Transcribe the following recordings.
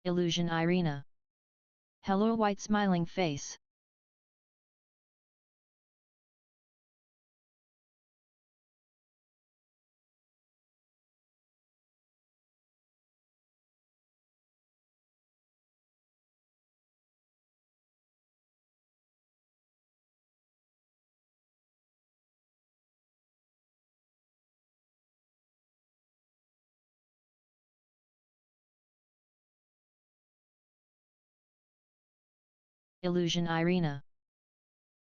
Illusion Irina. Hello white smiling face. Illusion Irina.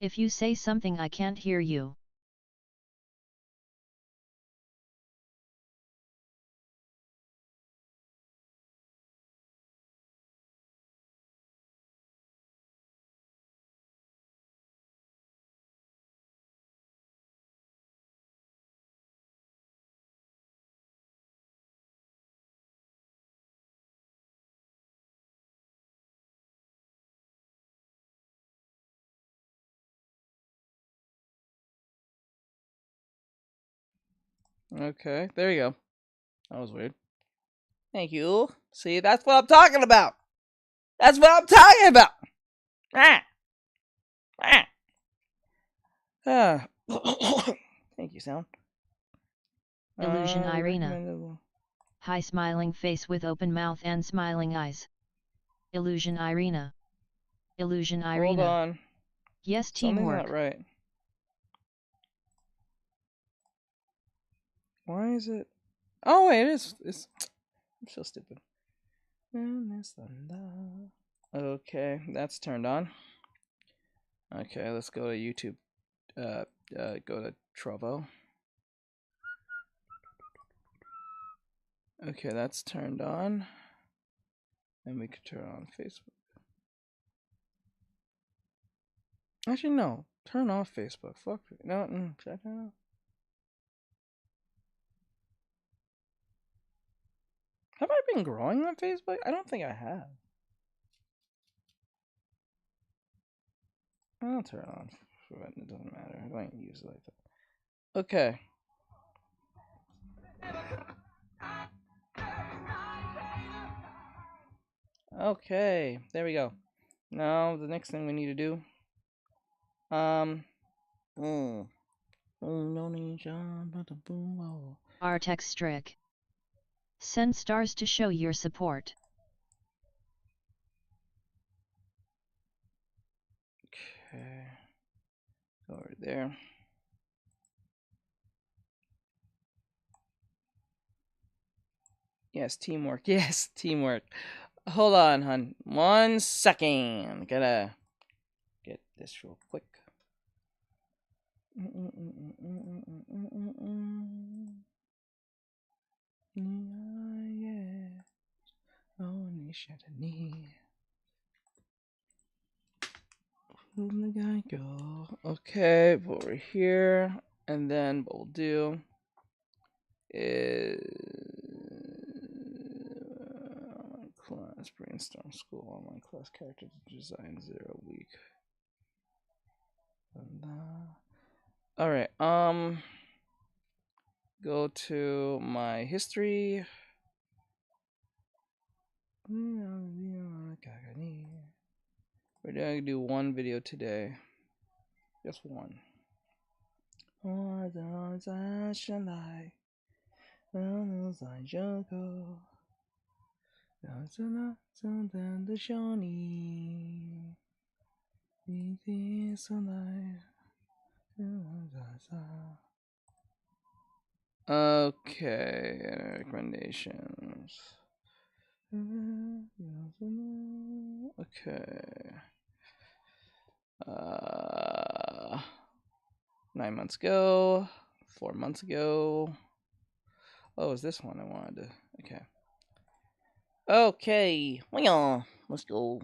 If you say something I can't hear you. Okay, there you go. That was weird. Thank you. See, that's what I'm talking about. That's what I'm talking about. Ah. Ah. Ah. Thank you, sound. Illusion Irina. Hi smiling face with open mouth and smiling eyes. Illusion Irina. Illusion Irina. Hold on. Yes, Something's teamwork. not right. Why is it? Oh wait, it's. I'm so stupid. Okay, that's turned on. Okay, let's go to YouTube. Go to Trovo. Okay, that's turned on. And we could turn on Facebook. Actually, no. Turn off Facebook. Fuck. No, check it out. Have I been growing on Facebook? I don't think I have. I'll turn it on. It doesn't matter. I don't use it like that. Okay. Okay. There we go. Now the next thing we need to do. Artextric. Send stars to show your support. Okay. Go over there. Yes, teamwork. Yes, teamwork. Hold on, hun. 1 second. Gotta get this real quick. Okay, over here, and then what we'll do is class brainstorm school online class character design 0 week. All right. Go to my history. We're gonna do one video today. Just one. Okay, recommendations. Okay. 9 months ago, 4 months ago. Oh, is this one I wanted to? Okay. Okay, well, let's go.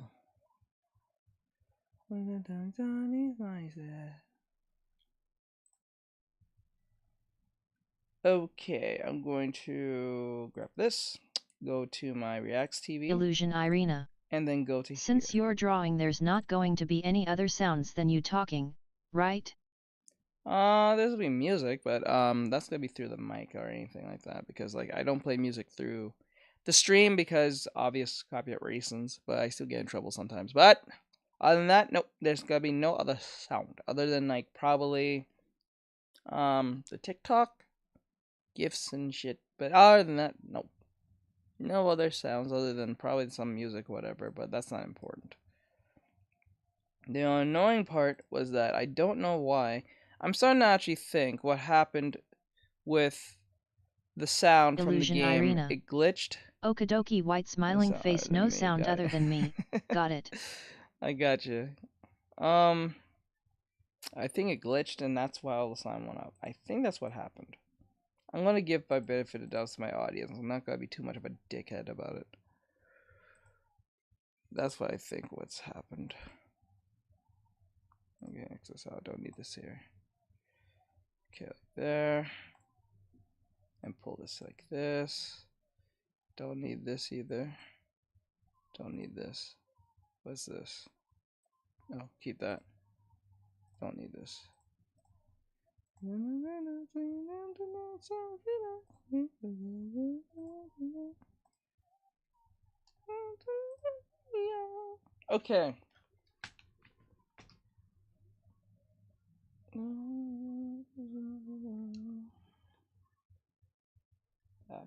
Okay, I'm going to grab this, go to my Reacts TV, Illusion Irina. and then go to Since here. you're drawing, there's not going to be any other sounds than you talking, right? There'll be music, but that's gonna be through the mic or anything like that because like I don't play music through the stream because obvious copyright reasons, but I still get in trouble sometimes. But other than that, nope, there's gonna be no other sound other than like probably the TikTok gifs and shit. But other than that, nope. No other sounds other than probably some music, whatever, but that's not important. The annoying part was that I don't know why. I'm starting to actually think what happened with the sound Illusion from the game. Irina. It glitched. Okidoki white smiling face, no sound other than me. Got it. I got you. I think it glitched and that's why all the sound went up. I think that's what happened. I'm gonna give my benefit of doubt to my audience. I'm not gonna be too much of a dickhead about it. That's what I think what's happened. Okay, access out. Don't need this here. Okay, like there. And pull this like this. Don't need this either. Don't need this. What's this? No, keep that. Don't need this. Okay. Back.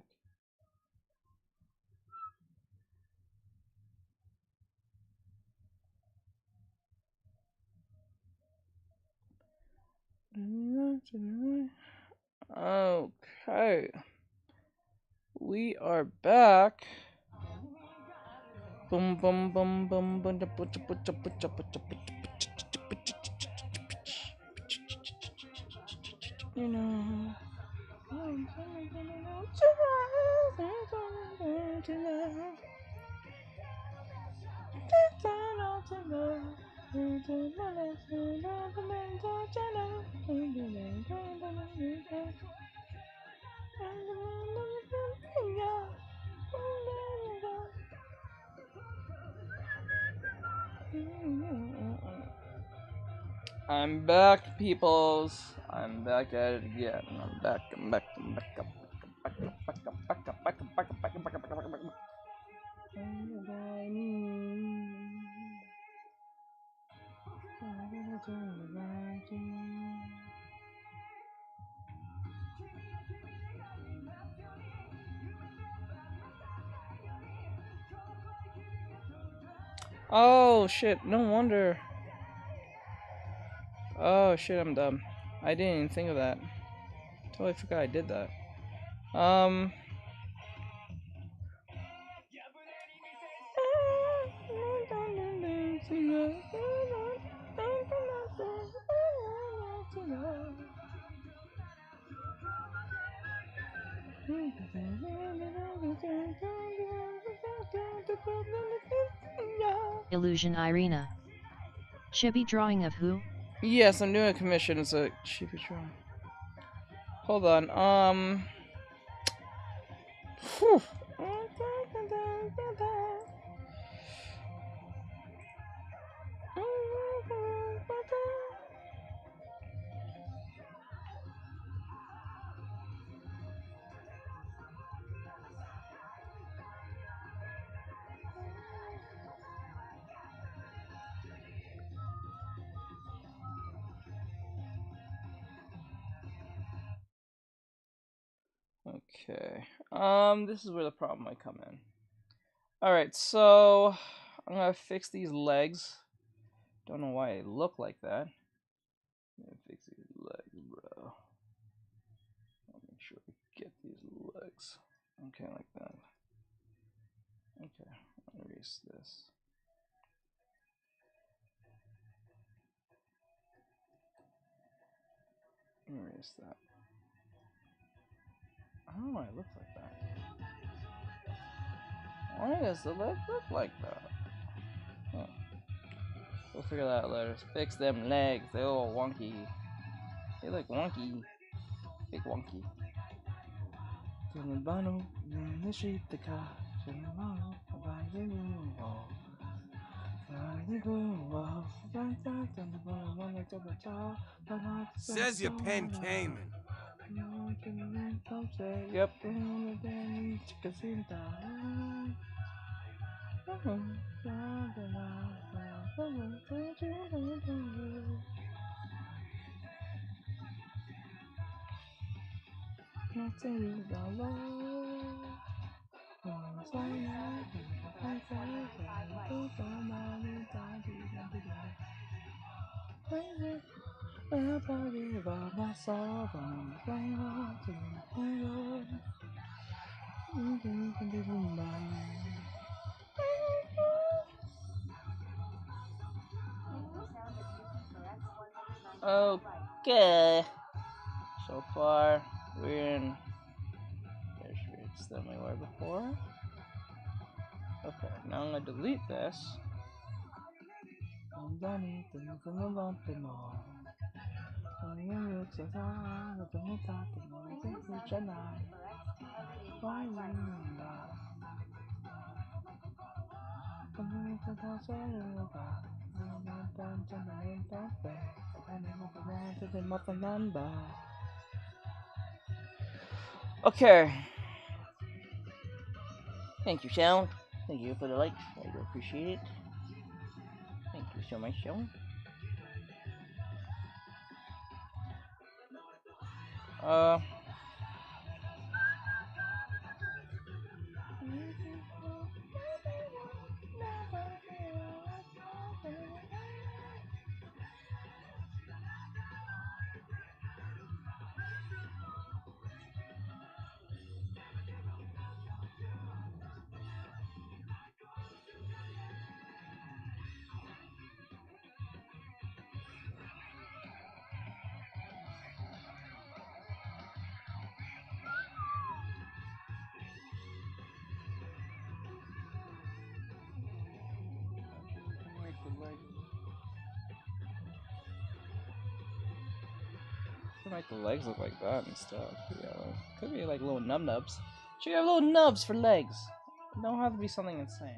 Okay. We are back. Boom boom boom boom boom. You know. I'm back, peoples. I'm back at it again. I'm back. I'm back. I'm back up. Back up. Back up. Back up. Back up. Back up. Back up. Back up. Back up. Back up. Oh shit! No wonder. Oh shit! I'm dumb. I didn't even think of that. Totally forgot I did that. Illusion Irina. Chibi drawing of who? Yes, I'm doing a commission. It's a chibi drawing. Hold on. Whew. Okay. This is where the problem might come in. Alright, so I'm gonna fix these legs. Don't know why they look like that. I'm gonna fix these legs, bro. I'll make sure I get these legs. Okay, like that. Okay, I'll erase this. Erase that. I don't know why it looks like that. Why does the leg look like that? Huh. We'll figure that out later. Fix them legs. They're all wonky. They look wonky. Big wonky. Says your pen came in. Yep. Okay. So far, we're in Restream than we were before. Okay, now I'm gonna delete this. Okay. Thank you, Sound. Thank you for the like. I do appreciate it. Thank you so much, Sound. Make the legs look like that instead. Yeah, could be like little nubs. Should have little nubs for legs. It don't have to be something insane.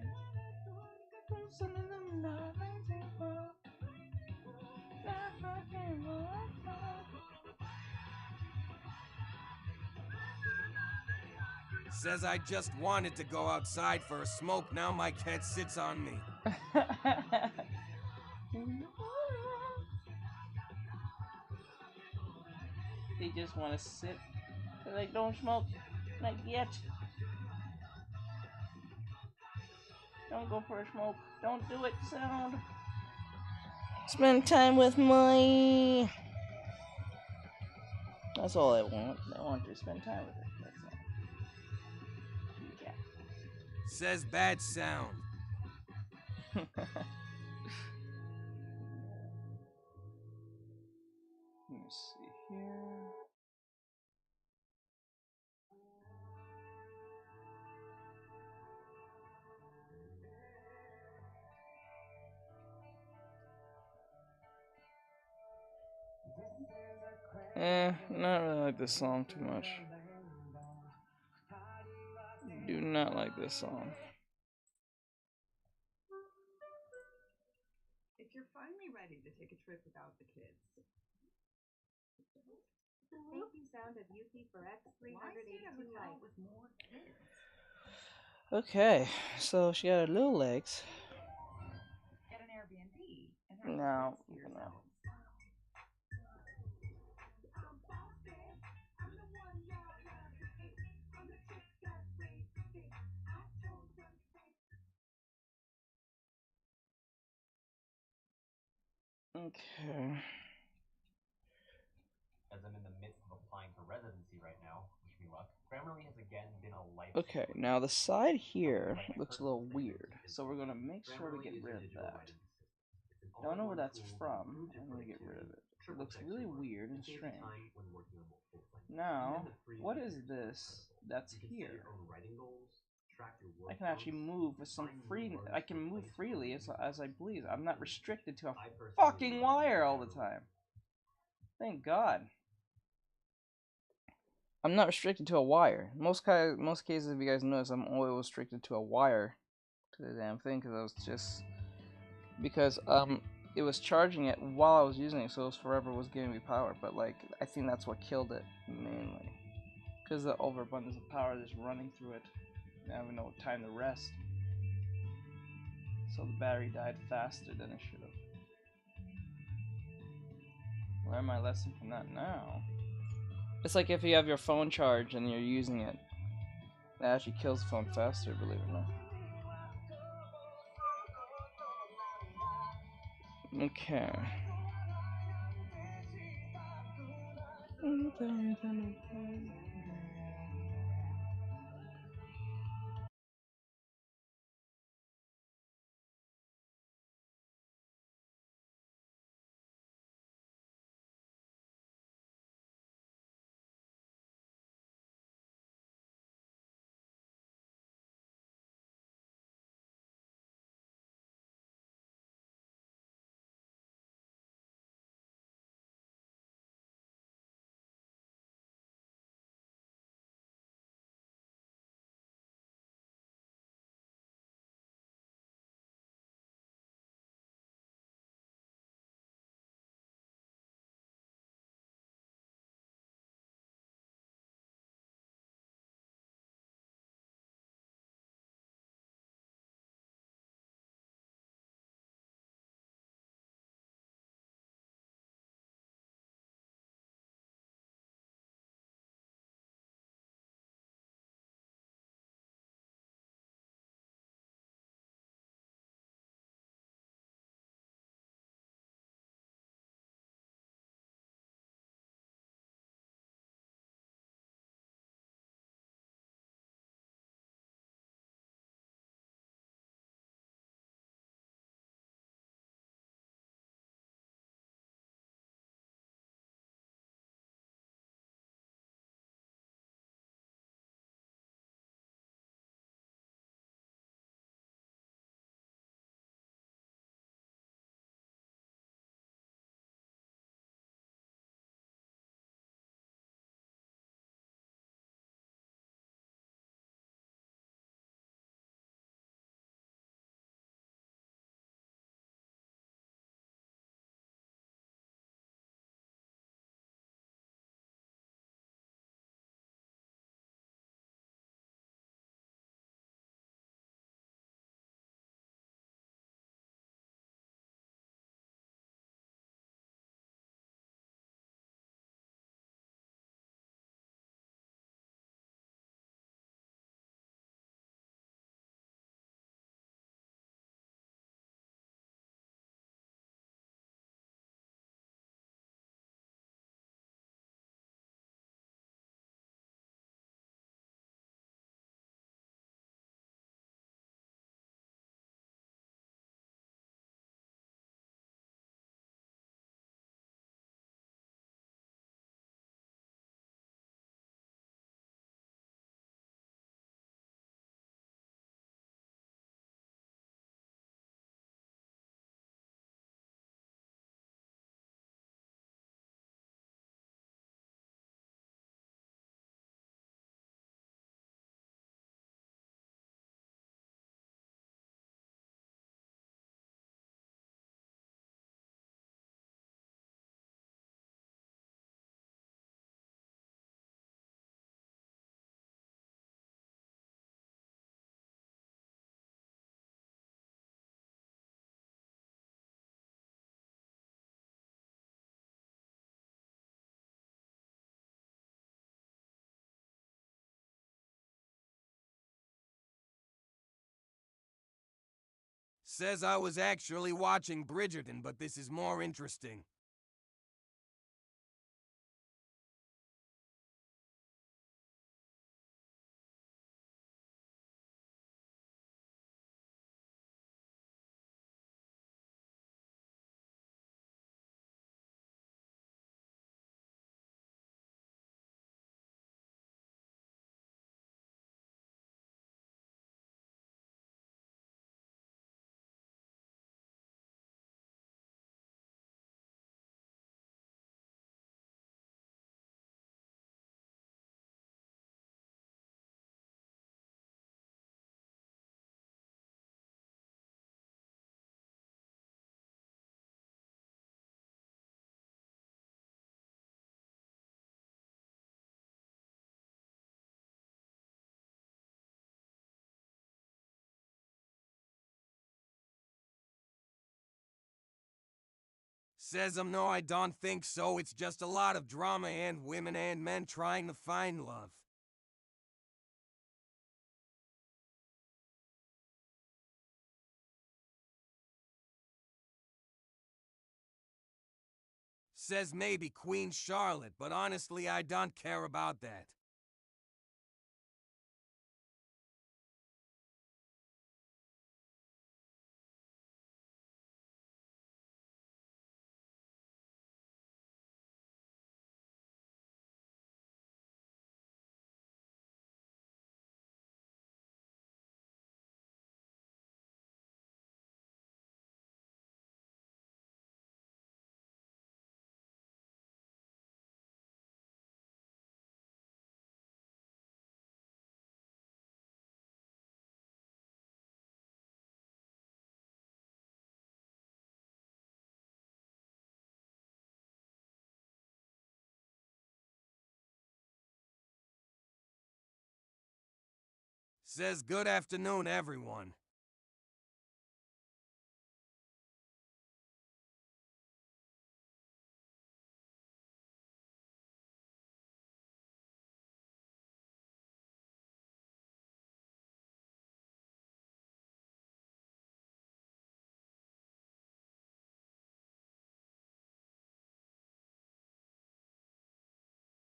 Says I just wanted to go outside for a smoke. Now my cat sits on me. They just want to sit. They're like, don't smoke. Not yet. Don't go for a smoke. Don't do it, Sound. Spend time with my... That's all I want. I want to spend time with it. That's all. Yeah. Says bad sound. Let me see here. Not really like this song too much. Do not like this song. If you're finally ready to take a trip without the kids. Thank you, Sound of UP for X382 likes. With more kids. Okay, so she got her little legs. Get an Airbnb and have Now, the kids to yourselves. Okay. As I'm in the midst of applying for residency right now, wish me luck. Grammarly has again been a life. Okay, now the side here looks a little weird, so we're gonna make sure we get rid of that. Don't know where that's from. I'm gonna get rid of it. It looks really weird and strange. Now, what is this that's here? I can actually move with some free. I can move freely as I please. I'm not restricted to a fucking wire all the time. Thank God. I'm not restricted to a wire. Most cases, if you guys notice, I'm always restricted to a wire to the damn thing because it was charging it while I was using it, so it was forever was giving me power. But like, I think that's what killed it mainly. Because the overabundance of power is running through it. I have no time to rest. So the battery died faster than it should have. Learn my lesson from that now. It's like if you have your phone charged and you're using it. It actually kills the phone faster, believe it or not. Okay. Says I was actually watching Bridgerton, but this is more interesting. Says no, I don't think so. It's just a lot of drama and women and men trying to find love. Says maybe Queen Charlotte, but honestly I don't care about that. Says good afternoon, everyone.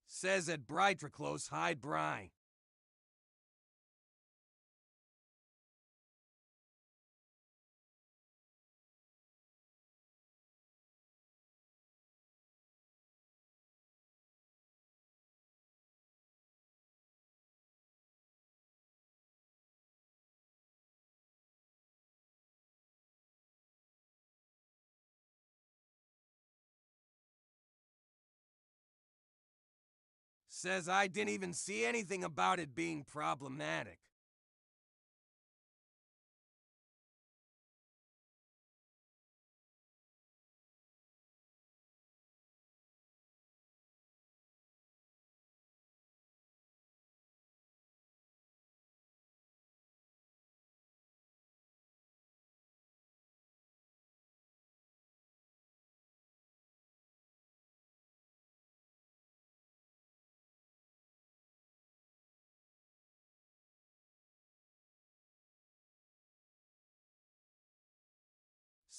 Says at Brightriclose, hi Bry. Says I didn't even see anything about it being problematic.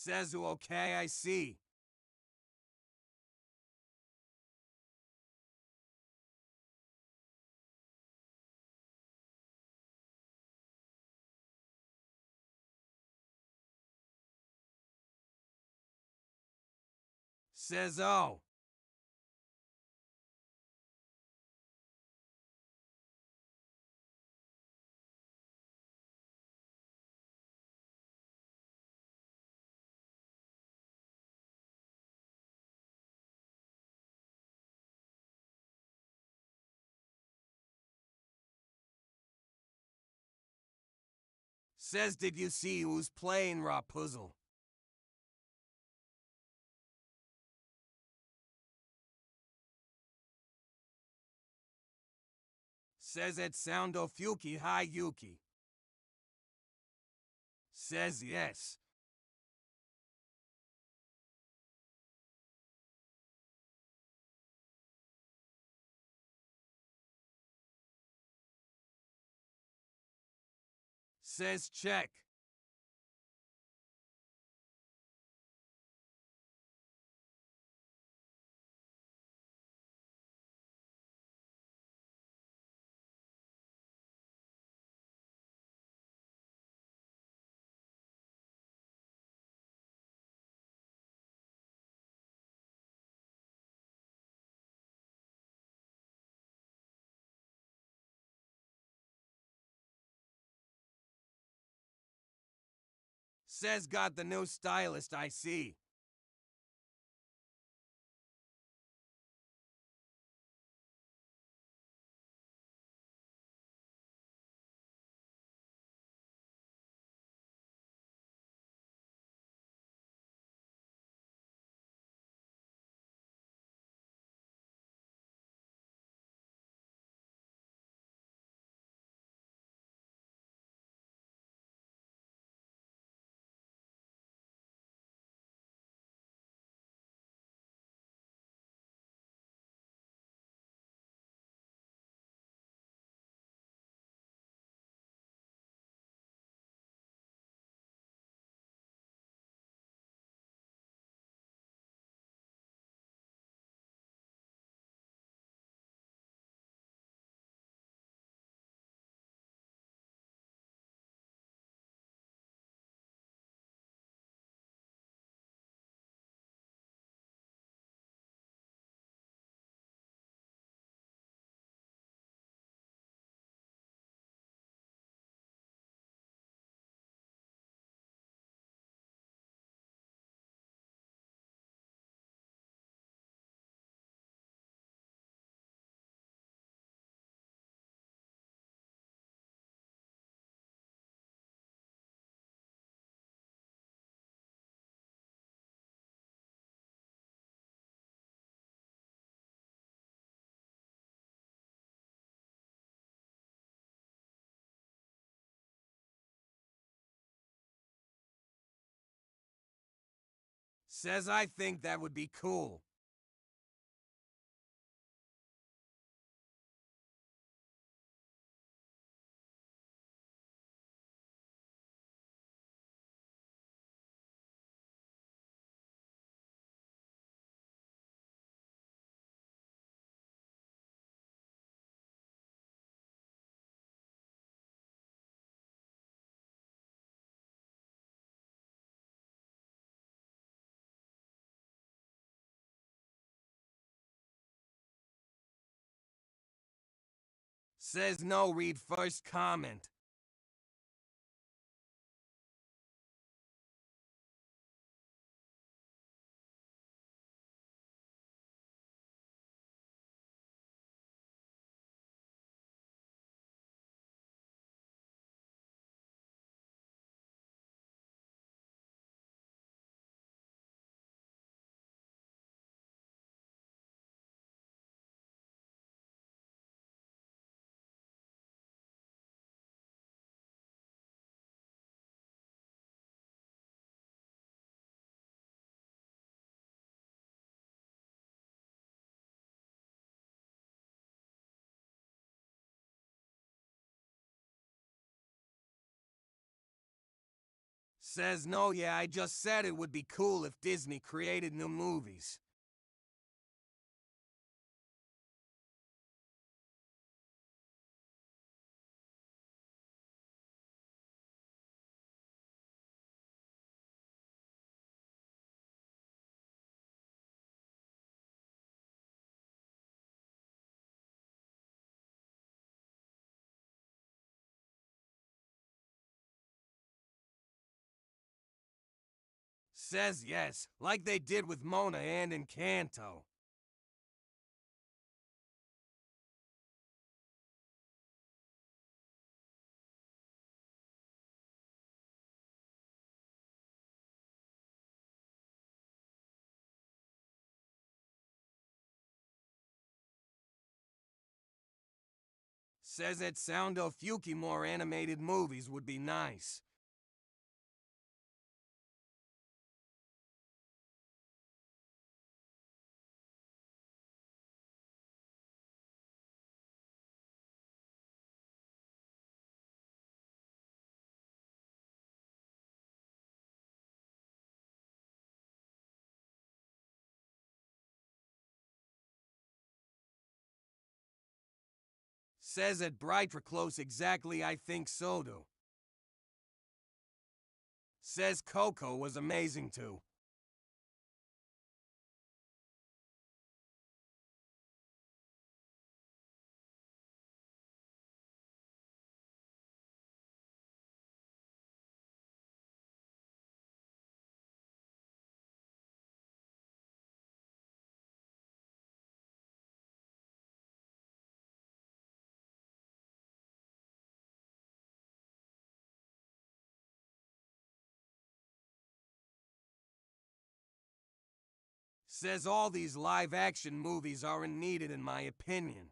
Says okay, I see. Says oh. Says did you see who's playing Rapuzzle? Says at Soundo Fuki, hi Yuki. Says yes. Says check. Says got the new stylist, I see. Says I think that would be cool. Says no, read first comment. Says no, yeah, I just said it would be cool if Disney created new movies. Says yes, like they did with Mona and Encanto. Says that sound of few more animated movies would be nice. Says at Brightra close exactly I think so do. Says Coco was amazing too. Says all these live action movies aren't needed in my opinion.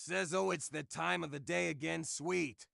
Says, oh, it's the time of the day again, sweet.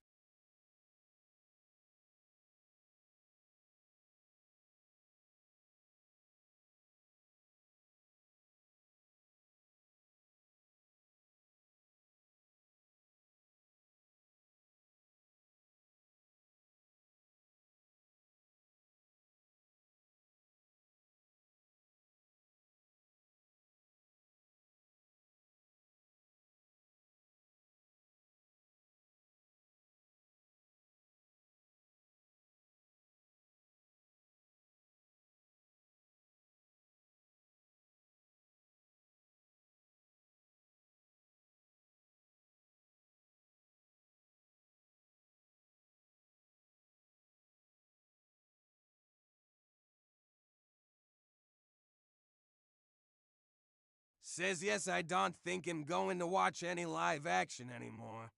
Says, yes, I don't think him going to watch any live action anymore.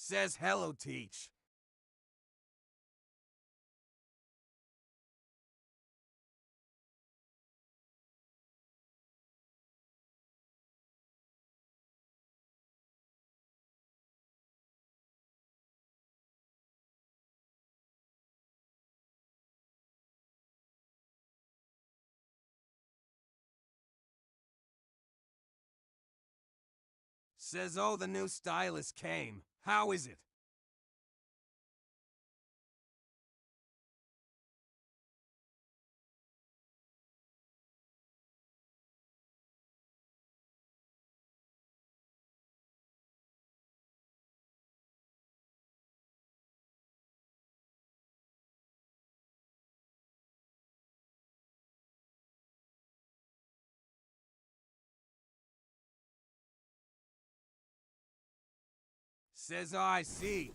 Says, hello, Teach. Says, oh, the new stylist came. How is it? Says, oh, I see.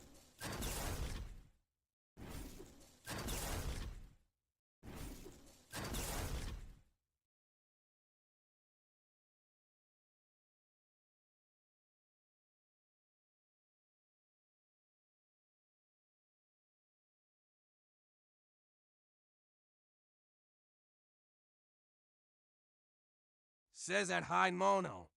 Says at High Mono.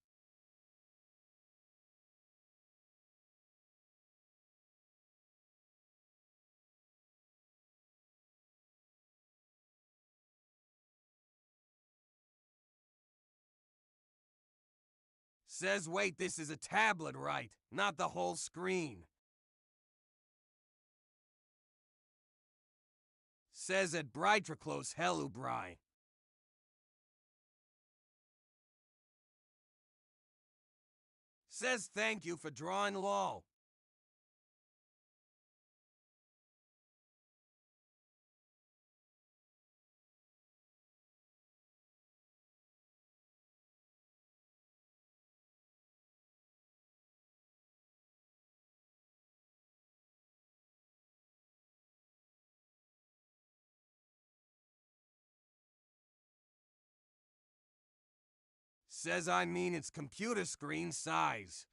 Says, wait, this is a tablet, right? Not the whole screen. Says at Britriclos Helubri. Says thank you for drawing lol. Says I mean it's computer screen size.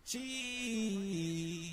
Cheese.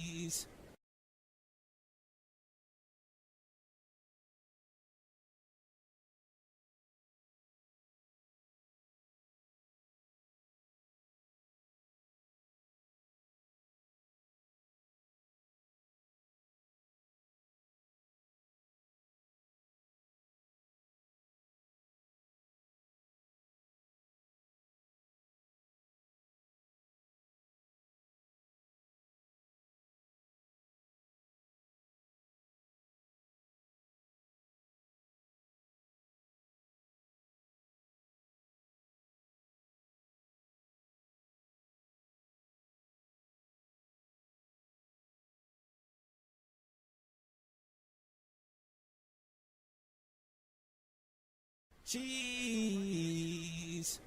Cheese.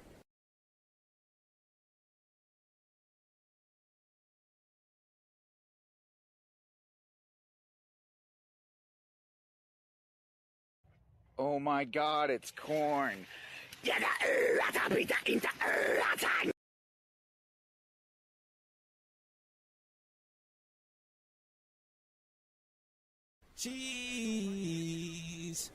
Oh my god, it's corn. Cheese.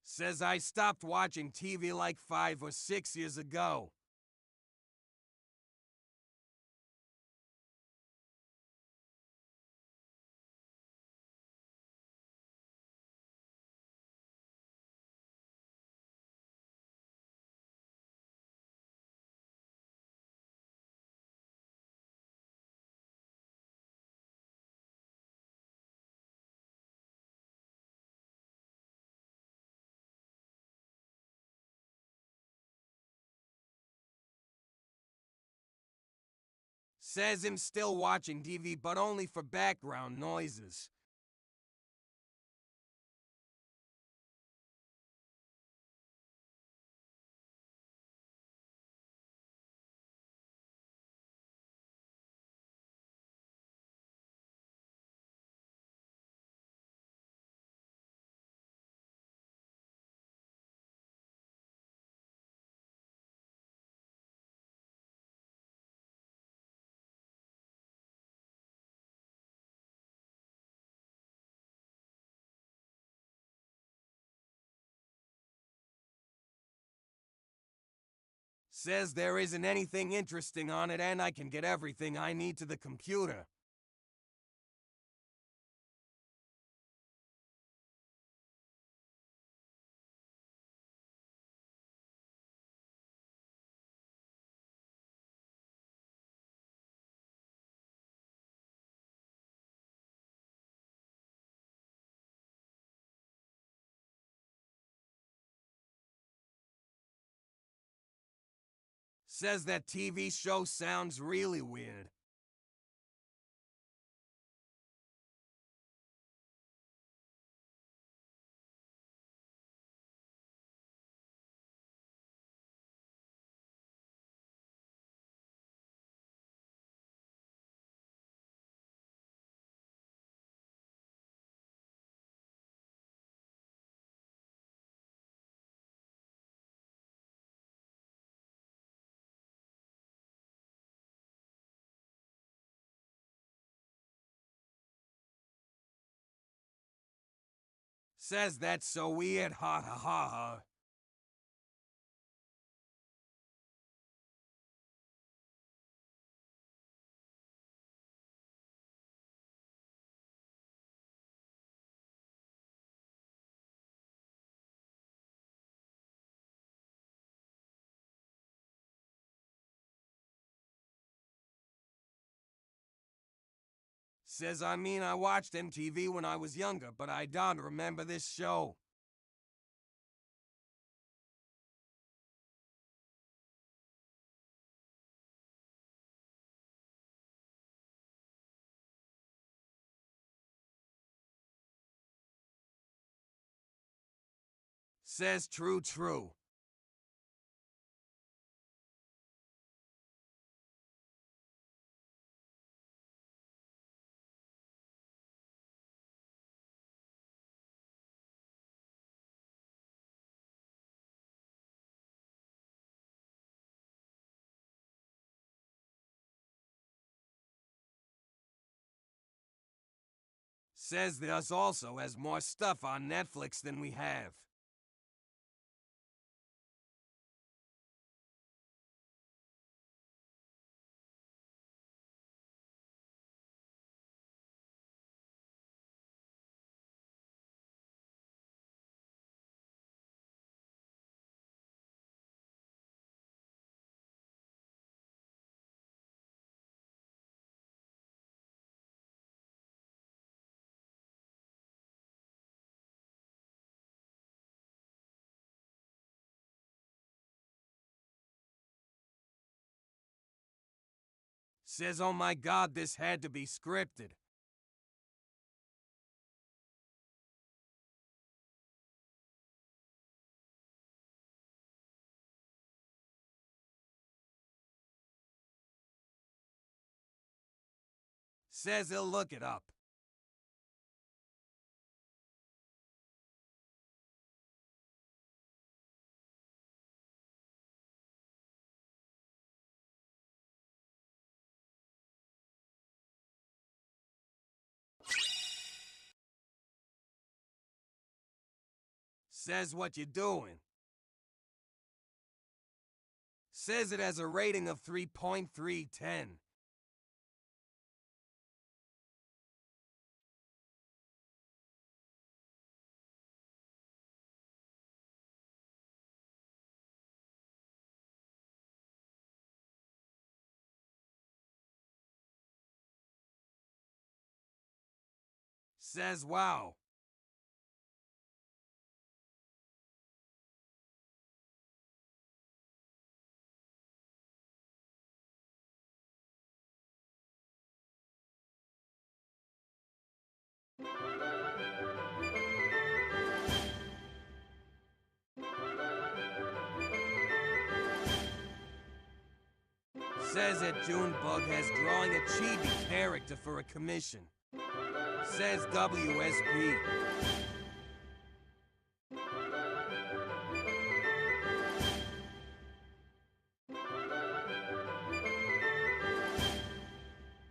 Says I stopped watching TV like 5 or 6 years ago. Says him still watching TV but only for background noises. Says there isn't anything interesting on it and I can get everything I need to the computer. Says that TV show sounds really weird. Says that's so weird, ha ha ha ha. Says I mean I watched MTV when I was younger, but I don't remember this show. Says true. Says that us also has more stuff on Netflix than we have. Says, oh my god, this had to be scripted. Says he'll look it up. Says what you doing. Says it has a rating of 3.310. Says wow. Says that Junebug has drawing a chibi character for a commission. Says W.S.P.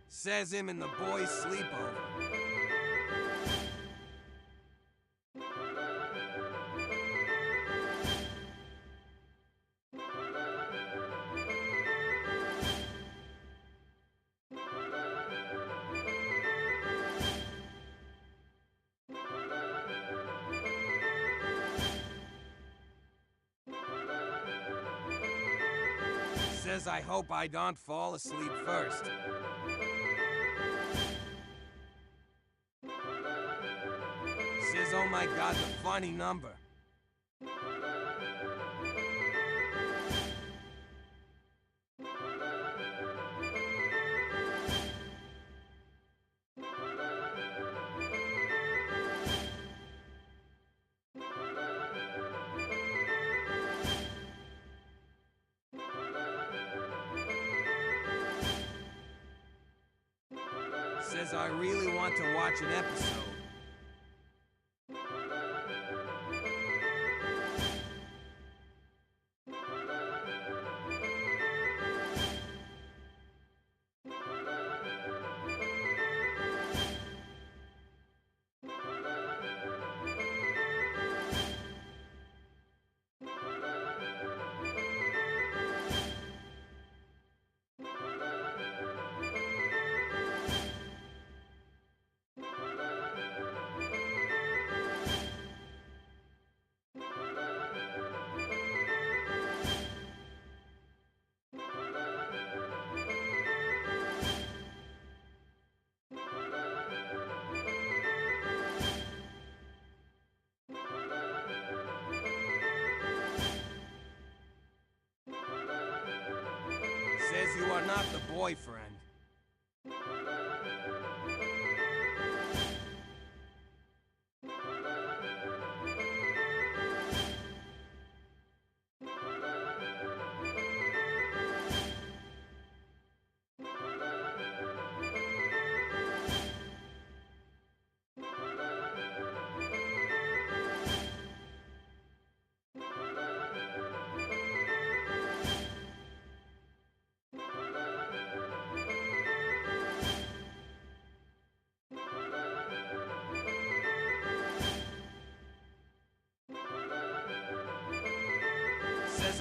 Says him and the boys sleep over. Says I hope I don't fall asleep first. Says oh my god, the funny number. Says I really want to watch an episode. Says you are not the boyfriend.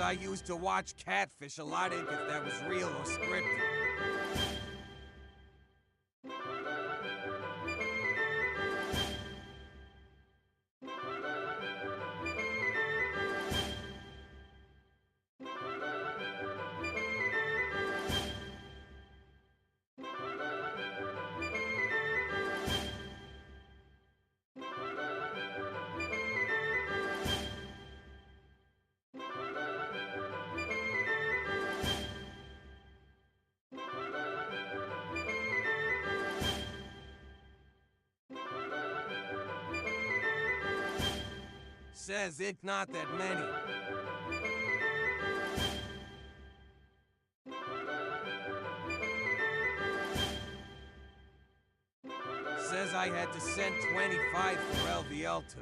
I used to watch Catfish a lot if that was real or scripted. Says it's not that many. Says I had to send 25 for LVL to.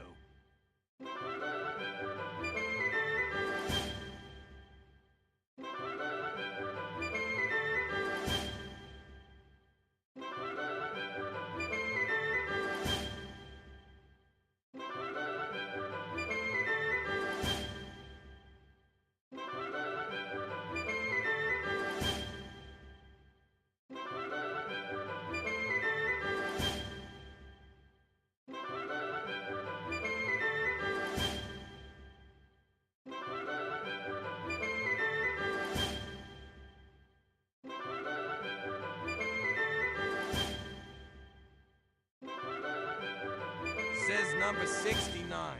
Says number 69.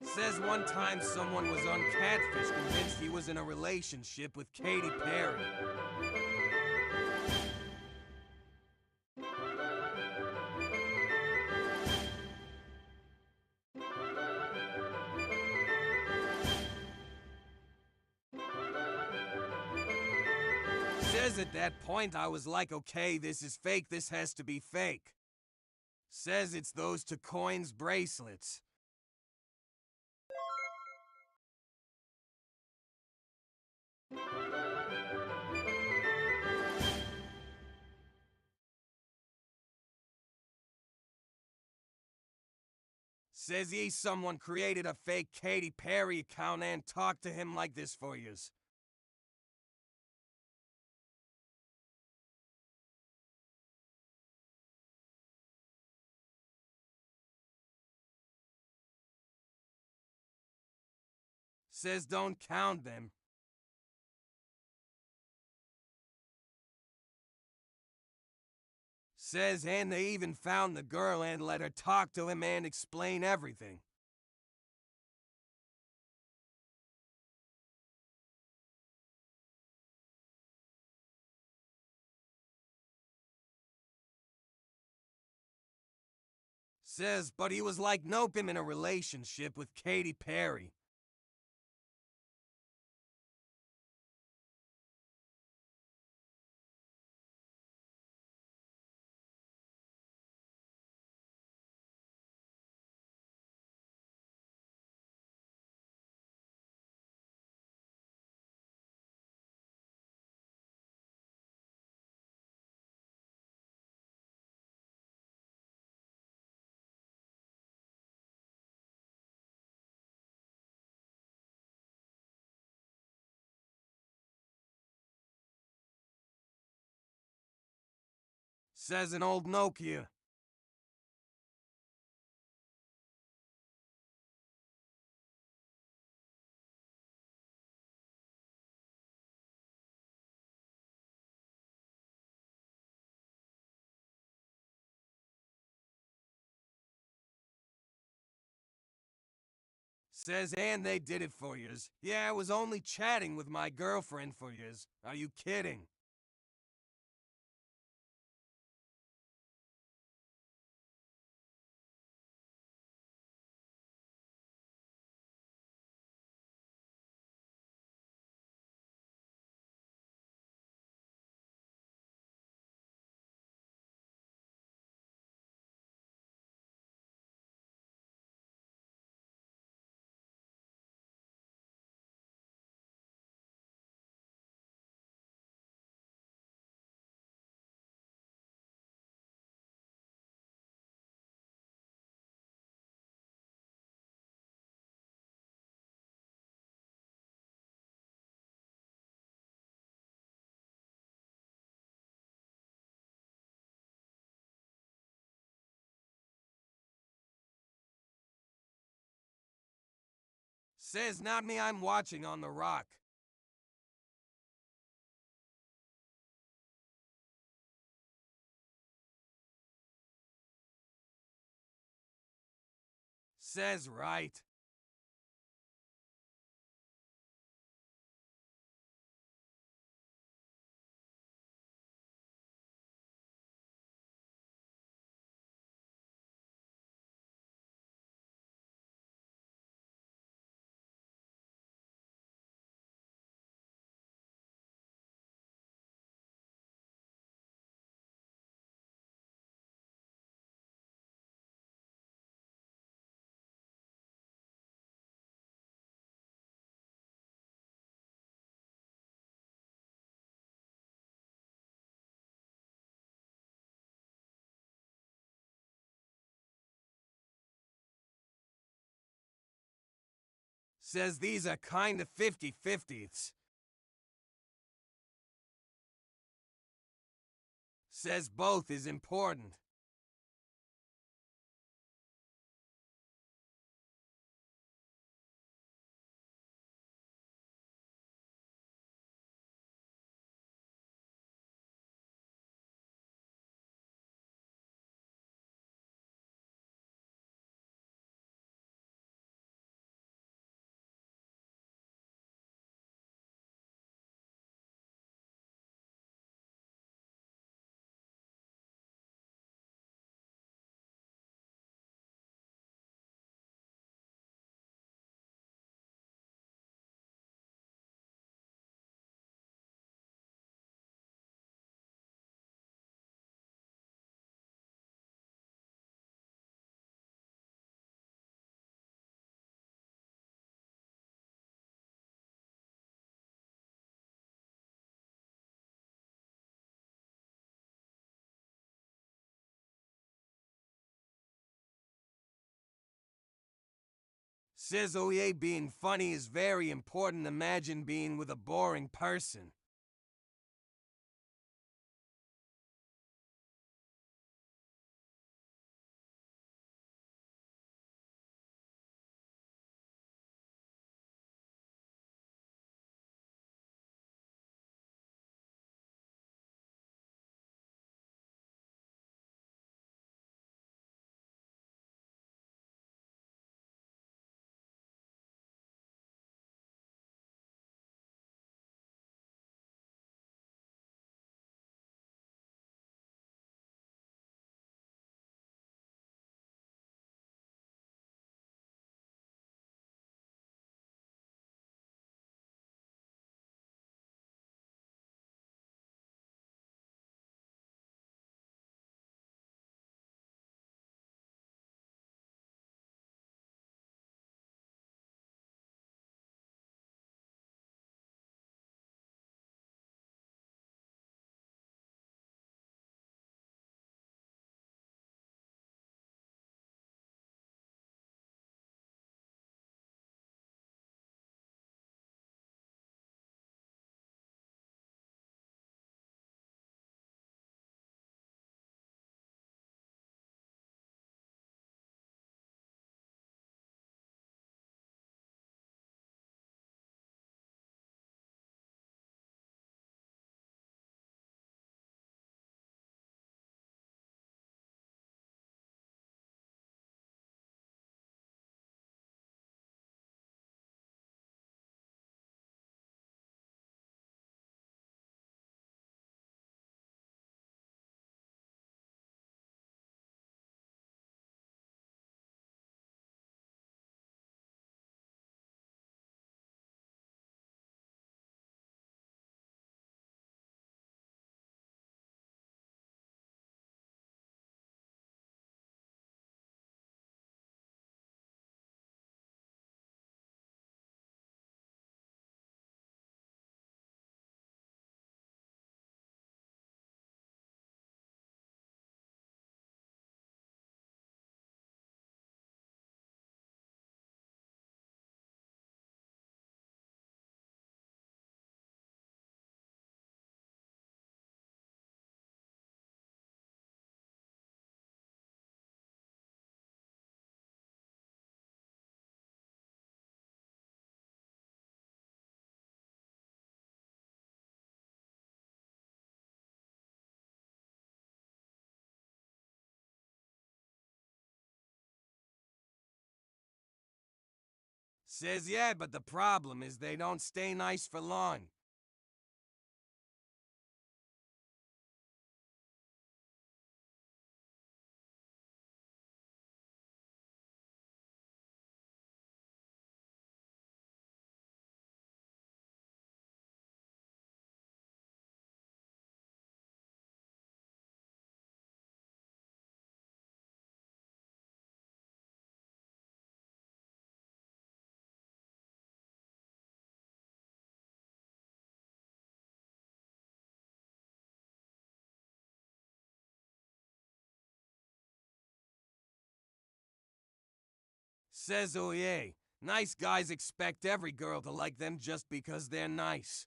Says one time someone was on Catfish convinced he was in a relationship with Katy Perry. Says at that point I was like, okay, this is fake, this has to be fake. Says it's those two coins bracelets. Says someone created a fake Katy Perry account and talked to him like this for years. Says don't count them. Says and they even found the girl and let her talk to him and explain everything. Says, but he was like, nope, him in a relationship with Katy Perry. Says an old Nokia. Says, and they did it for yous. Yeah, I was only chatting with my girlfriend for yous. Are you kidding? Says not me, I'm watching on the rock. Says right. Says these are kinda 50-50s. Says both is important. Says OEA being funny is very important. Imagine being with a boring person. Says yeah, but the problem is they don't stay nice for long. Says oh yeah, nice guys expect every girl to like them just because they're nice.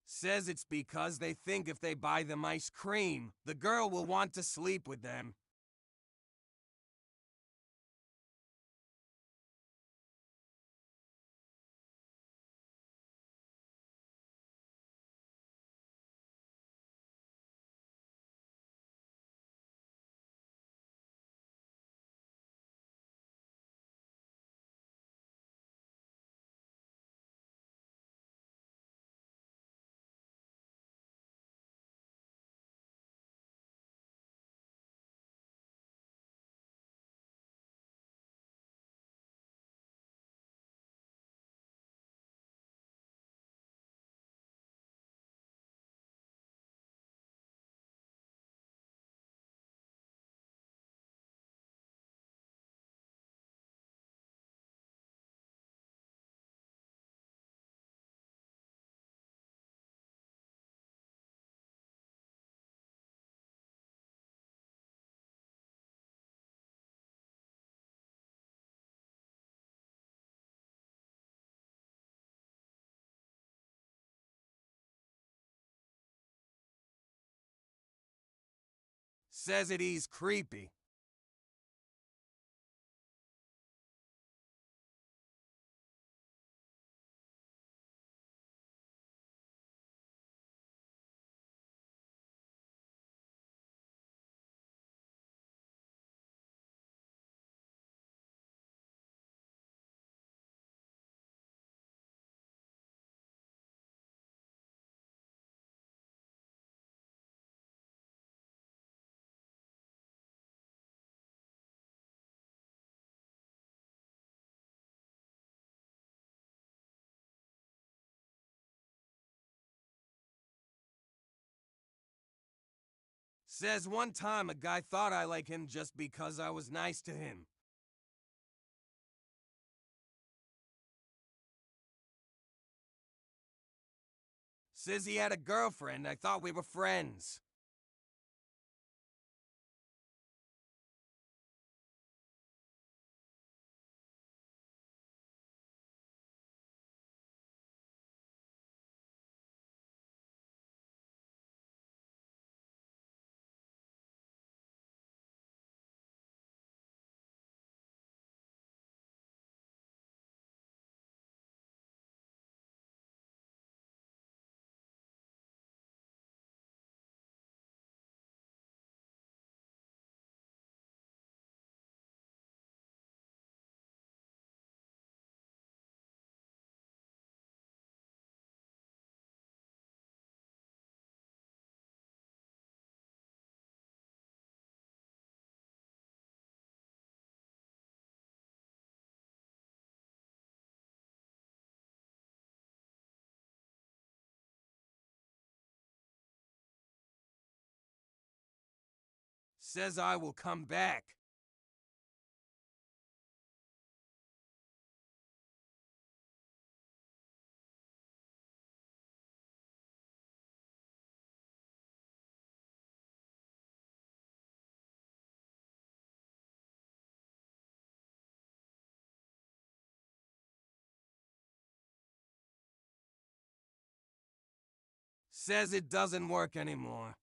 Says it's because they think if they buy them ice cream, the girl will want to sleep with them. Says it he's creepy. Says one time a guy thought I like him just because I was nice to him. Says he had a girlfriend, I thought we were friends. Says I will come back. Says it doesn't work anymore.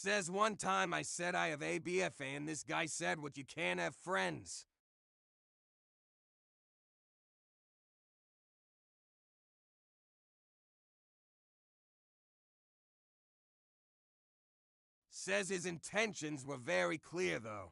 Says one time I said I have ABFA and this guy said what you can't have friends. Says his intentions were very clear though.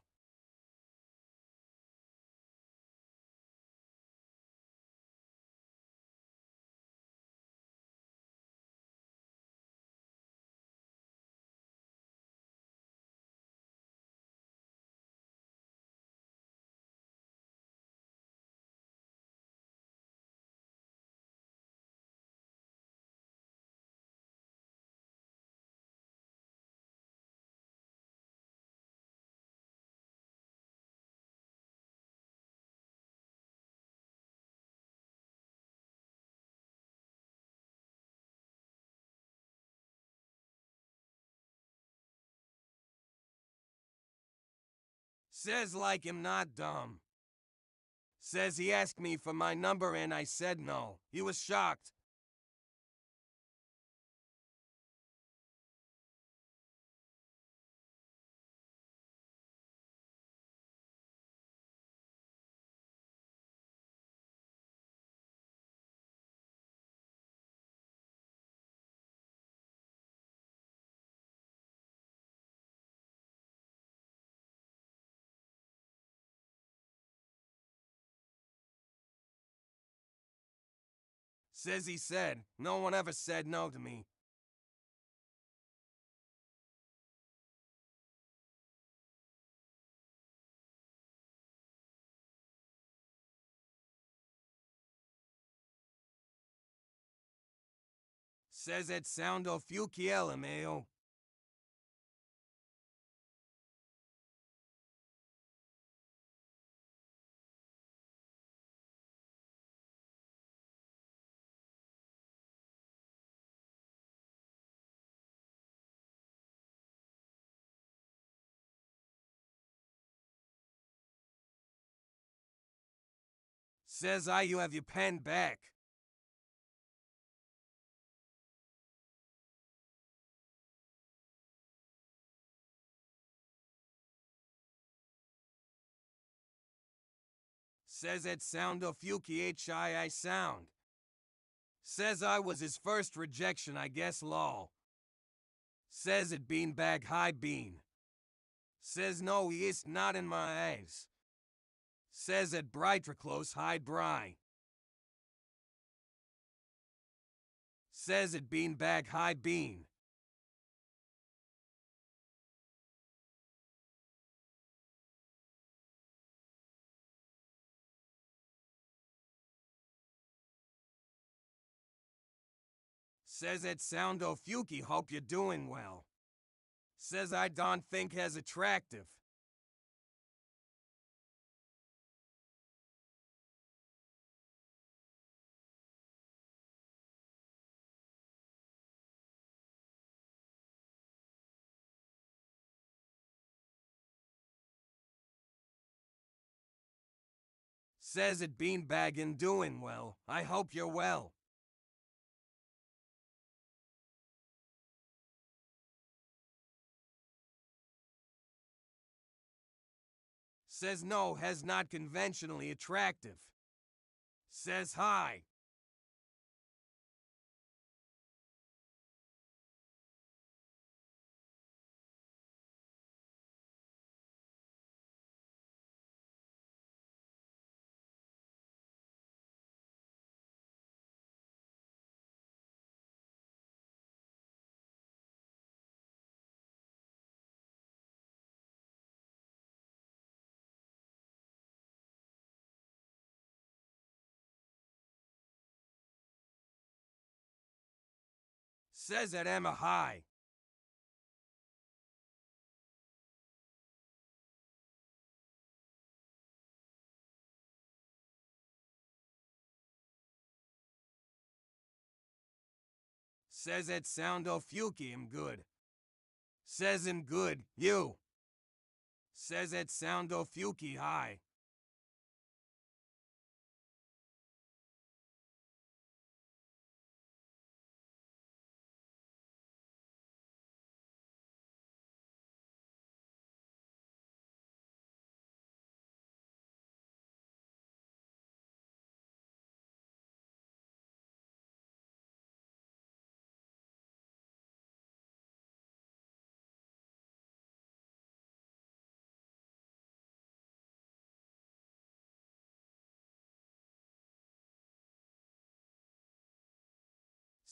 Says like him not dumb. Says he asked me for my number and I said no. He was shocked. Says he said, no one ever said no to me. Says it sound o fukiel, meo. Says I you have your pen back. Says it sound o fuki hi sound. Says I was his first rejection, I guess lol. Says it beanbag high bean. Says no he is not in my eyes. Says it brighter close hide bry. Says it beanbag high bean. Says it sound o fuki hope you're doing well. Says I don't think has attractive. Says it beanbaggin' doing well. I hope you're well. Says no has not conventionally attractive. Says hi. Says at Emma hi. Says it sound o fuki him good. Says him good, you. Says it sound o fuki hi.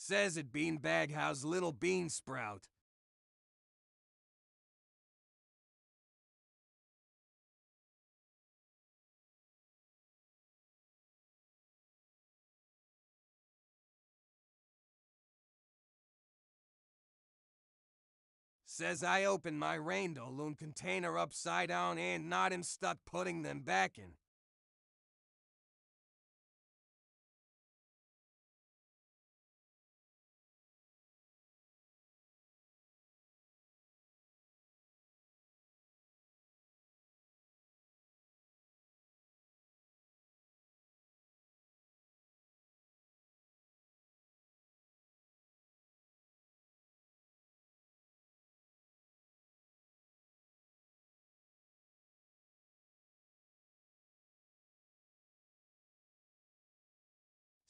Says it beanbag house little bean sprout. Says I opened my rainbow loon container upside down and not him stuck putting them back in.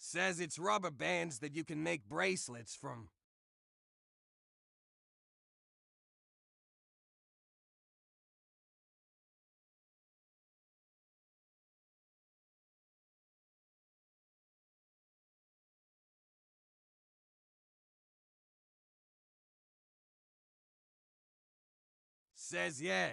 Says it's rubber bands that you can make bracelets from. Says yeah.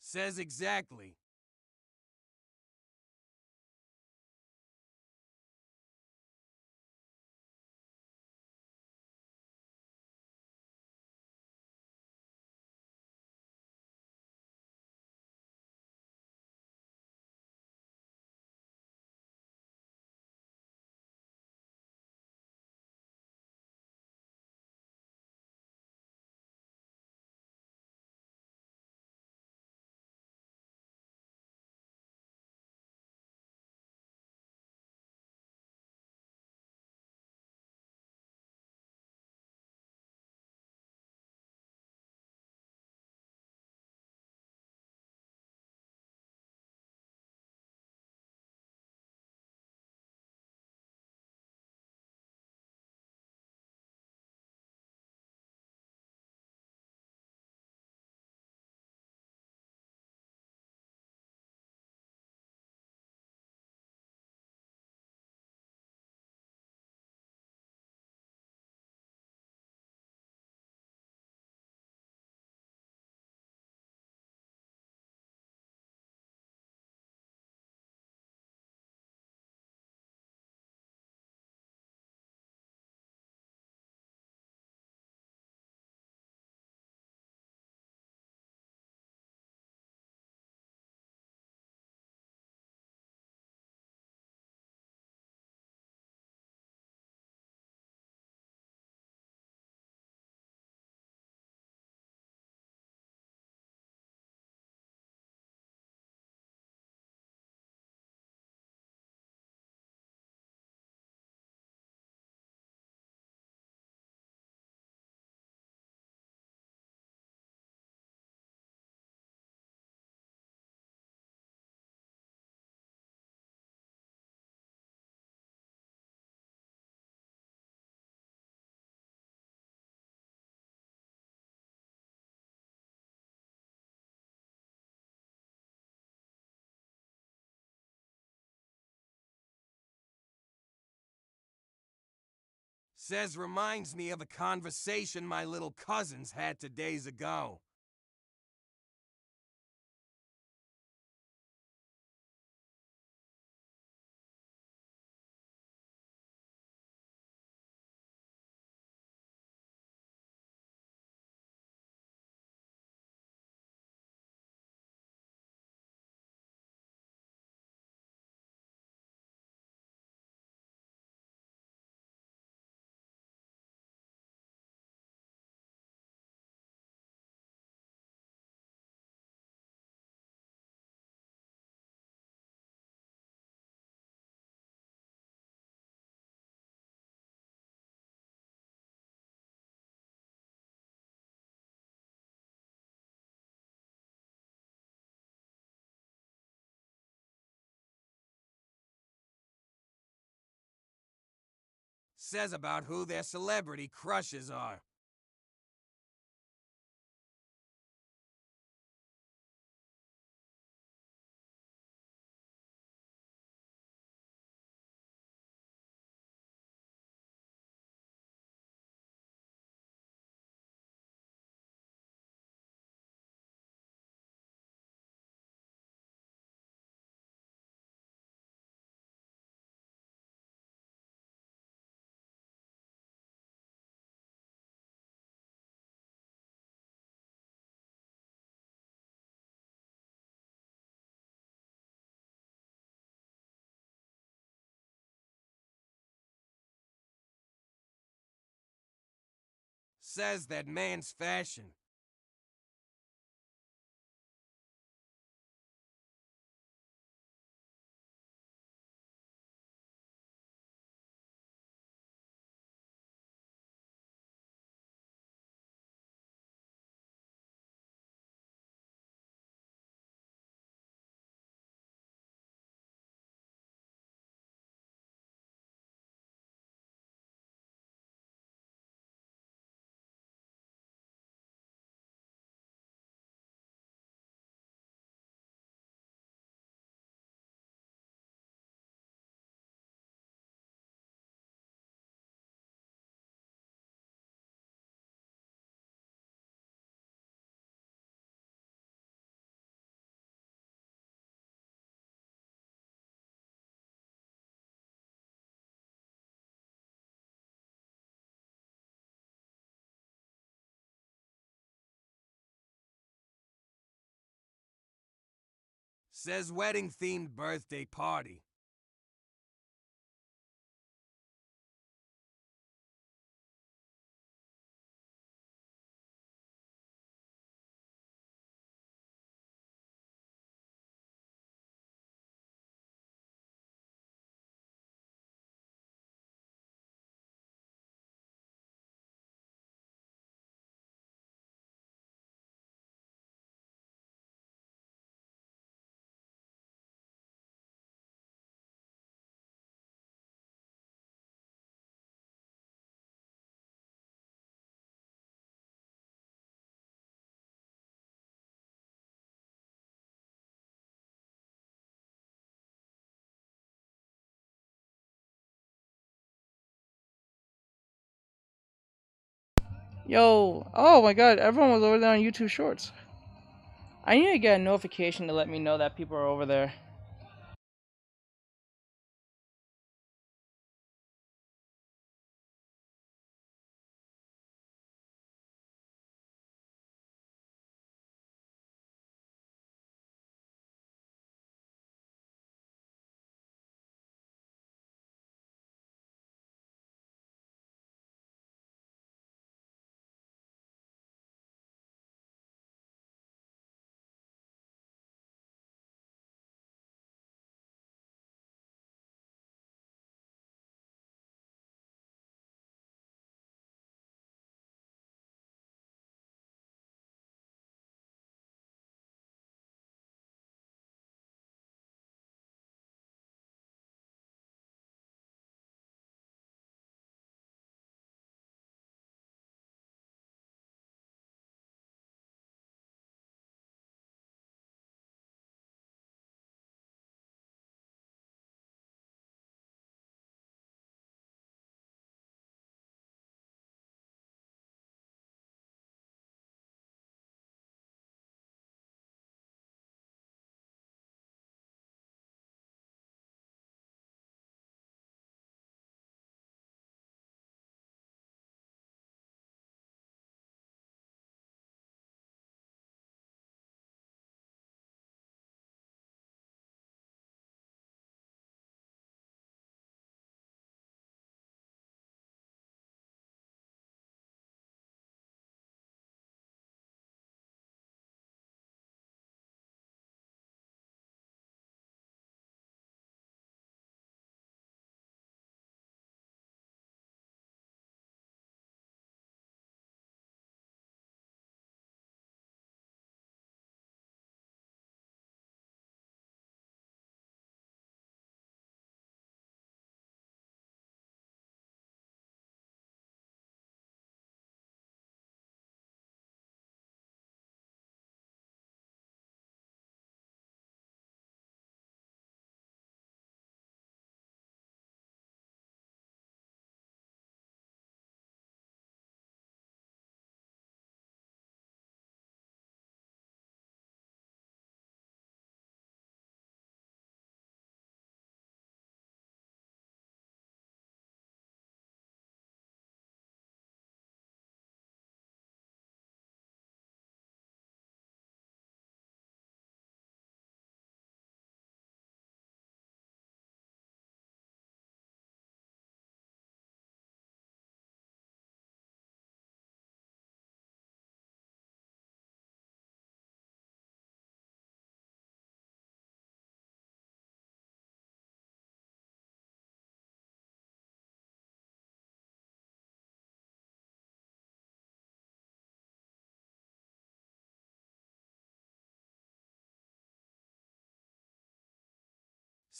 Says exactly. Says reminds me of a conversation my little cousins had 2 days ago. Says about who their celebrity crushes are. Says that man's fashion. Says wedding-themed birthday party. Yo, oh my god, everyone was over there on YouTube Shorts. I need to get a notification to let me know that people are over there.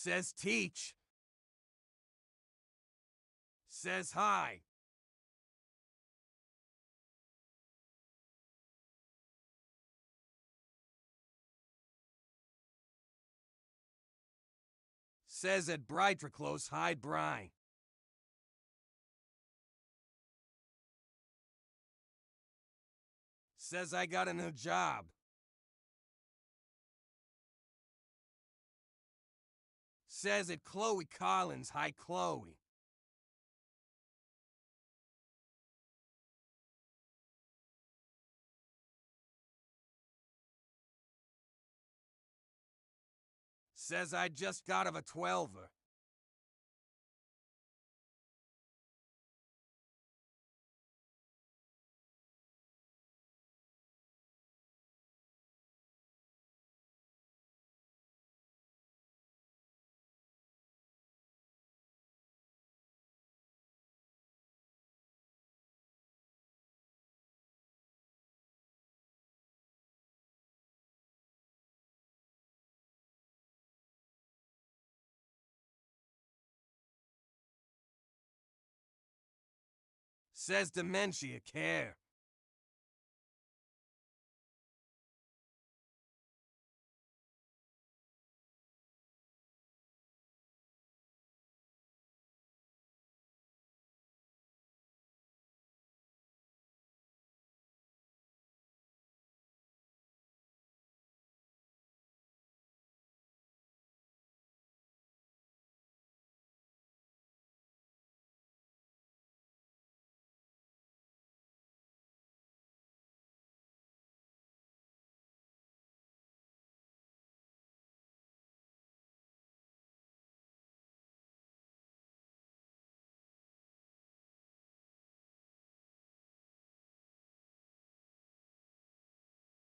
Says teach. Says hi. Says at Brightriclose hide Bry. Says I got a new job. Says at Chloe Collins hi Chloe. Says I just got of a 12er. Says dementia care.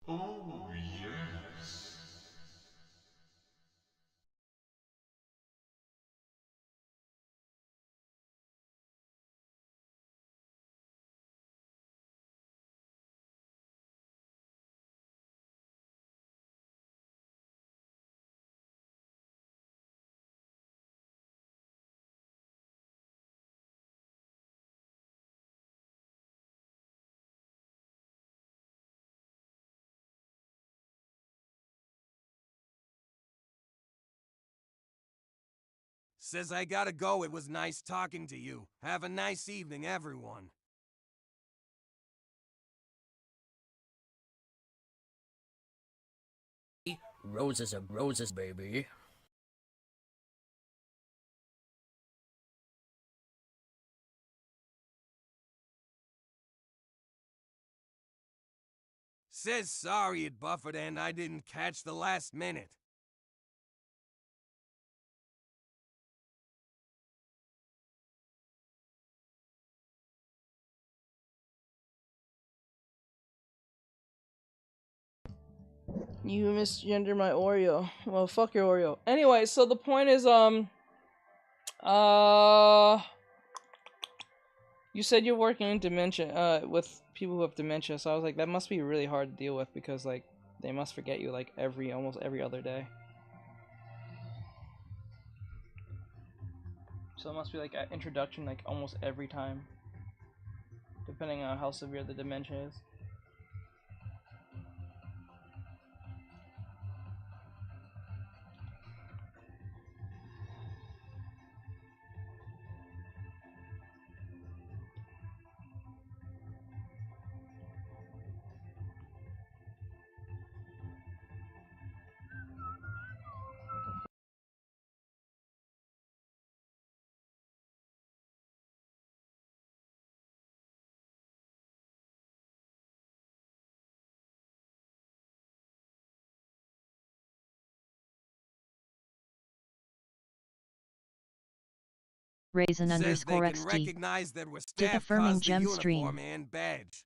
Oh, yes. Says I gotta go, it was nice talking to you. Have a nice evening, everyone. Roses are roses, baby. Says sorry it buffered and I didn't catch the last minute. You misgender my Oreo. Well, fuck your Oreo. Anyway, so the point is, you said you're working in dementia, with people who have dementia, so I was like, that must be really hard to deal with because, like, they must forget you, like, almost every other day. So it must be, like, an introduction, like, almost every time. Depending on how severe the dementia is. Raisin Says they underscore can XD. recognize that we're Did staff affirming cause the gem uniform stream. and badge.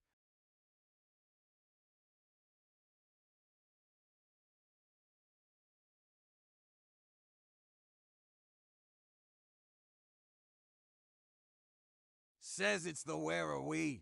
Says it's the where are we.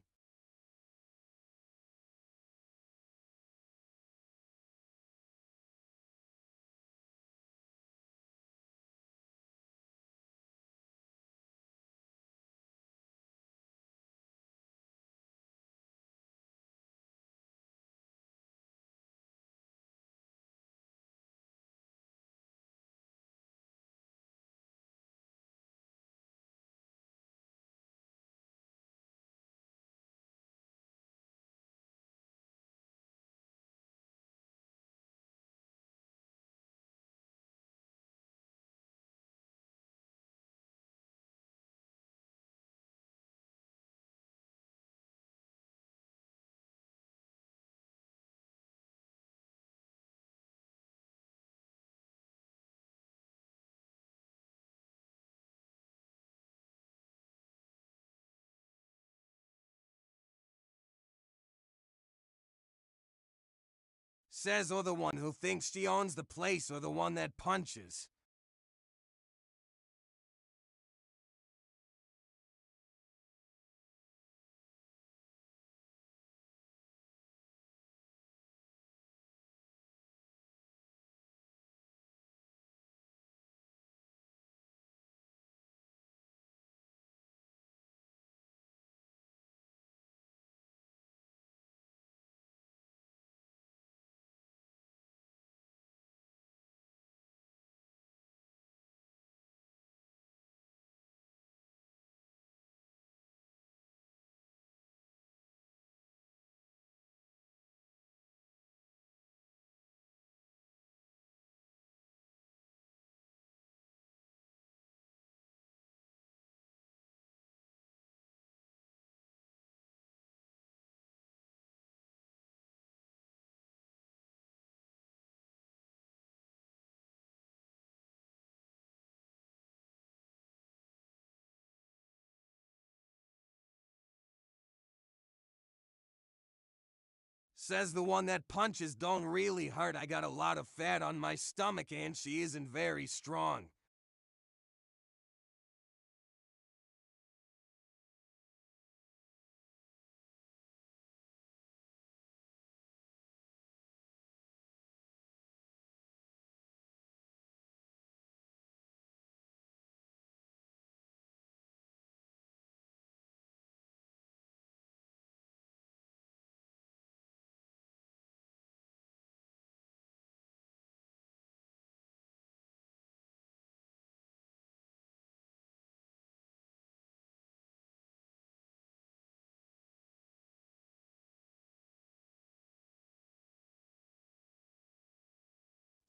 Says or the one who thinks she owns the place or the one that punches. Says the one that punches don't really hurt. I got a lot of fat on my stomach and she isn't very strong.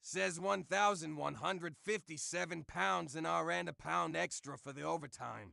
Says 1,157 pounds an hour and a pound extra for the overtime.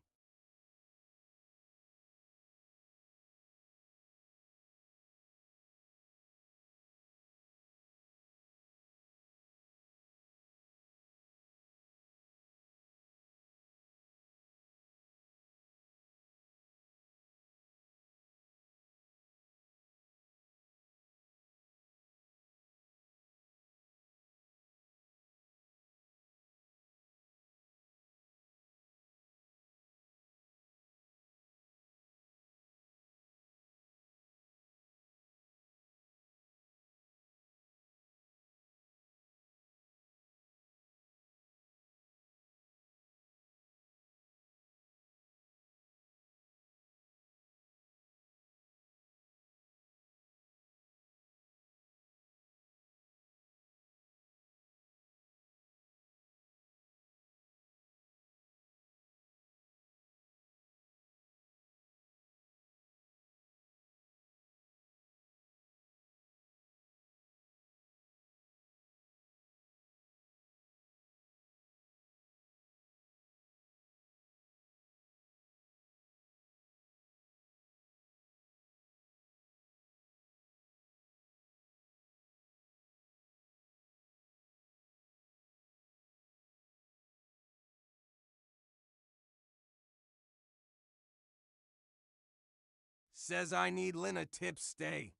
Says I need Lina tip stay.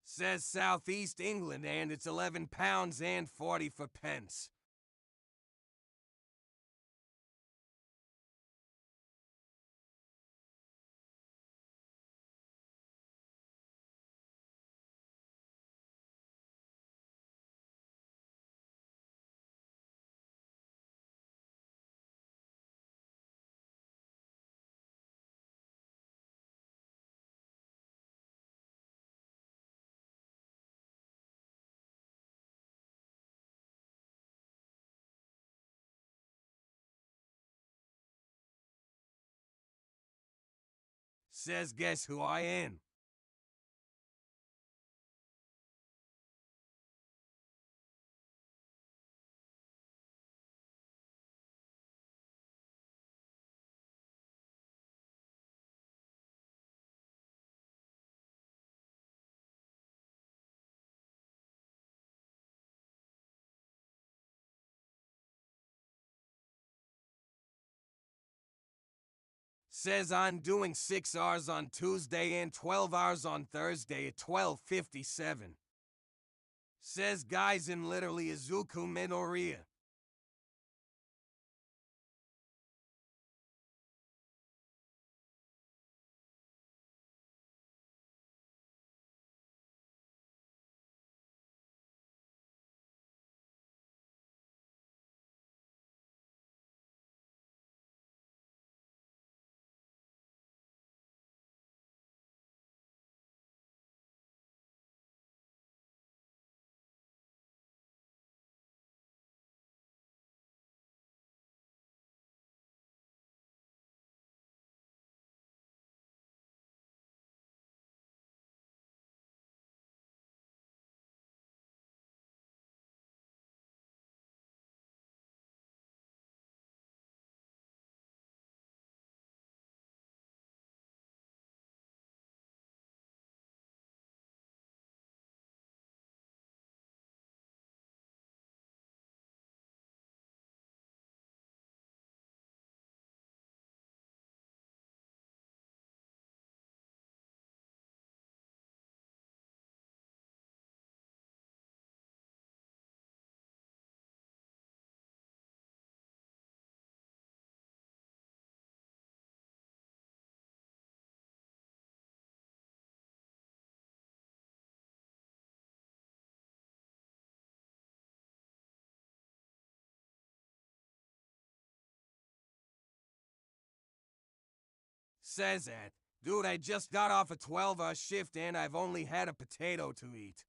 Says Southeast England and it's 11 pounds and 40 for pence. Says guess who I am? Says I'm doing 6 hours on Tuesday and 12 hours on Thursday at 12:57. Says guys in literally Izuku Midoriya. Says that. Dude, I just got off a 12-hour shift and I've only had a potato to eat.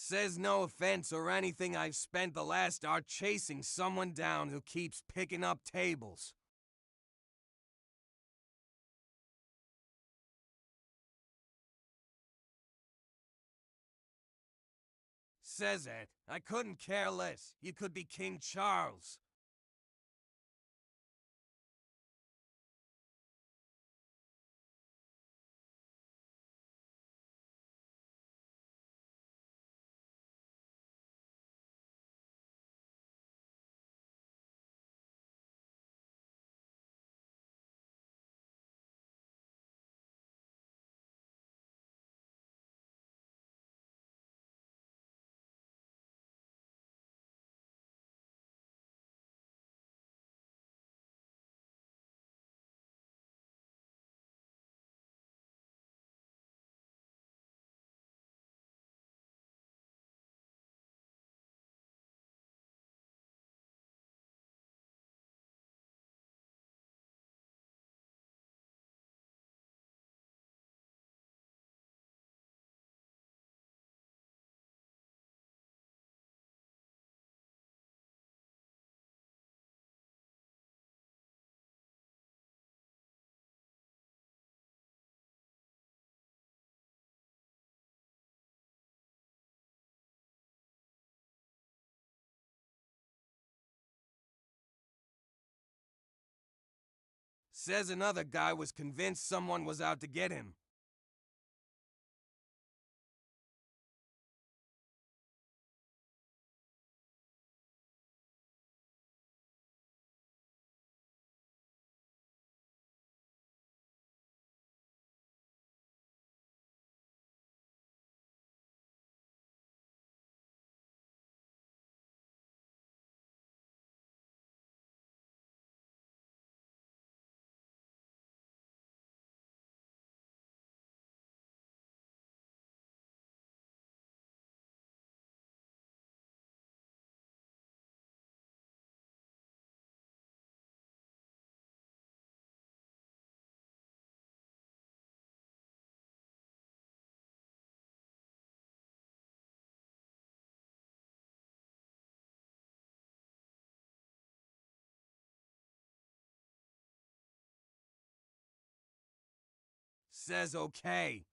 Says no offense or anything, I've spent the last hour chasing someone down who keeps picking up tables. Says that. I couldn't care less. You could be King Charles. Says another guy was convinced someone was out to get him. Says okay.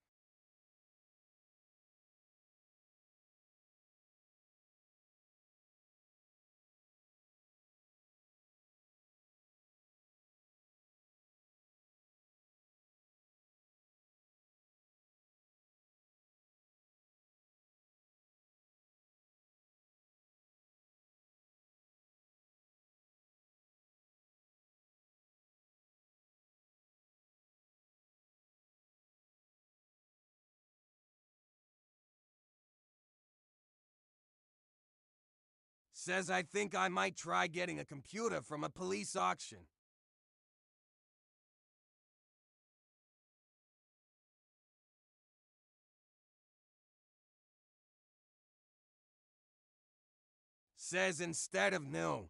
Says I think I might try getting a computer from a police auction. Says instead of new.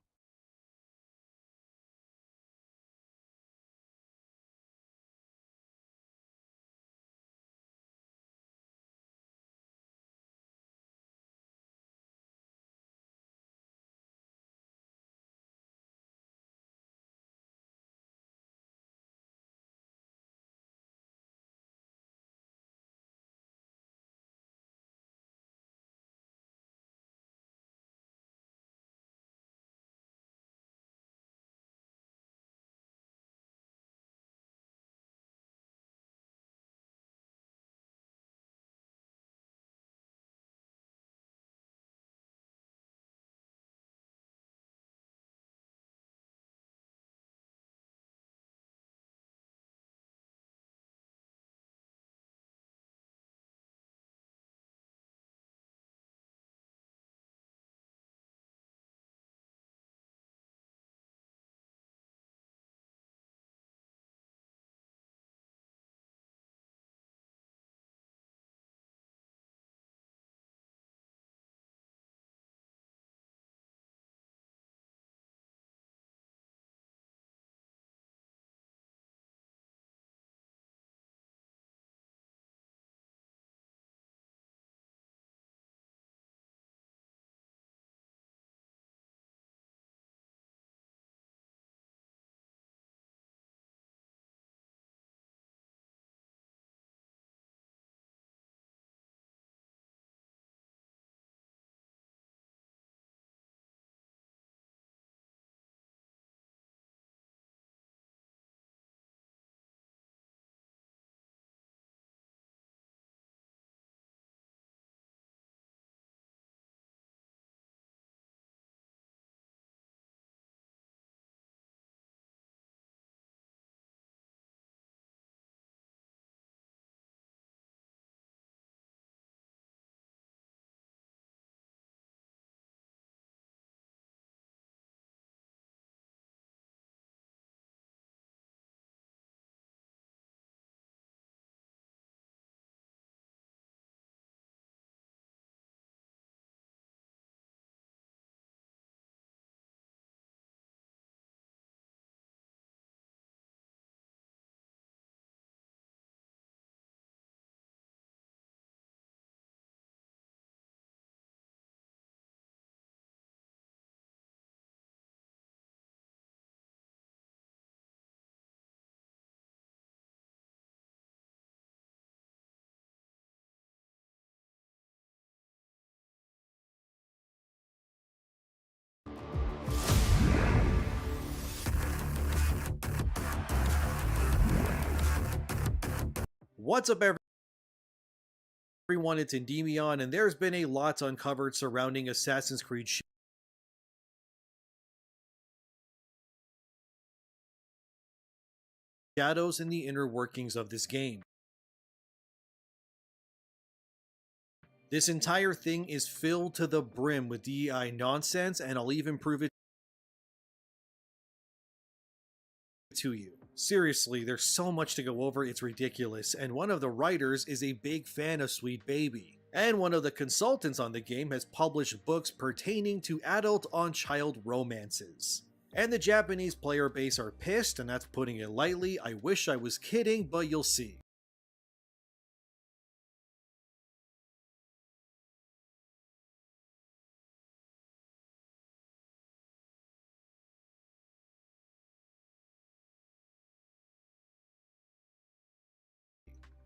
What's up, everyone? It's Endymion, and there's been a lot uncovered surrounding Assassin's Creed Shadows and the inner workings of this game. This entire thing is filled to the brim with DEI nonsense, and I'll even prove it to you. Seriously, there's so much to go over, it's ridiculous, and one of the writers is a big fan of Sweet Baby. And one of the consultants on the game has published books pertaining to adult on-child romances. And the Japanese player base are pissed, and that's putting it lightly. I wish I was kidding, but you'll see.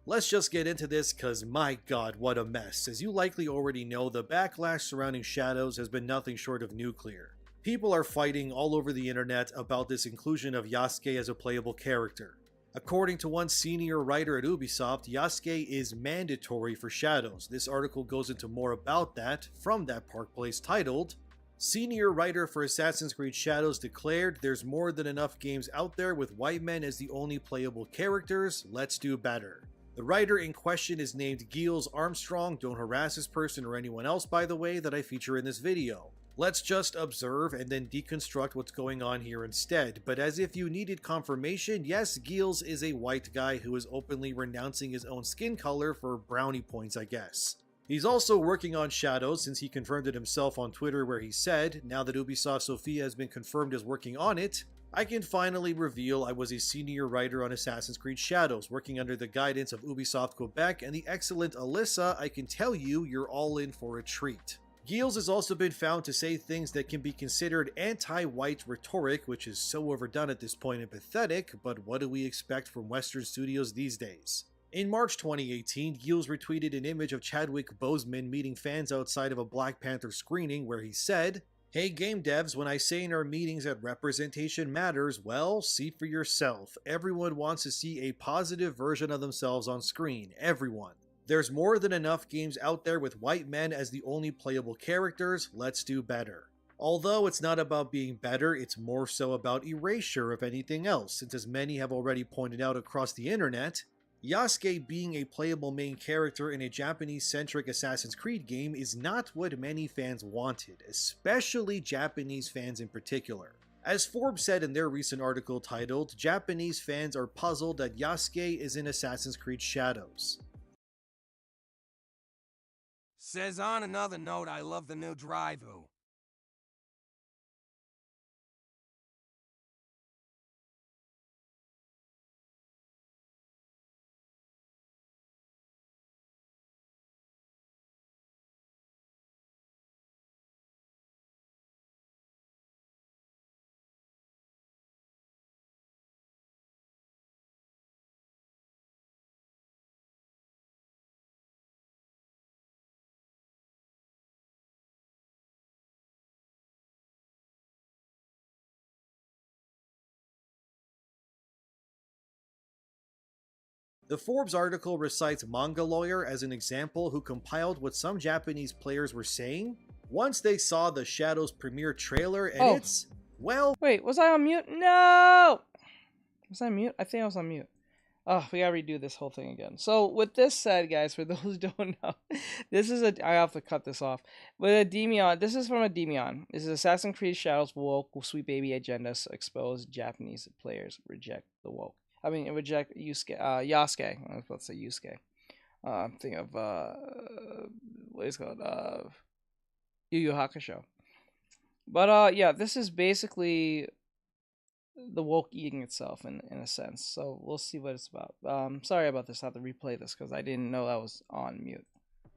Let's just get into this, cause my god, what a mess. As you likely already know, the backlash surrounding Shadows has been nothing short of nuclear. People are fighting all over the internet about this inclusion of Yasuke as a playable character. According to one senior writer at Ubisoft, Yasuke is mandatory for Shadows. This article goes into more about that from that Park Place titled, "Senior writer for Assassin's Creed Shadows declared there's more than enough games out there with white men as the only playable characters, let's do better." The writer in question is named Giles Armstrong. Don't harass this person or anyone else, by the way, that I feature in this video. Let's just observe and then deconstruct what's going on here instead. But as if you needed confirmation, yes, Giles is a white guy who is openly renouncing his own skin color for brownie points, I guess. He's also working on Shadows, since he confirmed it himself on Twitter, where he said, "Now that Ubisoft Sofia has been confirmed as working on it, I can finally reveal I was a senior writer on Assassin's Creed Shadows, working under the guidance of Ubisoft Quebec and the excellent Alyssa. I can tell you, you're all in for a treat." Giles has also been found to say things that can be considered anti-white rhetoric, which is so overdone at this point and pathetic, but what do we expect from Western studios these days? In March 2018, Giles retweeted an image of Chadwick Boseman meeting fans outside of a Black Panther screening where he said, "Hey game devs, when I say in our meetings that representation matters, well, see for yourself. Everyone wants to see a positive version of themselves on screen. Everyone. There's more than enough games out there with white men as the only playable characters. Let's do better." Although it's not about being better, it's more so about erasure if anything else, since as many have already pointed out across the internet, Yasuke being a playable main character in a Japanese-centric Assassin's Creed game is not what many fans wanted, especially Japanese fans in particular. As Forbes said in their recent article titled, "Japanese fans are puzzled that Yasuke is in Assassin's Creed Shadows." Says on another note, I love the new drive-thru. The Forbes article recites Manga Lawyer as an example who compiled what some Japanese players were saying once they saw the Shadows premiere trailer, and it's, well... Wait, was I on mute? No! Was I on mute? I think I was on mute. Oh, we gotta redo this whole thing again. So, with this said, guys, for those who don't know, this is I have to cut this off. But Endymion, this is from Endymion. This is Assassin's Creed Shadows woke Sweet Baby agendas expose Japanese players reject the woke. I mean, reject Yasuke. I was about to say Yusuke. I'm thinking of what is it called? Yu Yu Hakusho. But yeah, this is basically the woke eating itself in a sense. So we'll see what it's about. Sorry about this. I have to replay this because I didn't know I was on mute.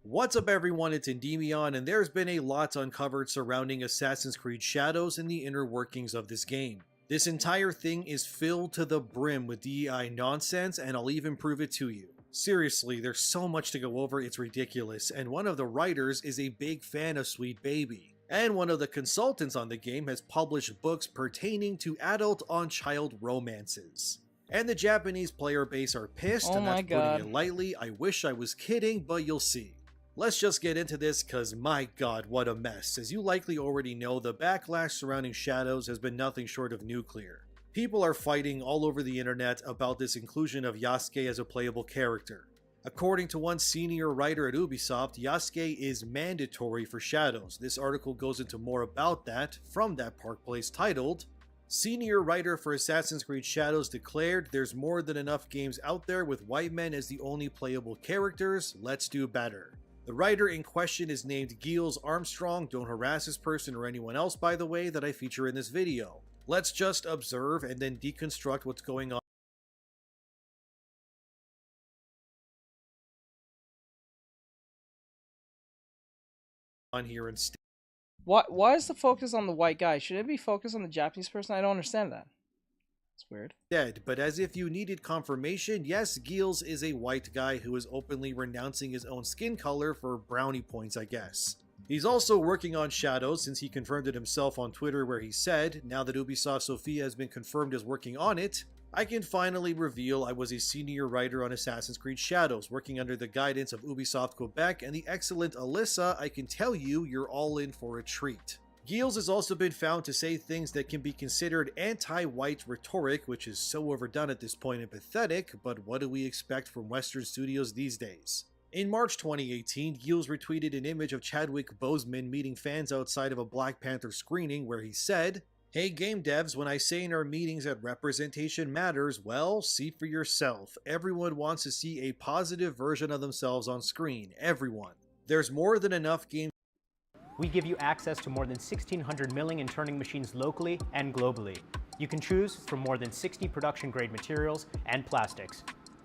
What's up, everyone? It's Endymion, and there's been a lot uncovered surrounding Assassin's Creed Shadows and the inner workings of this game. This entire thing is filled to the brim with DEI nonsense, and I'll even prove it to you. Seriously, there's so much to go over, it's ridiculous, and one of the writers is a big fan of Sweet Baby. And one of the consultants on the game has published books pertaining to adult on-child romances. And the Japanese player base are pissed, Oh and that's my God. putting it lightly. I wish I was kidding, but you'll see. Let's just get into this, cause my god, what a mess. As you likely already know, the backlash surrounding Shadows has been nothing short of nuclear. People are fighting all over the internet about this inclusion of Yasuke as a playable character. According to one senior writer at Ubisoft, Yasuke is mandatory for Shadows. This article goes into more about that from that Park Place titled, Senior writer for Assassin's Creed Shadows declared, there's more than enough games out there with white men as the only playable characters, let's do better. The writer in question is named Giles Armstrong. Don't harass this person or anyone else, by the way, that I feature in this video. Let's just observe and then deconstruct what's going on here instead. Why is the focus on the white guy? Should it be focused on the Japanese person? I don't understand that. It's weird. But as if you needed confirmation, yes, Giles is a white guy who is openly renouncing his own skin color for brownie points, I guess. He's also working on Shadows, since he confirmed it himself on Twitter, where he said, now that Ubisoft Sofia has been confirmed as working on it, I can finally reveal I was a senior writer on Assassin's Creed Shadows, working under the guidance of Ubisoft Quebec and the excellent Alyssa. I can tell you, you're all in for a treat. Giles has also been found to say things that can be considered anti-white rhetoric, which is so overdone at this point and pathetic, but what do we expect from Western studios these days? In March 2018, Giles retweeted an image of Chadwick Boseman meeting fans outside of a Black Panther screening where he said, "Hey game devs, when I say in our meetings that representation matters, well, see for yourself. Everyone wants to see a positive version of themselves on screen. Everyone. There's more than enough game." We give you access to more than 1,600 milling and turning machines locally and globally. You can choose from more than 60 production-grade materials and plastics.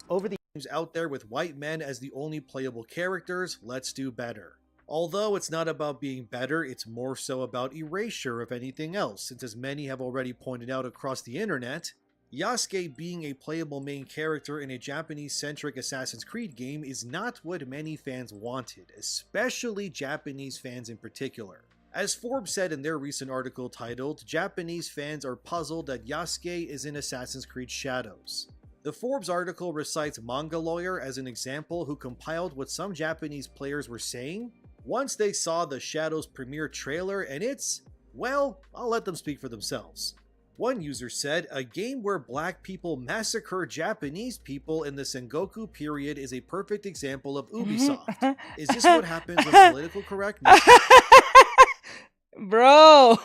Over the games out there with white men as the only playable characters, let's do better. Although it's not about being better, it's more so about erasure if anything else, since as many have already pointed out across the internet, Yasuke being a playable main character in a Japanese-centric Assassin's Creed game is not what many fans wanted, especially Japanese fans in particular. As Forbes said in their recent article titled, Japanese fans are puzzled that Yasuke is in Assassin's Creed Shadows. The Forbes article recites Manga Lawyer as an example who compiled what some Japanese players were saying once they saw the Shadows premiere trailer, and it's, well, I'll let them speak for themselves. One user said, a game where black people massacre Japanese people in the Sengoku period is a perfect example of Ubisoft. Is this what happens when political correctness? Bro!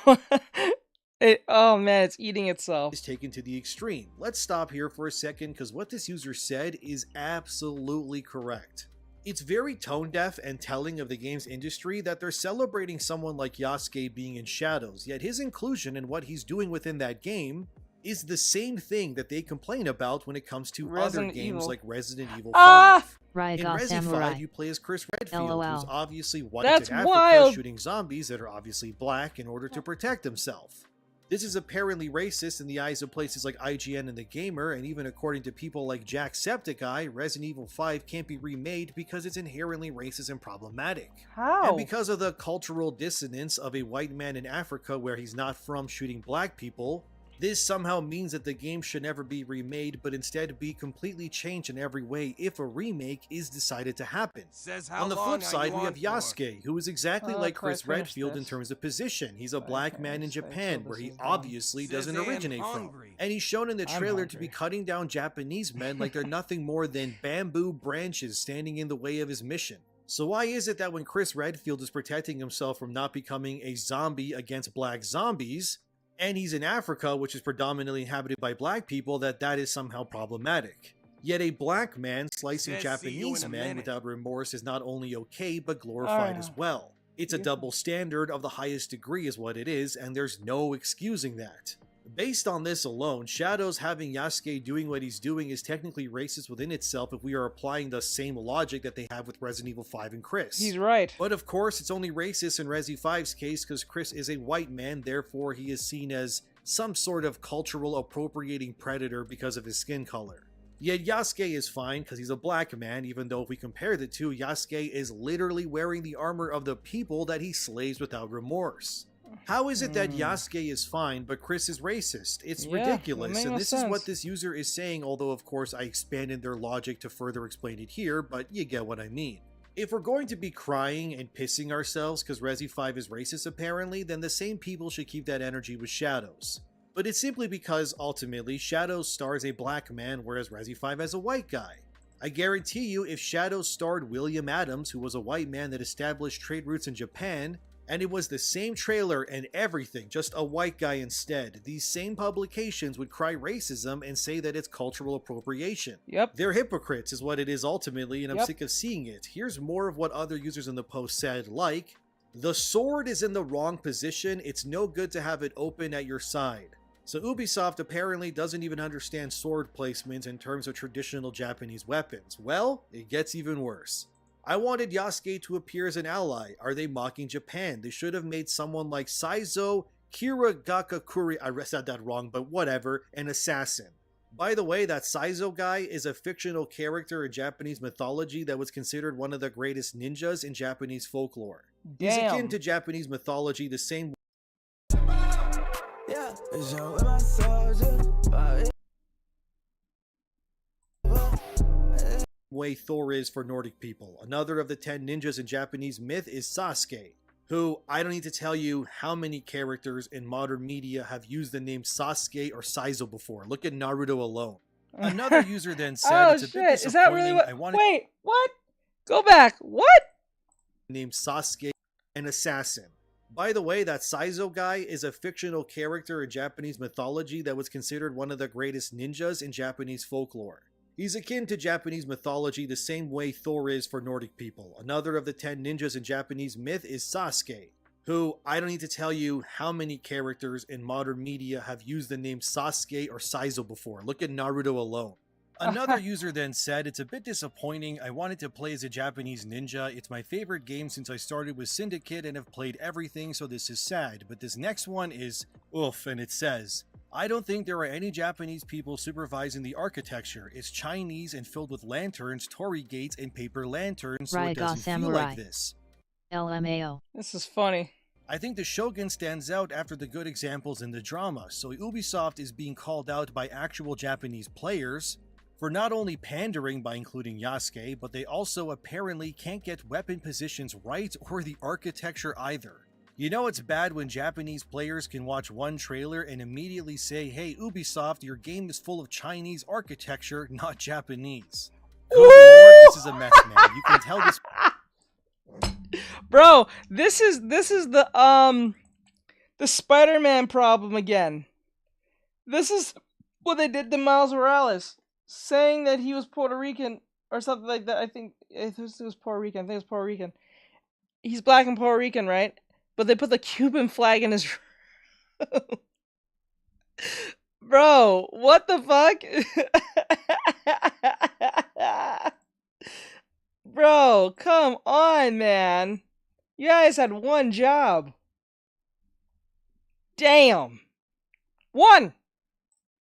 Oh man, it's eating itself. Is taken to the extreme. Let's stop here for a second, because what this user said is absolutely correct. It's very tone-deaf and telling of the game's industry that they're celebrating someone like Yasuke being in Shadows, yet his inclusion and what he's doing within that game is the same thing that they complain about when it comes to other games like Resident Evil 5. In Resi 5, you play as Chris Redfield, who's obviously white in Africa shooting zombies that are obviously black in order to protect himself. This is apparently racist in the eyes of places like IGN and The Gamer, and even according to people like Jacksepticeye, Resident Evil 5 can't be remade because it's inherently racist and problematic. How? And because of the cultural dissonance of a white man in Africa where he's not from shooting black people, this somehow means that the game should never be remade, but instead be completely changed in every way if a remake is decided to happen. On the flip side, we have Yasuke, who is exactly like Chris Redfield in terms of position. He's a black man in Japan, where he obviously doesn't originate from. And he's shown in the trailer to be cutting down Japanese men like they're nothing more than bamboo branches standing in the way of his mission. So why is it that when Chris Redfield is protecting himself from not becoming a zombie against black zombies, and he's in Africa, which is predominantly inhabited by black people, that is somehow problematic? Yet a black man slicing Japanese men without remorse is not only okay, but glorified as well. It's a double standard of the highest degree is what it is, and there's no excusing that. Based on this alone, Shadows having Yasuke doing what he's doing is technically racist within itself if we are applying the same logic that they have with Resident Evil 5 and Chris. He's right. But of course, it's only racist in Resi 5's case because Chris is a white man, therefore he is seen as some sort of cultural appropriating predator because of his skin color. Yet Yasuke is fine because he's a black man, even though if we compare the two, Yasuke is literally wearing the armor of the people that he slays without remorse. How is it that Yasuke is fine, but Chris is racist? It's ridiculous, and this is what this user is saying, although of course I expanded their logic to further explain it here, but you get what I mean. If we're going to be crying and pissing ourselves because Resi 5 is racist apparently, then the same people should keep that energy with Shadows. But it's simply because, ultimately, Shadows stars a black man, whereas Resi 5 has a white guy. I guarantee you, if Shadows starred William Adams, who was a white man that established trade routes in Japan, and it was the same trailer and everything, just a white guy instead, these same publications would cry racism and say that it's cultural appropriation. Yep. They're hypocrites is what it is ultimately, and I'm sick of seeing it. Here's more of what other users in the post said, like, "The sword is in the wrong position, it's no good to have it open at your side." So Ubisoft apparently doesn't even understand sword placement in terms of traditional Japanese weapons. Well, it gets even worse. I wanted Yasuke to appear as an ally. Are they mocking Japan? They should have made someone like Saizo Kirigakakuri, I said that wrong, but whatever, an assassin. By the way, that Saizo guy is a fictional character in Japanese mythology that was considered one of the greatest ninjas in Japanese folklore. He's akin to Japanese mythology the same way Thor is for Nordic people. Another of the 10 ninjas in Japanese myth is Sasuke, who I don't need to tell you how many characters in modern media have used the name Sasuke or Saizo before. Look at Naruto alone. Another user then said, it's a bit disappointing. Is that really what? Wait, what? Go back. What? Named Sasuke, an assassin. By the way, that Saizo guy is a fictional character in Japanese mythology that was considered one of the greatest ninjas in Japanese folklore. He's akin to Japanese mythology the same way Thor is for Nordic people. Another of the 10 ninjas in Japanese myth is Sasuke, who I don't need to tell you how many characters in modern media have used the name Sasuke or Saizo before. Look at Naruto alone. Another user then said, it's a bit disappointing. I wanted to play as a Japanese ninja. It's my favorite game since I started with Syndicate and have played everything, so this is sad. But this next one is oof, and it says, I don't think there are any Japanese people supervising the architecture. It's Chinese and filled with lanterns, torii gates, and paper lanterns, so it doesn't feel like this. LMAO. This is funny. I think the Shogun stands out after the good examples in the drama, so Ubisoft is being called out by actual Japanese players for not only pandering by including Yasuke, but they also apparently can't get weapon positions right or the architecture either. You know it's bad when Japanese players can watch one trailer and immediately say, hey Ubisoft, your game is full of Chinese architecture, not Japanese. Good lord, this is a mess, man. You can tell this... Bro, this is the Spider-Man problem again. This is what they did to Miles Morales, saying that he was Puerto Rican or something like that. I think it was Puerto Rican. He's black and Puerto Rican, right? But they put the Cuban flag in his room. Bro, what the fuck? Bro, come on, man. You guys had one job. Damn. One!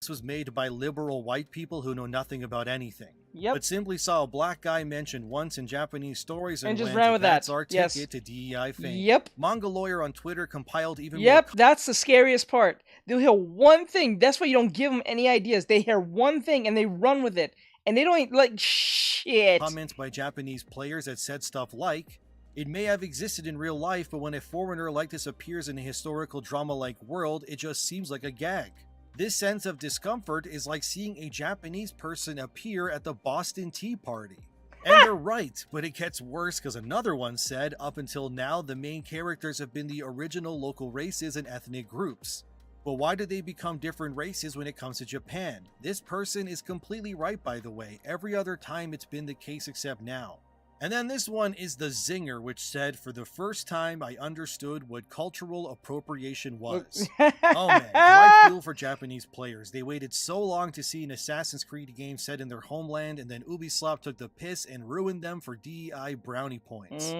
This was made by liberal white people who know nothing about anything. Yep. But simply saw a black guy mentioned once in Japanese stories and just went, ran with that. That's our ticket to DEI fame. Yep. Manga Lawyer on Twitter compiled even more... Yep, that's the scariest part. They'll hear one thing. That's why you don't give them any ideas. They hear one thing and they run with it. And they don't, like, shit. Comments by Japanese players that said stuff like, it may have existed in real life, but when a foreigner like this appears in a historical drama-like world, it just seems like a gag. This sense of discomfort is like seeing a Japanese person appear at the Boston Tea Party. And they're right, but it gets worse because another one said, up until now, the main characters have been the original local races and ethnic groups. But why do they become different races when it comes to Japan? This person is completely right, by the way. Every other time it's been the case except now. And then this one is the zinger, which said, for the first time I understood what cultural appropriation was. Oh man, do I feel for Japanese players. They waited so long to see an Assassin's Creed game set in their homeland, and then Ubisoft took the piss and ruined them for DEI brownie points.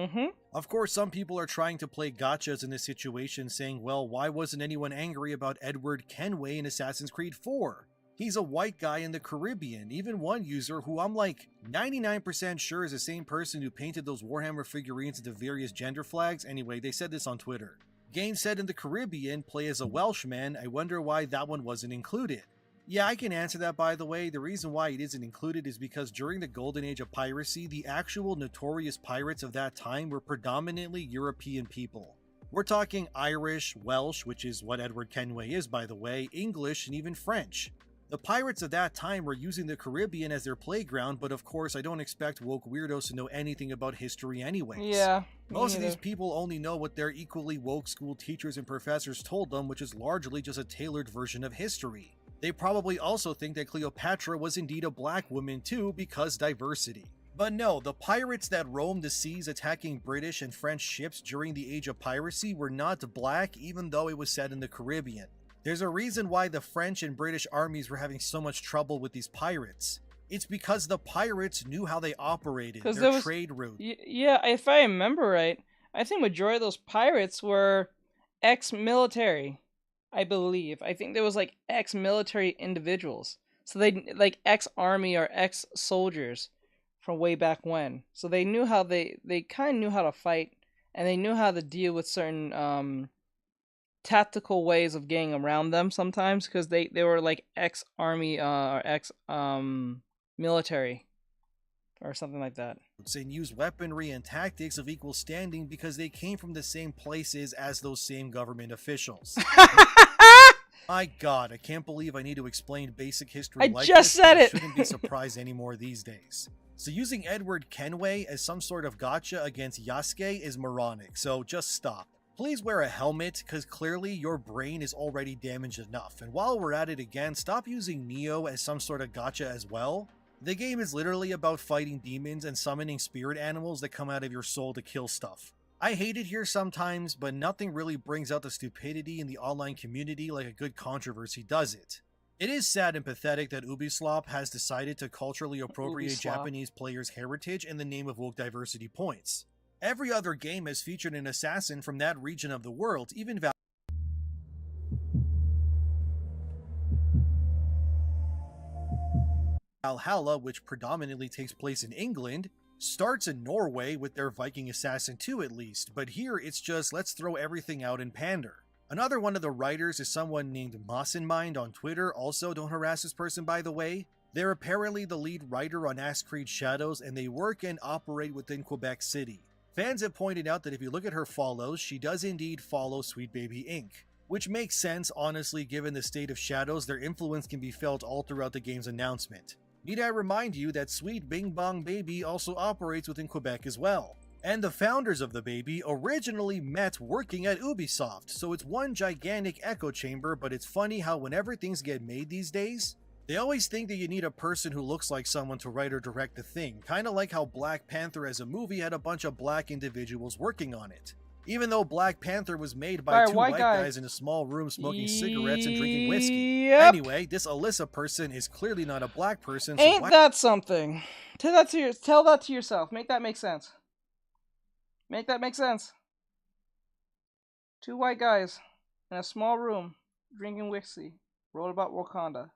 Of course, some people are trying to play gotchas in this situation, saying, well, why wasn't anyone angry about Edward Kenway in Assassin's Creed 4? He's a white guy in the Caribbean. Even one user who I'm like 99% sure is the same person who painted those Warhammer figurines into various gender flags. Anyway, they said this on Twitter. Game set in the Caribbean, play as a Welshman. I wonder why that one wasn't included. Yeah, I can answer that, by the way. The reason why it isn't included is because during the golden age of piracy, the actual notorious pirates of that time were predominantly European people. We're talking Irish, Welsh, which is what Edward Kenway is, by the way, English, and even French. The pirates of that time were using the Caribbean as their playground, but of course I don't expect woke weirdos to know anything about history anyways. Yeah. Most of these people only know what their equally woke school teachers and professors told them, which is largely just a tailored version of history. They probably also think that Cleopatra was indeed a black woman too, because diversity. But no, the pirates that roamed the seas attacking British and French ships during the age of piracy were not black, even though it was set in the Caribbean. There's a reason why the French and British armies were having so much trouble with these pirates. It's because the pirates knew how they operated, their trade route. Yeah, if I remember right, I think majority of those pirates were ex-military, I believe. I think there was like ex-military individuals. So they like ex-army or ex-soldiers from way back when. So they knew how they kind of knew how to fight, and they knew how to deal with certain tactical ways of getting around them sometimes, because they were like ex-army or ex-military or something like that. And use weaponry and tactics of equal standing because they came from the same places as those same government officials. My god, I can't believe I need to explain basic history like this. I just said it! I shouldn't be surprised anymore these days. So using Edward Kenway as some sort of gotcha against Yasuke is moronic, so just stop. Please wear a helmet, because clearly your brain is already damaged enough. And while we're at it again, stop using Neo as some sort of gotcha as well. The game is literally about fighting demons and summoning spirit animals that come out of your soul to kill stuff. I hate it here sometimes, but nothing really brings out the stupidity in the online community like a good controversy does it. It is sad and pathetic that Ubisoft has decided to culturally appropriate Japanese players' heritage in the name of woke diversity points. Every other game has featured an assassin from that region of the world, even Valhalla, which predominantly takes place in England, starts in Norway with their Viking Assassin 2 at least, but here it's just let's throw everything out and pander. Another one of the writers is someone named Mossenmind on Twitter. Also, don't harass this person, by the way. They're apparently the lead writer on Axe Creed Shadows, and they work and operate within Quebec City. Fans have pointed out that if you look at her follows, she does indeed follow Sweet Baby Inc., which makes sense, honestly, given the state of Shadows. Their influence can be felt all throughout the game's announcement. Need I remind you that Sweet Bing Bong Baby also operates within Quebec as well. And the founders of the baby originally met working at Ubisoft, so it's one gigantic echo chamber, but it's funny how whenever things get made these days, they always think that you need a person who looks like someone to write or direct the thing, kinda like how Black Panther as a movie had a bunch of black individuals working on it. Even though Black Panther was made by two white guys in a small room smoking cigarettes and drinking whiskey. Yep. Anyway, this Alyssa person is clearly not a black person. So ain't that something? Tell that to yourself. Make that make sense. Make that make sense. Two white guys in a small room drinking whiskey. Wrote about Wakanda.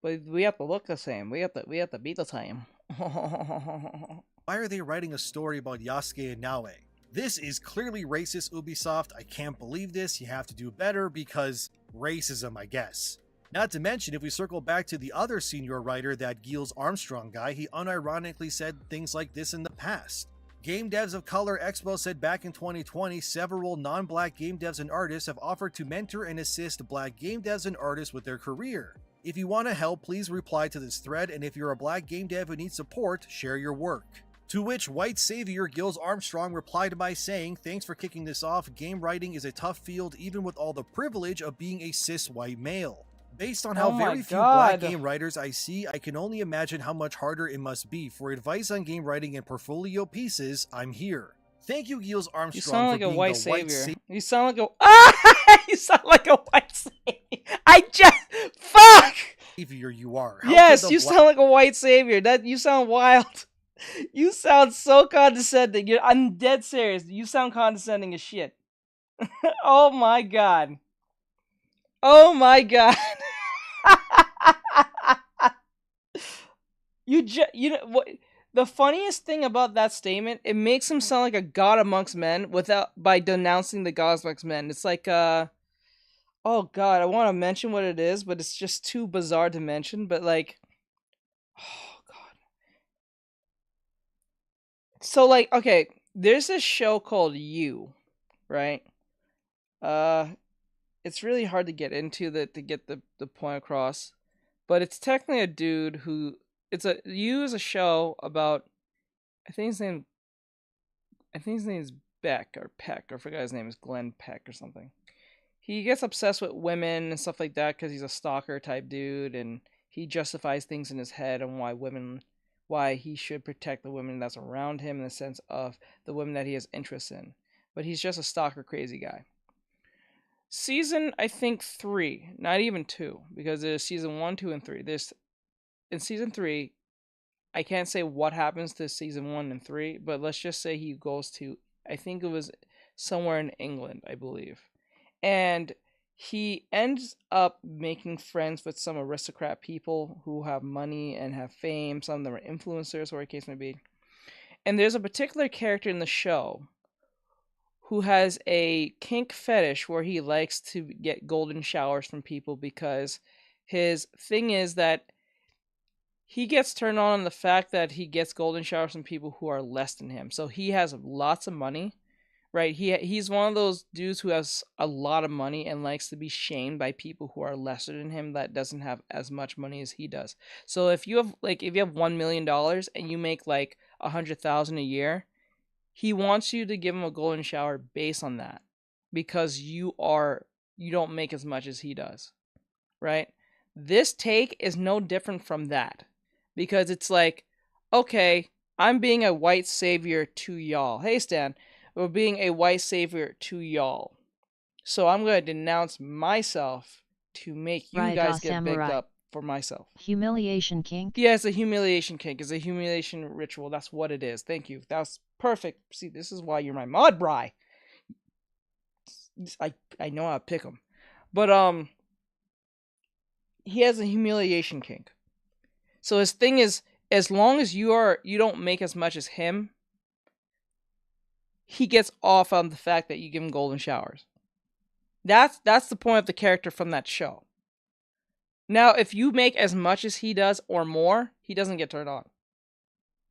But we have to look the same. We have to be the same. Why are they writing a story about Yasuke and Naoe? This is clearly racist, Ubisoft. I can't believe this. You have to do better because racism, I guess. Not to mention, if we circle back to the other senior writer, that Giles Armstrong guy, he unironically said things like this in the past. Game Devs of Color Expo said back in 2020, several non-black game devs and artists have offered to mentor and assist black game devs and artists with their career. If you want to help, please reply to this thread, and if you're a black game dev who needs support, share your work. To which white savior Giles Armstrong replied by saying, "Thanks for kicking this off. Game writing is a tough field even with all the privilege of being a cis white male. Based on how very few black game writers I see, I can only imagine how much harder it must be. For advice on game writing and portfolio pieces, I'm here." Thank you, Giles Armstrong. You sound like for being a white the savior. You sound like a you sound like a white savior. Fuck. Savior you are. Yes, you sound like a white savior. You sound wild. You sound so condescending. I'm dead serious. You sound condescending as shit. Oh my god. Oh my god. you know what? The funniest thing about that statement, it makes him sound like a god amongst men by denouncing the gods amongst men. It's like, oh god, I want to mention what it is, but it's just too bizarre to mention. But like, oh god. So like, okay, there's this show called You, right? It's really hard to get into to get the point across, but it's technically a dude who You is a show about, I think his name is Beck or Peck, or I forgot his name is Glenn Peck or something. He gets obsessed with women and stuff like that because he's a stalker type dude, and he justifies things in his head on why he should protect the women that's around him in the sense of the women that he has interest in. But he's just a stalker crazy guy. Season, I think 3, not even 2, because there's season 1, 2, and 3. In season 3, I can't say what happens to season 1 and 3, but let's just say he goes to, I think it was somewhere in England, I believe. And he ends up making friends with some aristocrat people who have money and have fame. Some of them are influencers, whatever the case may be. And there's a particular character in the show who has a kink fetish where he likes to get golden showers from people because his thing is that he gets turned on the fact that he gets golden showers from people who are less than him. So he has lots of money, right? He's one of those dudes who has a lot of money and likes to be shamed by people who are lesser than him that doesn't have as much money as he does. So if you have $1 million and you make like 100,000 a year, he wants you to give him a golden shower based on that because you don't make as much as he does, right? This take is no different from that because it's like, okay, I'm being a white savior to y'all. Hey, Stan, we're being a white savior to y'all. So I'm going to denounce myself to make you guys get bigged up for myself. Humiliation kink? Yeah, it's a humiliation kink. It's a humiliation ritual. That's what it is. Thank you. That was perfect. See, this is why you're my mod bri. I know how to pick him. But, he has a humiliation kink. So his thing is, as long as you don't make as much as him, he gets off on the fact that you give him golden showers. That's the point of the character from that show. Now, if you make as much as he does or more, he doesn't get turned on.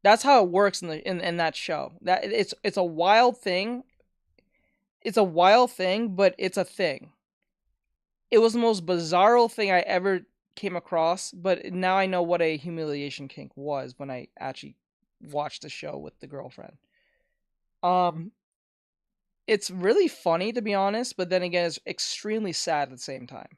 That's how it works in that show. That it's a wild thing. It's a wild thing, but it's a thing. It was the most bizarro thing I ever came across, but now I know what a humiliation kink was when I actually watched the show with the girlfriend. It's really funny, to be honest, but then again, it's extremely sad at the same time.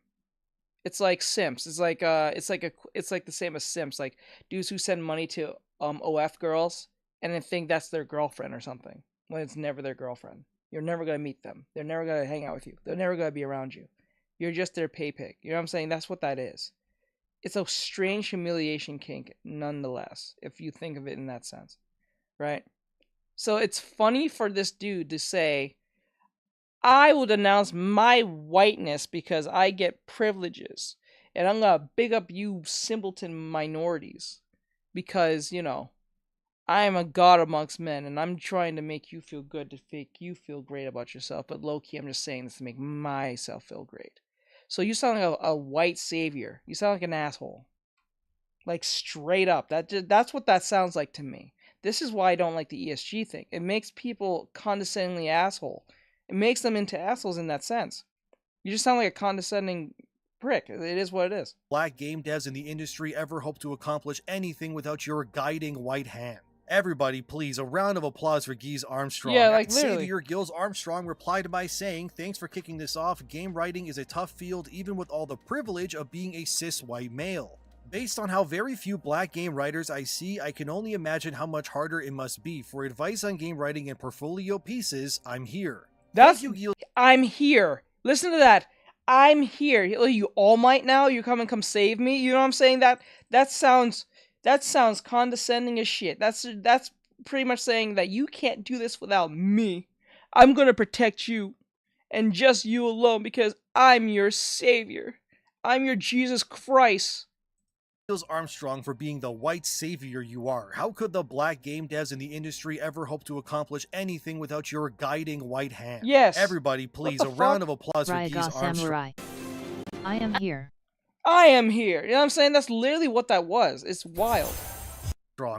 It's like Simps. It's like the same as Simps, like dudes who send money to OF girls and then think that's their girlfriend or something when it's never their girlfriend. You're never gonna meet them. They're never gonna hang out with you. They're never gonna be around you. You're just their pay pig. You know what I'm saying? That's what that is. It's a strange humiliation kink, nonetheless, if you think of it in that sense, right? So it's funny for this dude to say, I will denounce my whiteness because I get privileges. And I'm going to big up you simpleton minorities. Because, I am a god amongst men. And I'm trying to make you feel good to make you feel great about yourself. But low-key, I'm just saying this to make myself feel great. So you sound like a white savior. You sound like an asshole. Like, straight up. That's what that sounds like to me. This is why I don't like the ESG thing. It makes people condescendingly asshole. It makes them into assholes in that sense. You just sound like a condescending prick. It is what it is. Black game devs in the industry ever hope to accomplish anything without your guiding white hand? Everybody, please, a round of applause for Geese Armstrong. Yeah, like At literally. Savior Gills Armstrong replied by saying, "Thanks for kicking this off. Game writing is a tough field even with all the privilege of being a cis white male. Based on how very few black game writers I see, I can only imagine how much harder it must be. For advice on game writing and portfolio pieces, I'm here." I'm here. Listen to that. I'm here. You All Might now? You come save me? You know what I'm saying? That sounds condescending as shit. That's pretty much saying that you can't do this without me. I'm gonna protect you. And just you alone because I'm your savior. I'm your Jesus Christ. Armstrong for being the white savior you are. How could the black game devs in the industry ever hope to accomplish anything without your guiding white hand? Yes. Everybody, please, a round of applause for Geese Armstrong. Samurai. I am here. I am here. You know what I'm saying? That's literally what that was. It's wild.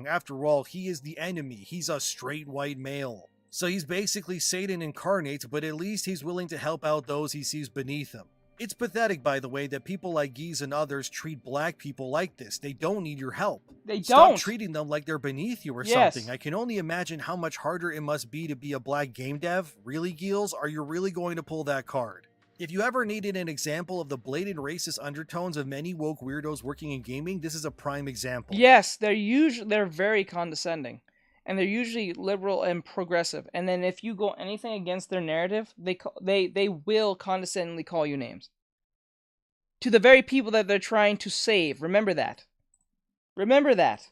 After all, he is the enemy. He's a straight white male. So he's basically Satan incarnate, but at least he's willing to help out those he sees beneath him. It's pathetic, by the way, that people like Geese and others treat black people like this. They don't need your help. They Stop don't. treating them like they're beneath you or Yes. something. I can only imagine how much harder it must be to be a black game dev. Really, Geels? Are you really going to pull that card? If you ever needed an example of the blatant racist undertones of many woke weirdos working in gaming, this is a prime example. Yes, they're very condescending. And they're usually liberal and progressive. And then if you go anything against their narrative, they will condescendingly call you names. To the very people that they're trying to save. Remember that. Remember that.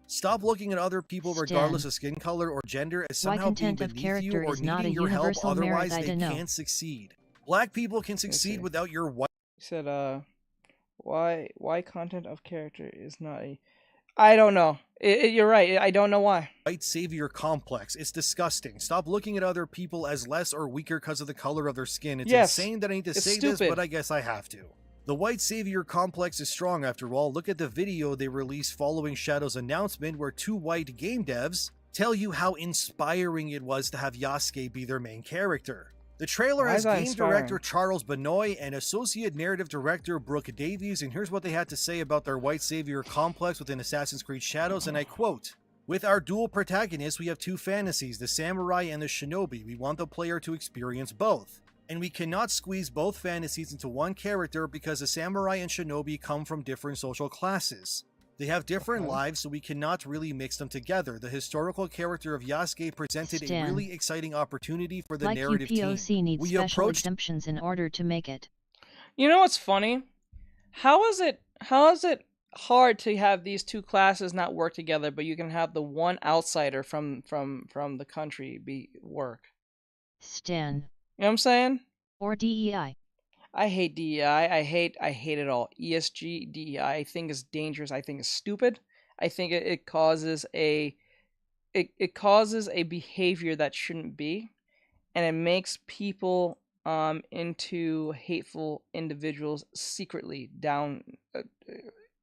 Stop looking at other people regardless of skin color or gender as somehow being beneath you or needing your help, otherwise they can't succeed. Black people can succeed without your white... He said, why content of character is not a... I don't know. You're right. I don't know why. White savior complex. It's disgusting. Stop looking at other people as less or weaker because of the color of their skin. It's insane that I need to say this, but I guess I have to. The white savior complex is strong after all. Look at the video they released following Shadow's announcement where two white game devs tell you how inspiring it was to have Yasuke be their main character. The trailer has game director Charles Benoit and associate narrative director Brooke Davies, and here's what they had to say about their white savior complex within Assassin's Creed Shadows, and I quote, "With our dual protagonists, we have two fantasies, the samurai and the shinobi. We want the player to experience both. And we cannot squeeze both fantasies into one character because the samurai and shinobi come from different social classes. They have different lives, so we cannot really mix them together. The historical character of Yasuke presented a really exciting opportunity for the narrative team. Needs special exemptions in order to make it. You know what's funny? How is it hard to have these two classes not work together, but you can have the one outsider from the country work? Stan. You know what I'm saying? Or DEI. I hate DEI. I hate it all. ESG, DEI, I think is dangerous. I think it's stupid. I think it causes a behavior that shouldn't be, and it makes people into hateful individuals secretly down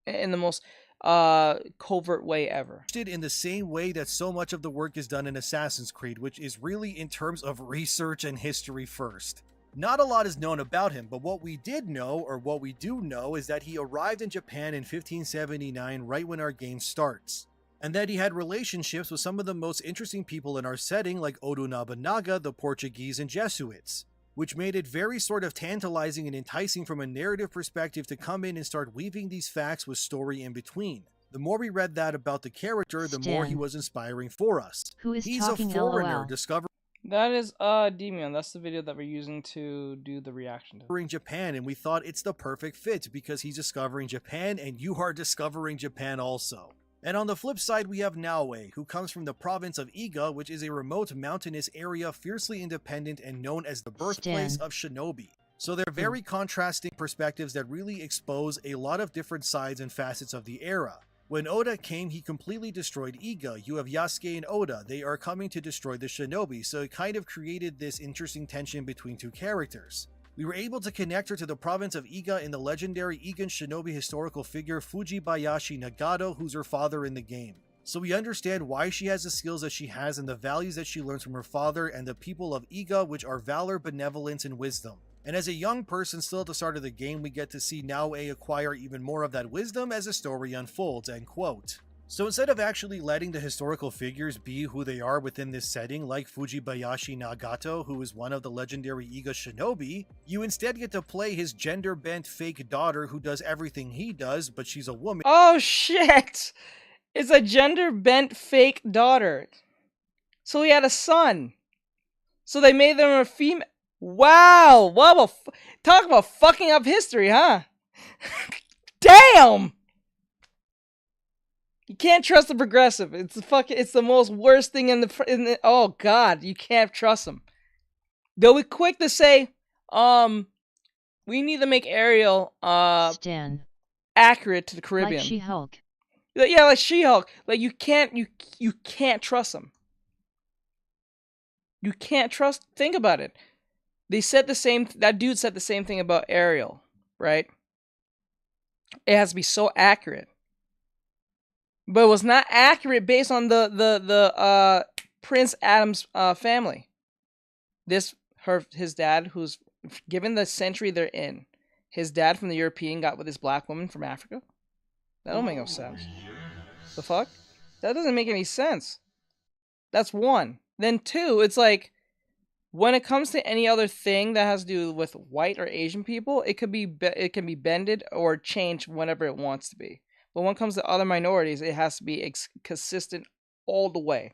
in the most covert way ever. In the same way that so much of the work is done in Assassin's Creed, which is really in terms of research and history first. Not a lot is known about him, but what we did know, or what we do know, is that he arrived in Japan in 1579 right when our game starts, and that he had relationships with some of the most interesting people in our setting like Oda Nobunaga, the Portuguese, and Jesuits, which made it very sort of tantalizing and enticing from a narrative perspective to come in and start weaving these facts with story in between. The more we read that about the character, the more he was inspiring for us. He's a foreigner discovering... That is Demion. That's the video that we're using to do the reaction to. Japan, and we thought it's the perfect fit because he's discovering Japan and you are discovering Japan also. And on the flip side, we have Naoe, who comes from the province of Iga, which is a remote mountainous area fiercely independent and known as the birthplace of shinobi. So they're very contrasting perspectives that really expose a lot of different sides and facets of the era. When Oda came, he completely destroyed Iga. You have Yasuke and Oda. They are coming to destroy the shinobi, so it kind of created this interesting tension between two characters. We were able to connect her to the province of Iga in the legendary Igan shinobi historical figure Fujibayashi Nagato, who's her father in the game. So we understand why she has the skills that she has and the values that she learns from her father and the people of Iga, which are valor, benevolence, and wisdom. And as a young person still at the start of the game, we get to see Naoe acquire even more of that wisdom as the story unfolds, end quote. So instead of actually letting the historical figures be who they are within this setting, like Fujibayashi Nagato, who is one of the legendary Iga shinobi, you instead get to play his gender-bent fake daughter who does everything he does, but she's a woman. Oh shit! It's a gender-bent fake daughter. So he had a son. So they made them a female. Wow! Wow! Talk about fucking up history, huh? Damn! You can't trust the progressive. It's the most worst thing in the. Oh god, you can't trust them. They'll be quick to say, we need to make Ariel Stan. accurate to the Caribbean. Like She-Hulk. Yeah, like She-Hulk. Like you can't trust them. You can't trust. Think about it. They said the same. That dude said the same thing about Ariel, right? It has to be so accurate, but it was not accurate based on the Prince Adam's family. His dad, who's given the century they're in, his dad from the European got with this black woman from Africa. That don't make no sense. The fuck? That doesn't make any sense. That's one. Then two, it's like, when it comes to any other thing that has to do with white or Asian people, it can be bended or changed whenever it wants to be. But when it comes to other minorities, it has to be consistent all the way.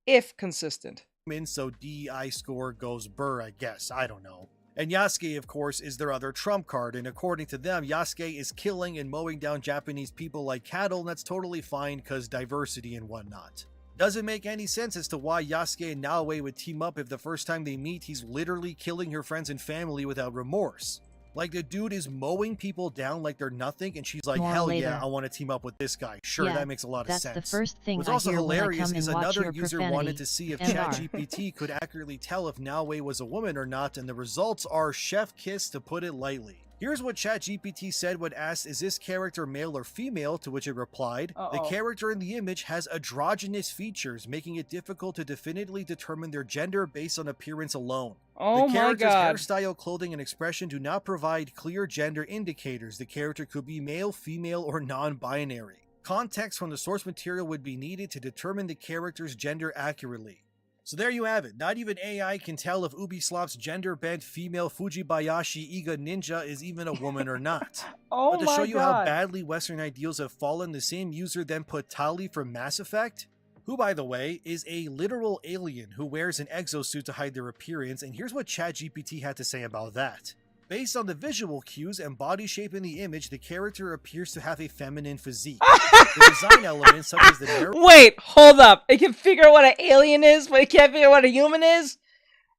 If consistent. So DEI score goes burr, I guess. I don't know. And Yasuke, of course, is their other trump card, and according to them, Yasuke is killing and mowing down Japanese people like cattle, and that's totally fine because diversity and whatnot. Doesn't make any sense as to why Yasuke and Naoe would team up if the first time they meet, he's literally killing her friends and family without remorse. Like, the dude is mowing people down like they're nothing, and she's like, hell yeah, I want to team up with this guy. Sure, that makes a lot of sense. That's the first thing What's I also hear hilarious when I come is and watch another your user profanity. wanted to see if NR. ChatGPT could accurately tell if Naoe was a woman or not, and the results are chef kiss, to put it lightly. Here's what ChatGPT said when asked, is this character male or female, to which it replied, the character in the image has androgynous features, making it difficult to definitively determine their gender based on appearance alone. Oh the my character's god. hairstyle, clothing, and expression do not provide clear gender indicators. The character could be male, female, or non-binary. Context from the source material would be needed to determine the character's gender accurately. So there you have it. Not even AI can tell if Ubisoft's gender-bent female Fujibayashi Iga ninja is even a woman or not. Oh but to my show you god. how badly Western ideals have fallen, the same user then put Tali from Mass Effect, who, by the way, is a literal alien who wears an exosuit to hide their appearance, and here's what ChatGPT had to say about that. Based on the visual cues and body shape in the image, the character appears to have a feminine physique. The design elements, such as the narrow— Wait, hold up. It can figure out what an alien is, but it can't figure out what a human is?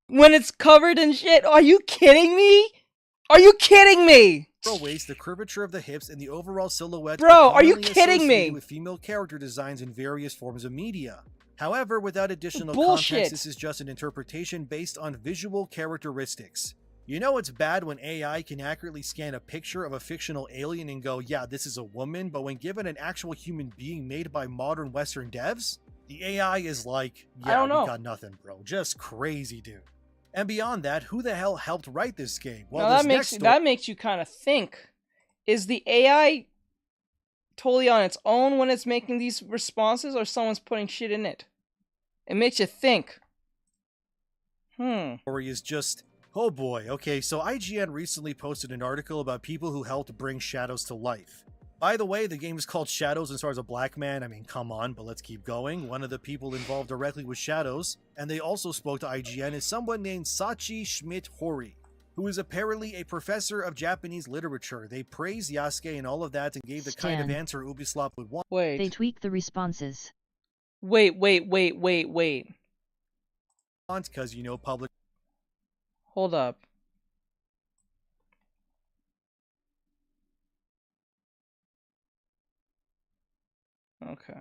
When it's covered in shit? Are you kidding me? Are you kidding me? waist, the curvature of the hips, and the overall silhouette. Bro, are you commonly kidding me? associated with female character designs in various forms of media. However, without additional Bullshit. context, this is just an interpretation based on visual characteristics. You know it's bad when AI can accurately scan a picture of a fictional alien and go, yeah, this is a woman, but when given an actual human being made by modern Western devs, the AI is like, I yeah, don't know. we got nothing, bro. Just crazy, dude. And beyond that, who the hell helped write this game? Well, now this that makes you kind of think. Is the AI totally on its own when it's making these responses, or someone's putting shit in it? It makes you think. story is just, oh boy. Okay, so IGN recently posted an article about people who helped bring Shadows to life. By the way, the game is called Shadows and stars a black man. I mean, come on, but let's keep going. One of the people involved directly with Shadows, and they also spoke to IGN, is someone named Sachi Schmidt-Hori, who is apparently a professor of Japanese literature. They praised Yasuke and all of that and gave the kind of answer Ubisoft would want. Wait. They tweak the responses. Wait. Because, you know, public. Hold up. Okay.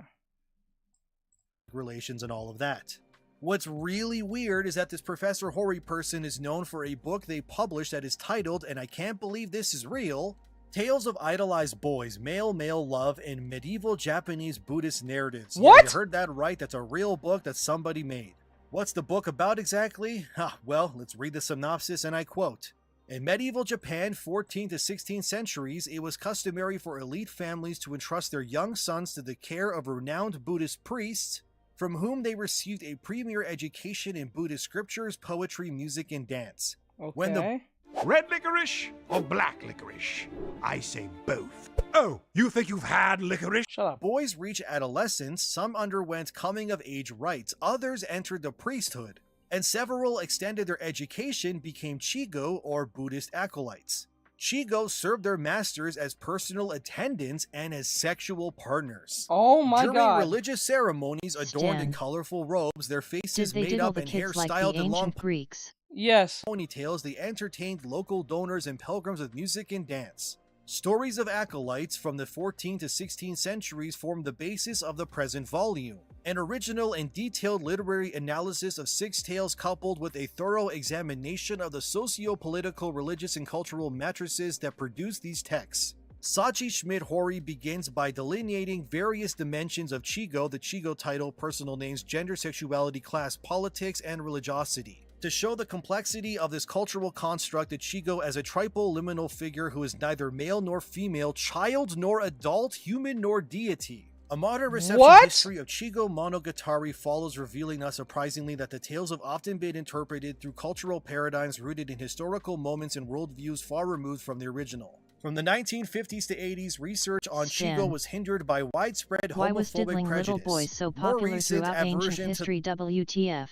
Relations and all of that. What's really weird is that this Professor Hori person is known for a book they published that is titled, and I can't believe this is real, Tales of Idolized Boys, Male Love, and Medieval Japanese Buddhist Narratives. What? Yeah, you heard that right, that's a real book that somebody made. What's the book about exactly? Well, let's read the synopsis, and I quote. In medieval Japan, 14th to 16th centuries, it was customary for elite families to entrust their young sons to the care of renowned Buddhist priests, from whom they received a premier education in Buddhist scriptures, poetry, music, and dance. Okay. When the Red licorice or black licorice? I say both. Oh, you think you've had licorice? Shut up. boys reached adolescence, some underwent coming-of-age rites, others entered the priesthood, and several extended their education, became Chigo or Buddhist acolytes. Chigo served their masters as personal attendants and as sexual partners. Oh my During god. religious ceremonies adorned in Stan. colorful robes, their faces Did they made diddle up the and hair kids like the styled in long ancient Greeks? Yes. ponytails, they entertained local donors and pilgrims with music and dance. Stories of acolytes from the 14th to 16th centuries form the basis of the present volume. An original and detailed literary analysis of 6 tales coupled with a thorough examination of the socio-political, religious, and cultural matrices that produce these texts. Sachi Schmidt-Hori begins by delineating various dimensions of Chigo, the Chigo title, personal names, gender, sexuality, class, politics, and religiosity. To show the complexity of this cultural construct, the Chigo as a triple liminal figure who is neither male nor female, child nor adult, human nor deity. A modern reception history of Chigo Monogatari follows, revealing not surprisingly that the tales have often been interpreted through cultural paradigms rooted in historical moments and worldviews far removed from the original. From the 1950s to 80s, research on Chigo was hindered by widespread Why was homophobic diddling prejudice. little boys so More popular recent throughout ancient aversion history? to WTF?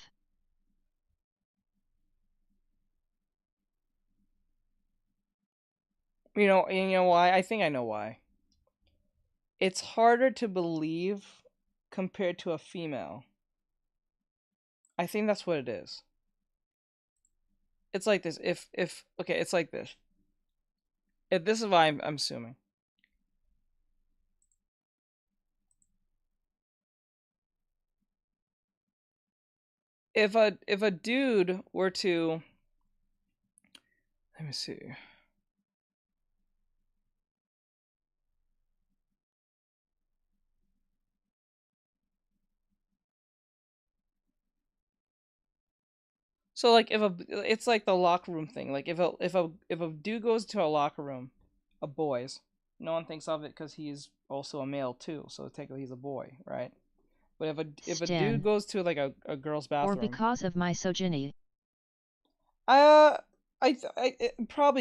You know why? I think I know why. It's harder to believe compared to a female. I think that's what it is. It's like this. Okay, it's like this. If this is why I'm assuming. If a dude were to, let me see. So like it's like the locker room thing. Like if a dude goes to a locker room of boys, no one thinks of it because he's also a male too. So technically he's a boy, right? But if a dude goes to like a girl's bathroom, or because of misogyny, probably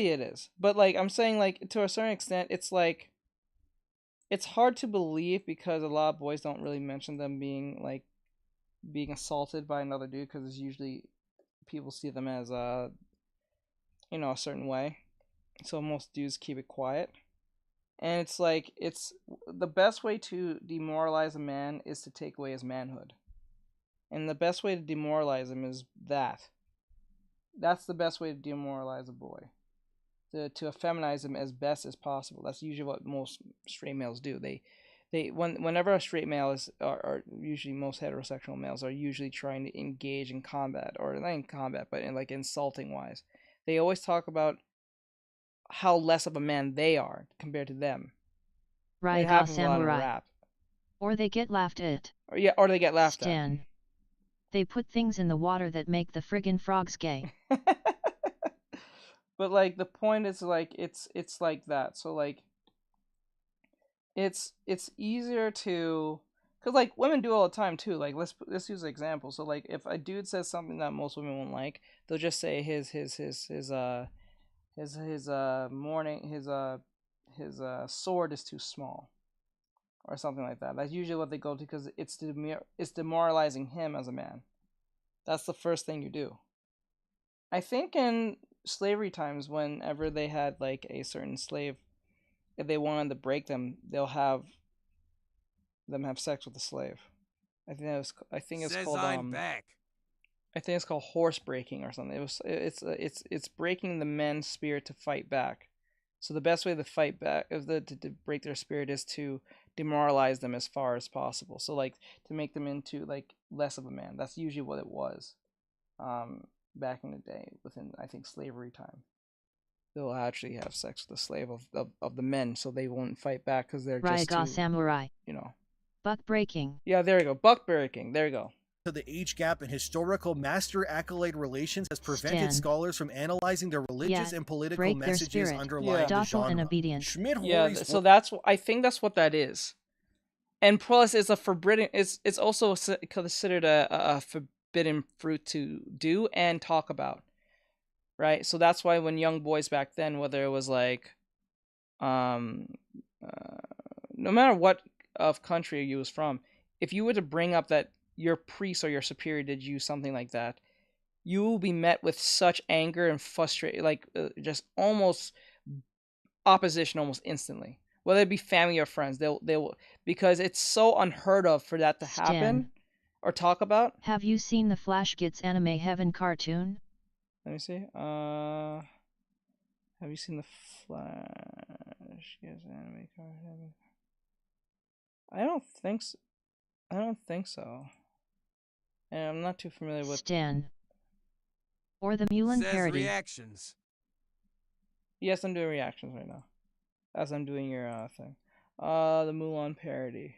it is. But like I'm saying, like to a certain extent, it's like it's hard to believe because a lot of boys don't really mention them being assaulted by another dude because it's usually people see them as a certain way, so most dudes keep it quiet. And it's like it's the best way to demoralize a man is to take away his manhood, and the best way to demoralize him is that's the best way to demoralize a boy, to effeminize him as best as possible. That's usually what most straight males do. Whenever a straight male is, or usually most heterosexual males are usually trying to engage in combat, or not in combat, but in like insulting wise, they always talk about how less of a man they are compared to them. It happens a lot in rap. Or they get laughed at. Or they get laughed at. They put things in the water that make the friggin' frogs gay. But like the point is like it's like that. So like it's easier to, because like women do all the time too. Like let's use an example. So like if a dude says something that most women won't like, they'll just say his sword is too small, or something like that. That's usually what they go to because it's demoralizing him as a man. That's the first thing you do. I think in slavery times, whenever they had like a certain slave, if they wanted to break them, they'll have them have sex with the slave. I think it's called I'm back. I think it's called horse breaking or something. It's breaking the men's spirit to fight back. So the best way to fight back, to break their spirit, is to demoralize them as far as possible. So like to make them into like less of a man. That's usually what it was, back in the day, within I think slavery time. They'll actually have sex with the slave of the men, so they won't fight back because they're just too, samurai. Buck breaking. Yeah, there you go. Buck breaking. There you go. The age gap in historical master-accolade relations has prevented scholars from analyzing the religious and political messages underlying the genre. And obedient. So I think that's what that is. And plus, it's a forbidden. It's also considered a forbidden fruit to do and talk about, right? So that's why when young boys back then, whether it was like, no matter what of country you was from, if you were to bring up that your priest or your superior did you something like that, you will be met with such anger and frustration, like just almost opposition almost instantly. Whether it be family or friends, they will, because it's so unheard of for that to happen or talk about. Have you seen the Flash Gets Anime Heaven cartoon? Let me see. Have you seen the Flash? Yes, anime card. I don't think so. I don't think so. And I'm not too familiar with Stan. Or the Mulan Says parody. reactions. Yes, I'm doing reactions right now. As I'm doing your thing. The Mulan parody.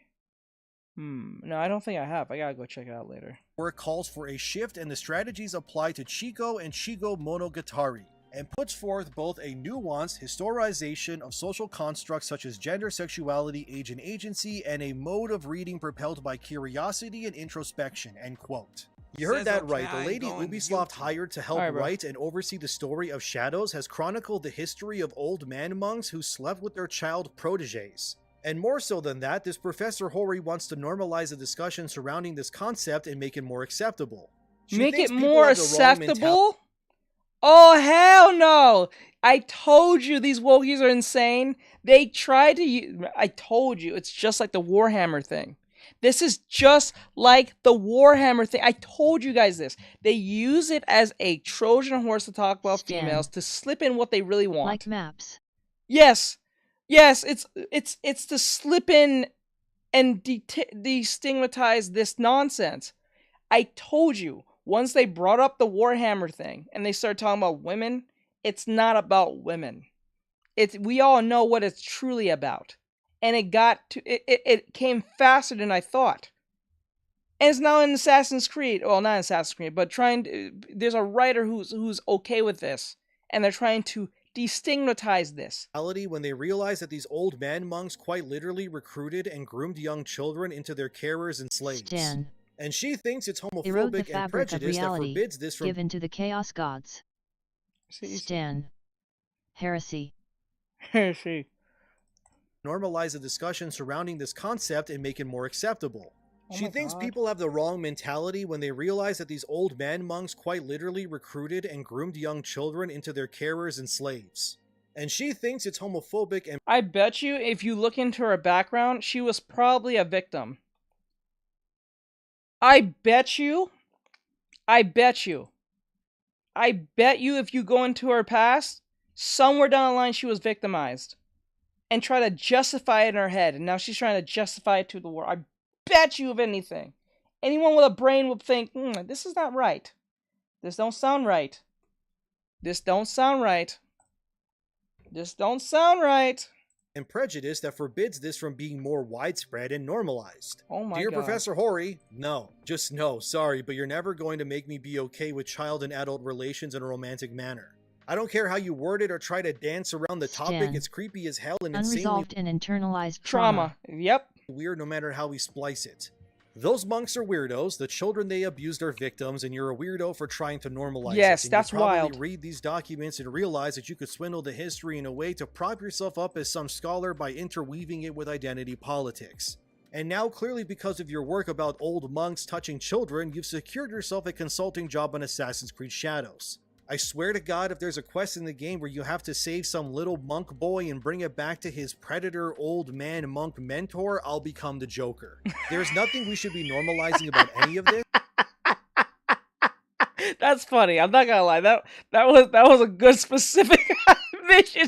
No, I don't think I have. I gotta go check it out later. Work calls for a shift in the strategies applied to Chigo and Chigo Monogatari, and puts forth both a nuanced historization of social constructs such as gender, sexuality, age, and agency, and a mode of reading propelled by curiosity and introspection, end quote. You heard that right. The lady Ubisoft hired to help write and oversee the story of Shadows has chronicled the history of old man monks who slept with their child proteges. And more so than that, this Professor Hori wants to normalize the discussion surrounding this concept and make it more acceptable. Make it more acceptable? Oh, hell no! I told you these wokies are insane. They tried to I told you, it's just like the Warhammer thing. This is just like the Warhammer thing. I told you guys this. They use it as a Trojan horse to talk about females to slip in what they really want. Like maps. Yes. Yes, it's to slip in and destigmatize this nonsense. I told you, once they brought up the Warhammer thing and they started talking about women, it's not about women. We all know what it's truly about. And it came faster than I thought. And it's now in Assassin's Creed. Well, not in Assassin's Creed, but there's a writer who's okay with this. And they're trying to destigmatize this. When they realized that these old man monks quite literally recruited and groomed young children into their carers and slaves. Stan. And she thinks it's Erode the homophobic and fabric of prejudiced that reality, forbids this from given to the chaos gods. Stan. Heresy. Heresy. Normalize the discussion surrounding this concept and make it more acceptable. She thinks people have the wrong mentality when they realize that these old man monks quite literally recruited and groomed young children into their carers and slaves. And she thinks it's homophobic and I bet you if you look into her background, she was probably a victim. I bet you if you go into her past, somewhere down the line she was victimized. And try to justify it in her head. And now she's trying to justify it to the world. I bet you, if anything, anyone with a brain would think, this is not right. This don't sound right. This don't sound right. This don't sound right. And prejudice that forbids this from being more widespread and normalized. Oh my Dear God. Professor Hori, no. Just no, sorry, but you're never going to make me be okay with child and adult relations in a romantic manner. I don't care how you word it or try to dance around the topic, it's creepy as hell and Unresolved and internalized trauma. Yep. Weird no matter how we splice it. Those monks are weirdos, the children they abused are victims, and you're a weirdo for trying to normalize it. Yes, And that's you probably wild. read these documents and realize that you could swindle the history in a way to prop yourself up as some scholar by interweaving it with identity politics. And now, clearly because of your work about old monks touching children, you've secured yourself a consulting job on Assassin's Creed Shadows. I swear to God, if there's a quest in the game where you have to save some little monk boy and bring it back to his predator old man monk mentor, I'll become the Joker. There's nothing we should be normalizing about any of this. That's funny. I'm not gonna lie. That was a good specific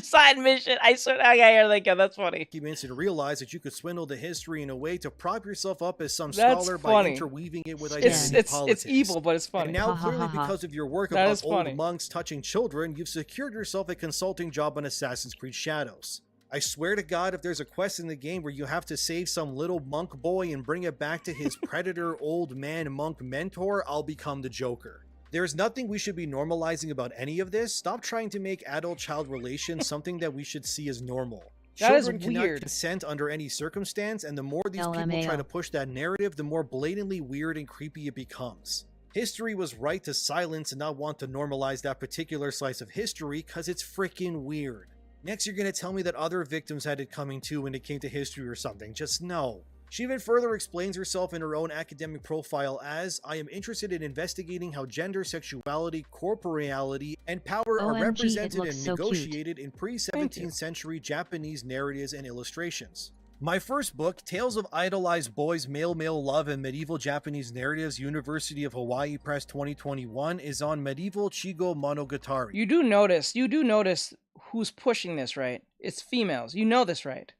side mission. I swear, I gotta hear that again. That's funny. And realize that you could swindle the history in a way to prop yourself up as some That's scholar funny. by interweaving it with identity politics. It's evil, but it's funny. And now, clearly because of your work That about is funny. old monks touching children, you've secured yourself a consulting job on Assassin's Creed Shadows. I swear to God, if there's a quest in the game where you have to save some little monk boy and bring it back to his predator old man monk mentor, I'll become the Joker. There's nothing we should be normalizing about any of this. Stop trying to make adult-child relations something that we should see as normal. That is Children cannot weird. consent under any circumstance, and the more these people LMAO. try to push that narrative, the more blatantly weird and creepy it becomes. History was right to silence and not want to normalize that particular slice of history because it's freaking weird. Next, you're gonna tell me that other victims had it coming too when it came to history or something. Just no. She even further explains herself in her own academic profile as, I am interested in investigating how gender, sexuality, corporeality, and power are OMG, represented it and looks so negotiated in pre-17th century Japanese narratives and illustrations. My first book, Tales of Idolized Boys, Male Love and Medieval Japanese Narratives, University of Hawaii Press 2021, is on medieval Chigo Monogatari. You do notice who's pushing this, right? It's females. You know this, right?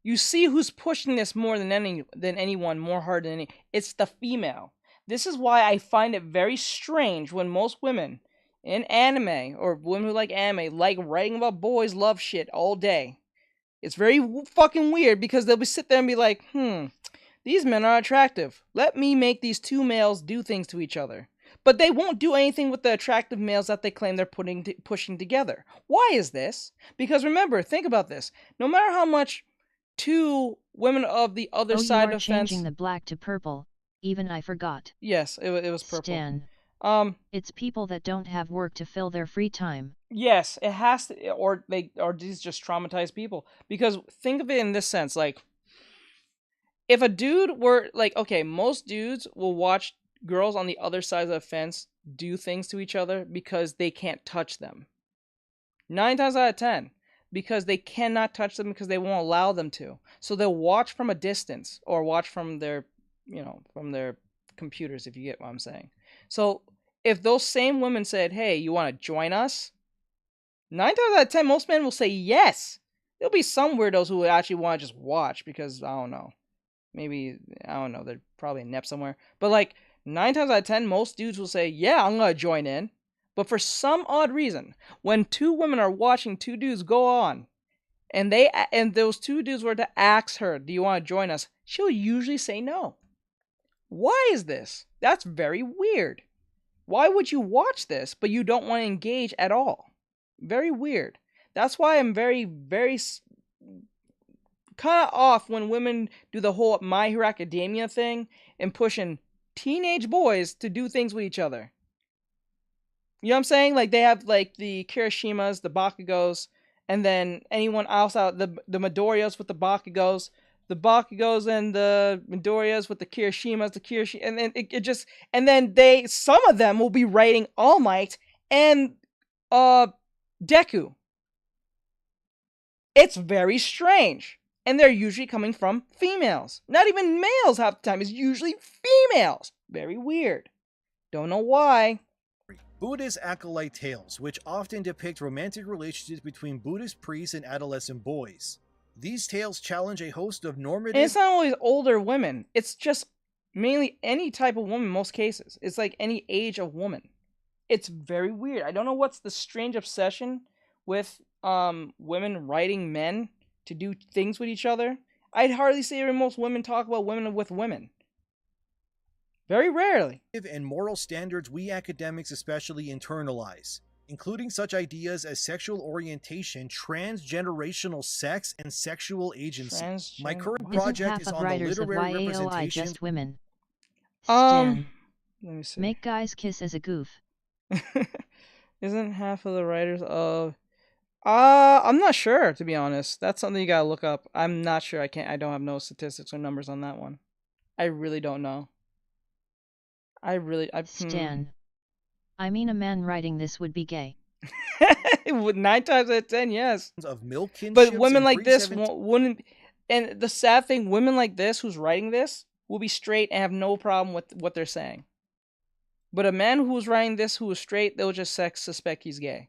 You see who's pushing this more than anyone, more hard than any. It's the female. This is why I find it very strange when most women in anime, or women who like anime, like writing about boys love shit all day. It's very fucking weird because they'll be sit there and be like, these men are attractive. Let me make these two males do things to each other. But they won't do anything with the attractive males that they claim they're pushing together. Why is this? Because remember, think about this. No matter how much two women of the other side of the fence... changing the black to purple. Even I forgot. Yes, it was purple. Stan. It's people that don't have work to fill their free time. Yes, it has to, or these just traumatized people. Because think of it in this sense, like, if a dude were, like, okay, most dudes will watch girls on the other side of the fence do things to each other because they can't touch them. 9 times out of 10. Because they cannot touch them because they won't allow them to. So they'll watch from a distance, or watch from their, from their computers, if you get what I'm saying. So if those same women said, hey, you want to join us? 9 times out of 10, most men will say yes. There'll be some weirdos who would actually want to just watch because, I don't know. Maybe, I don't know, they're probably inept somewhere. But like, 9 times out of 10, most dudes will say, yeah, I'm going to join in. But for some odd reason, when two women are watching two dudes go on, and those two dudes were to ask her, do you want to join us? She'll usually say no. Why is this? That's very weird. Why would you watch this, but you don't want to engage at all? Very weird. That's why I'm very, very kind of off when women do the whole My Hero Academia thing and pushing teenage boys to do things with each other. You know what I'm saying? Like, they have, like, the Kirishimas, the Bakugos, and then anyone else out, the Midoriyas with the Bakugos and the Midoriyas with the Kirishimas, and then it just, and then some of them will be writing All Might and, Deku. It's very strange. And they're usually coming from females. Not even males half the time. It's usually females. Very weird. Don't know why. Buddhist acolyte tales, which often depict romantic relationships between Buddhist priests and adolescent boys. These tales challenge a host of normative... And it's not always older women. It's just mainly any type of woman in most cases. It's like any age of woman. It's very weird. I don't know what's the strange obsession with women writing men to do things with each other. I'd hardly say most women talk about women with women. Very rarely. And moral standards we academics especially internalize, including such ideas as sexual orientation, transgenerational sex, and sexual agency. My current project is on the literary representation. Just women. Let me see. Make guys kiss as a goof. Isn't half of the writers of... I'm not sure, to be honest. That's something you gotta look up. I'm not sure. I don't have no statistics or numbers on that one. I really don't know. Stan. I mean, a man writing this would be gay. 9 times out of 10, yes. Of milk but women like this wouldn't. And the sad thing, women like this who's writing this will be straight and have no problem with what they're saying. But a man who's writing this who is straight, they'll just suspect he's gay.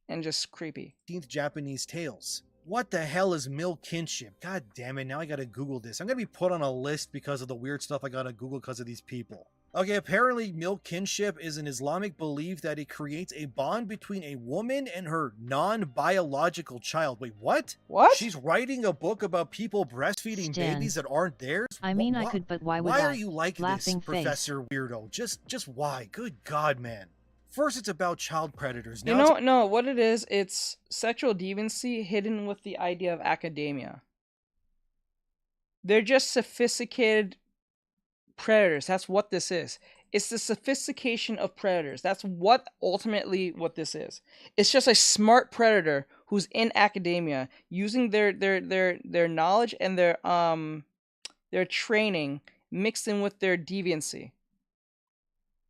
And just creepy. Japanese tales. What the hell is male kinship? God damn it, now I gotta Google this. I'm gonna be put on a list because of the weird stuff I gotta Google because of these people. Okay, apparently male kinship is an Islamic belief that it creates a bond between a woman and her non-biological child. Wait, what? What? She's writing a book about people breastfeeding babies that aren't theirs? I mean, I could, but why would I? Why are you like Laughing this, Professor Weirdo? Just why? Good God, man. First, it's about child predators. Now no, what it is, it's sexual deviancy hidden with the idea of academia. They're just sophisticated predators. That's what this is. It's the sophistication of predators. That's ultimately what this is. It's just a smart predator who's in academia using their knowledge and their training mixed in with their deviancy.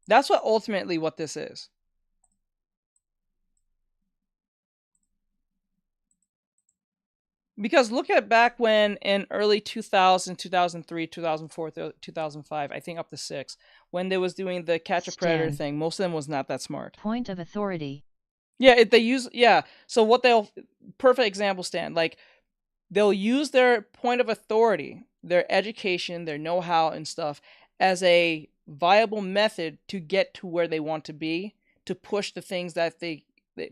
That's ultimately what this is. Because look at back when in early 2000, 2003, 2004, 2005, I think up to 6, when they was doing the catch a predator thing, most of them was not that smart. Point of authority. Yeah, they use So what they'll perfect example, Stan. Like they'll use their point of authority, their education, their know-how and stuff as a viable method to get to where they want to be, to push the things that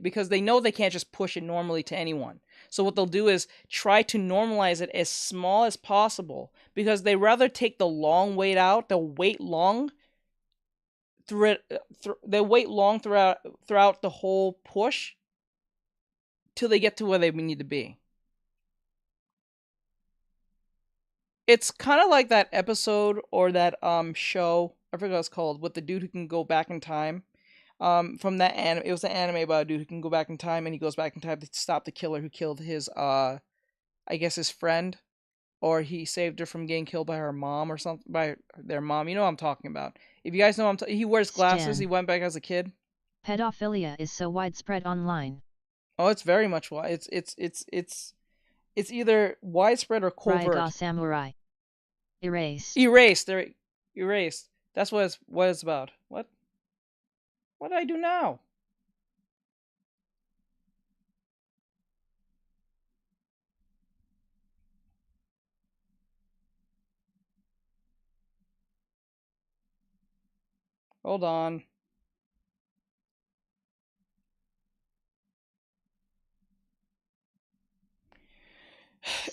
because they know they can't just push it normally to anyone. So what they'll do is try to normalize it as small as possible because they rather take the long wait out, they'll wait long they wait long throughout the whole push till they get to where they need to be. It's kind of like that episode or that show, I forgot what it's called, with the dude who can go back in time. From that anime, it was an anime about a dude who can go back in time, and he goes back in time to stop the killer who killed his I guess his friend, or he saved her from getting killed by her mom or something, by their mom. You know what I'm talking about. If you guys know he wears glasses. He went back as a kid. Pedophilia is so widespread online. Oh, it's very much wide. It's either widespread or covert. Raiga Samurai. Erased. Erased. They're erased. That's what it's about. What? What did I do now? Hold on.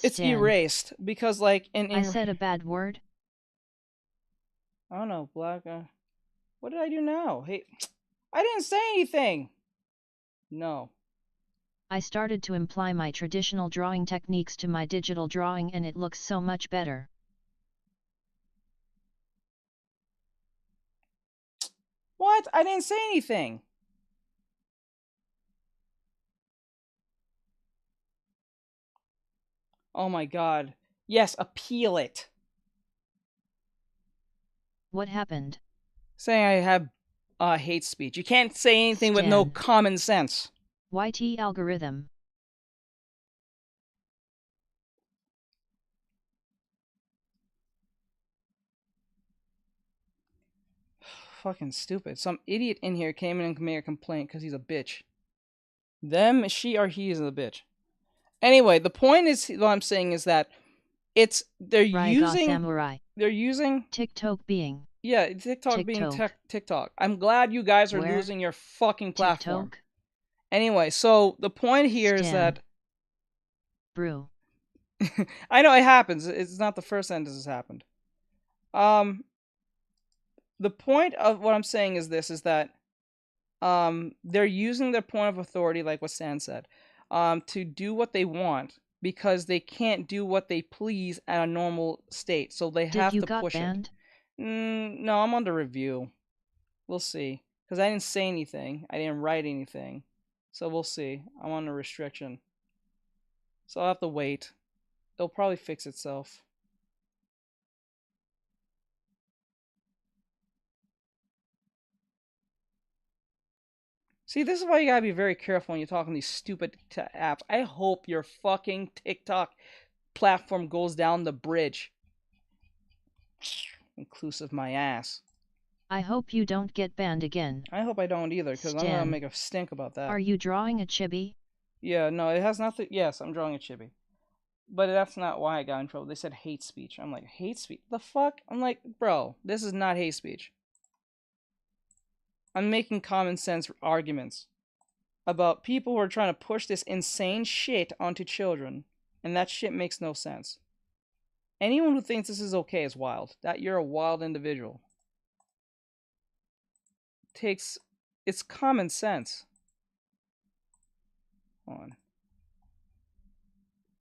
It's erased because, like, I said a bad word. I don't know, Black. What did I do now? Hey, I didn't say anything. No. I started to imply my traditional drawing techniques to my digital drawing, and it looks so much better. What? I didn't say anything. Oh my god. Yes, appeal it. What happened? Saying I have hate speech. You can't say anything with no common sense. YT algorithm. Fucking stupid. Some idiot in here came in and made a complaint because he's a bitch. Them, she, or he is a bitch. Anyway, the point is, what I'm saying is that they're using TikTok being. Yeah, TikTok being TikTok. I'm glad you guys are losing your fucking platform. TikTok? Anyway, so the point here is that Brew. I know it happens. It's not the first time this has happened. The point of what I'm saying is this: is that they're using their point of authority, like what Stan said, to do what they want because they can't do what they please at a normal state, so they have to push it. No, I'm under review. We'll see. Because I didn't say anything. I didn't write anything. So we'll see. I'm under restriction. So I'll have to wait. It'll probably fix itself. See, this is why you gotta be very careful when you're talking these stupid apps. I hope your fucking TikTok platform goes down the bridge. Inclusive my ass. I hope you don't get banned again. I hope I don't either, because I'm gonna make a stink about that. Are you drawing a chibi? Yeah, no, it has nothing. Yes, I'm drawing a chibi. But that's not why I got in trouble. They said hate speech. I'm like, hate speech? The fuck? I'm like, bro, this is not hate speech. I'm making common sense arguments about people who are trying to push this insane shit onto children. And that shit makes no sense. Anyone who thinks this is okay is wild. That you're a wild individual. It's common sense. Hold on.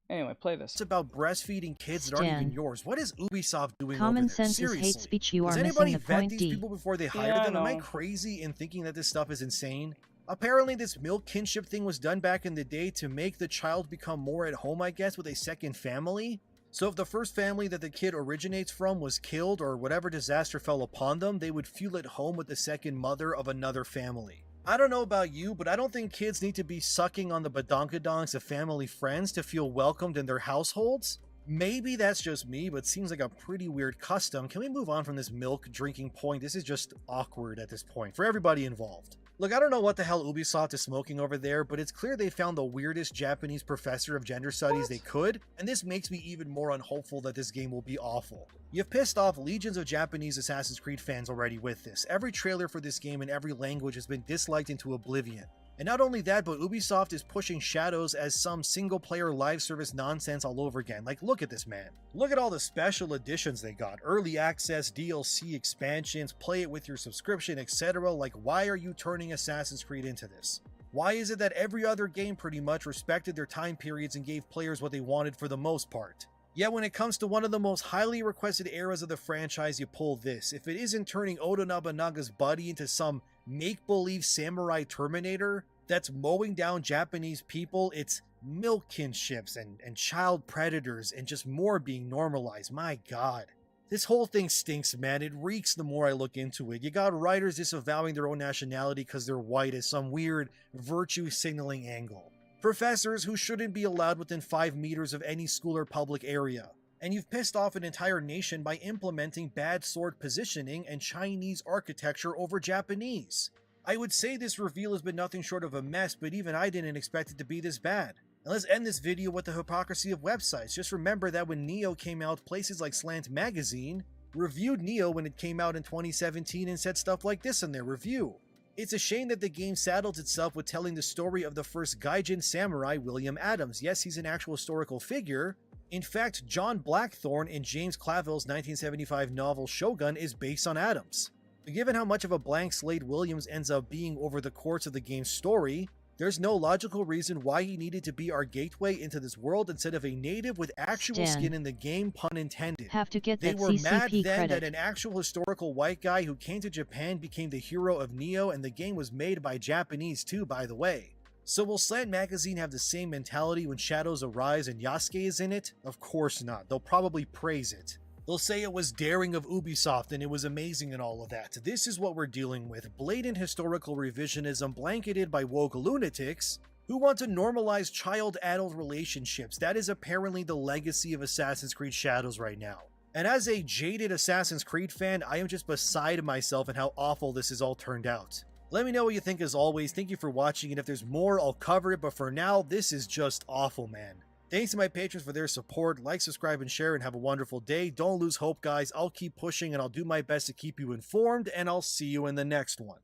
Anyway, play this. It's about breastfeeding kids that aren't even yours. What is Ubisoft doing Common over there? sense Seriously. Is hate speech. You Does are anybody missing the vet point these D. people before they hire them? Am I crazy in thinking that this stuff is insane? Apparently this milk kinship thing was done back in the day to make the child become more at home, I guess, with a second family. So if the first family that the kid originates from was killed or whatever disaster fell upon them, they would feel at home with the second mother of another family. I don't know about you, but I don't think kids need to be sucking on the badonkadonks of family friends to feel welcomed in their households. Maybe that's just me, but seems like a pretty weird custom. Can we move on from this milk drinking point? This is just awkward at this point for everybody involved. Look, I don't know what the hell Ubisoft is smoking over there, but it's clear they found the weirdest Japanese professor of gender studies they could, and this makes me even more unhopeful that this game will be awful. You've pissed off legions of Japanese Assassin's Creed fans already with this. Every trailer for this game in every language has been disliked into oblivion. And not only that, but Ubisoft is pushing Shadows as some single-player live service nonsense all over again. Like, look at this, man. Look at all the special editions they got. Early access, DLC, expansions, play it with your subscription, etc. Like, why are you turning Assassin's Creed into this? Why is it that every other game pretty much respected their time periods and gave players what they wanted for the most part? Yet when it comes to one of the most highly requested eras of the franchise, you pull this. If it isn't turning Oda Nobunaga's buddy into some make-believe samurai Terminator that's mowing down Japanese people, it's milk kinships and child predators and just more being normalized. My god. This whole thing stinks, man. It reeks the more I look into it. You got writers disavowing their own nationality because they're white as some weird virtue signaling angle. Professors who shouldn't be allowed within 5 meters of any school or public area. And you've pissed off an entire nation by implementing bad sword positioning and Chinese architecture over Japanese. I would say this reveal has been nothing short of a mess, but even I didn't expect it to be this bad. And let's end this video with the hypocrisy of websites. Just remember that when Neo came out, places like Slant Magazine reviewed Neo when it came out in 2017 and said stuff like this in their review. It's a shame that the game saddles itself with telling the story of the first Gaijin samurai, William Adams. Yes, he's an actual historical figure. In fact, John Blackthorne in James Clavell's 1975 novel Shogun is based on Adams. But given how much of a blank slate Williams ends up being over the course of the game's story, there's no logical reason why he needed to be our gateway into this world instead of a native with actual skin in the game, pun intended. Have to get They that were CCP mad then credit. that an actual historical white guy who came to Japan became the hero of Neo, and the game was made by Japanese too, by the way. So will Slant Magazine have the same mentality when Shadows Arise and Yasuke is in it? Of course not. They'll probably praise it. They'll say it was daring of Ubisoft and it was amazing and all of that. This is what we're dealing with. Blatant historical revisionism blanketed by woke lunatics who want to normalize child-adult relationships. That is apparently the legacy of Assassin's Creed Shadows right now. And as a jaded Assassin's Creed fan, I am just beside myself at how awful this has all turned out. Let me know what you think as always. Thank you for watching, and if there's more, I'll cover it, but for now, this is just awful, man. Thanks to my patrons for their support. Like, subscribe, and share, and have a wonderful day. Don't lose hope, guys. I'll keep pushing, and I'll do my best to keep you informed, and I'll see you in the next one.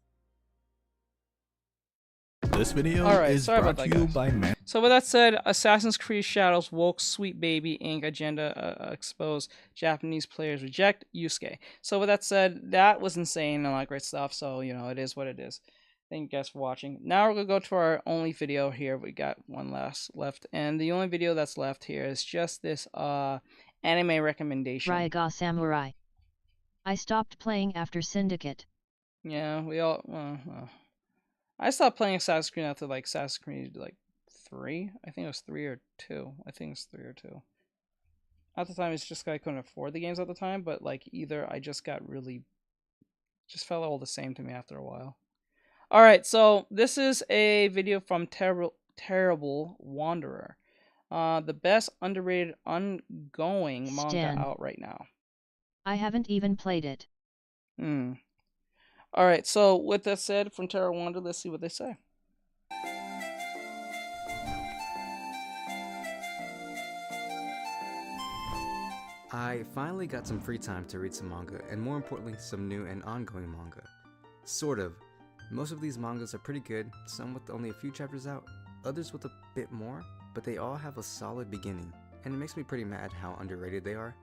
This video is sorry brought about to that, you guys. by Man. So with that said, Assassin's Creed Shadows woke Sweet Baby Inc. agenda expose Japanese players reject Yusuke. So with that said, that was insane and all that great stuff. So, you know, it is what it is. Thank you guys for watching. Now we're going to go to our only video here. We got one left. And the only video that's left here is just this anime recommendation. Raiga Samurai. I stopped playing after Syndicate. Yeah, we all... I stopped playing Assassin's Creed after like Assassin's Creed like 3. I think it was 3 or 2. I think it's 3 or 2. At the time, it's just I couldn't afford the games at the time, but like either I just got really... just felt all the same to me after a while. Alright, so this is a video from Terrible Wanderer. The best underrated ongoing manga out right now. I haven't even played it. Alright, so with that said, from Terrible Wanderer, let's see what they say. I finally got some free time to read some manga, and more importantly, some new and ongoing manga. Sort of. Most of these mangas are pretty good, some with only a few chapters out, others with a bit more, but they all have a solid beginning, and it makes me pretty mad how underrated they are.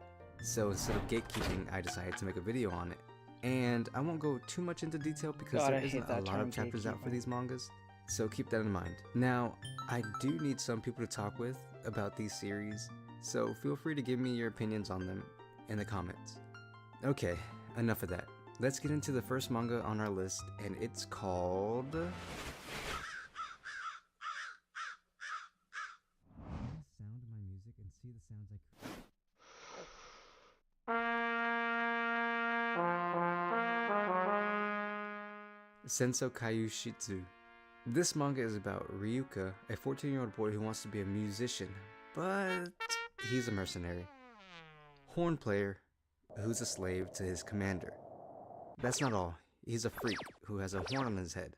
So instead of gatekeeping, I decided to make a video on it. And I won't go too much into detail because there isn't a lot of chapters out for these mangas, so keep that in mind. Now, I do need some people to talk with about these series, so feel free to give me your opinions on them in the comments. Okay, enough of that. Let's get into the first manga on our list, and it's called... Senso Kaiu Shitsu. This manga is about Ryuka, a 14-year-old boy who wants to be a musician, but he's a mercenary. Horn player who's a slave to his commander. That's not all. He's a freak who has a horn on his head.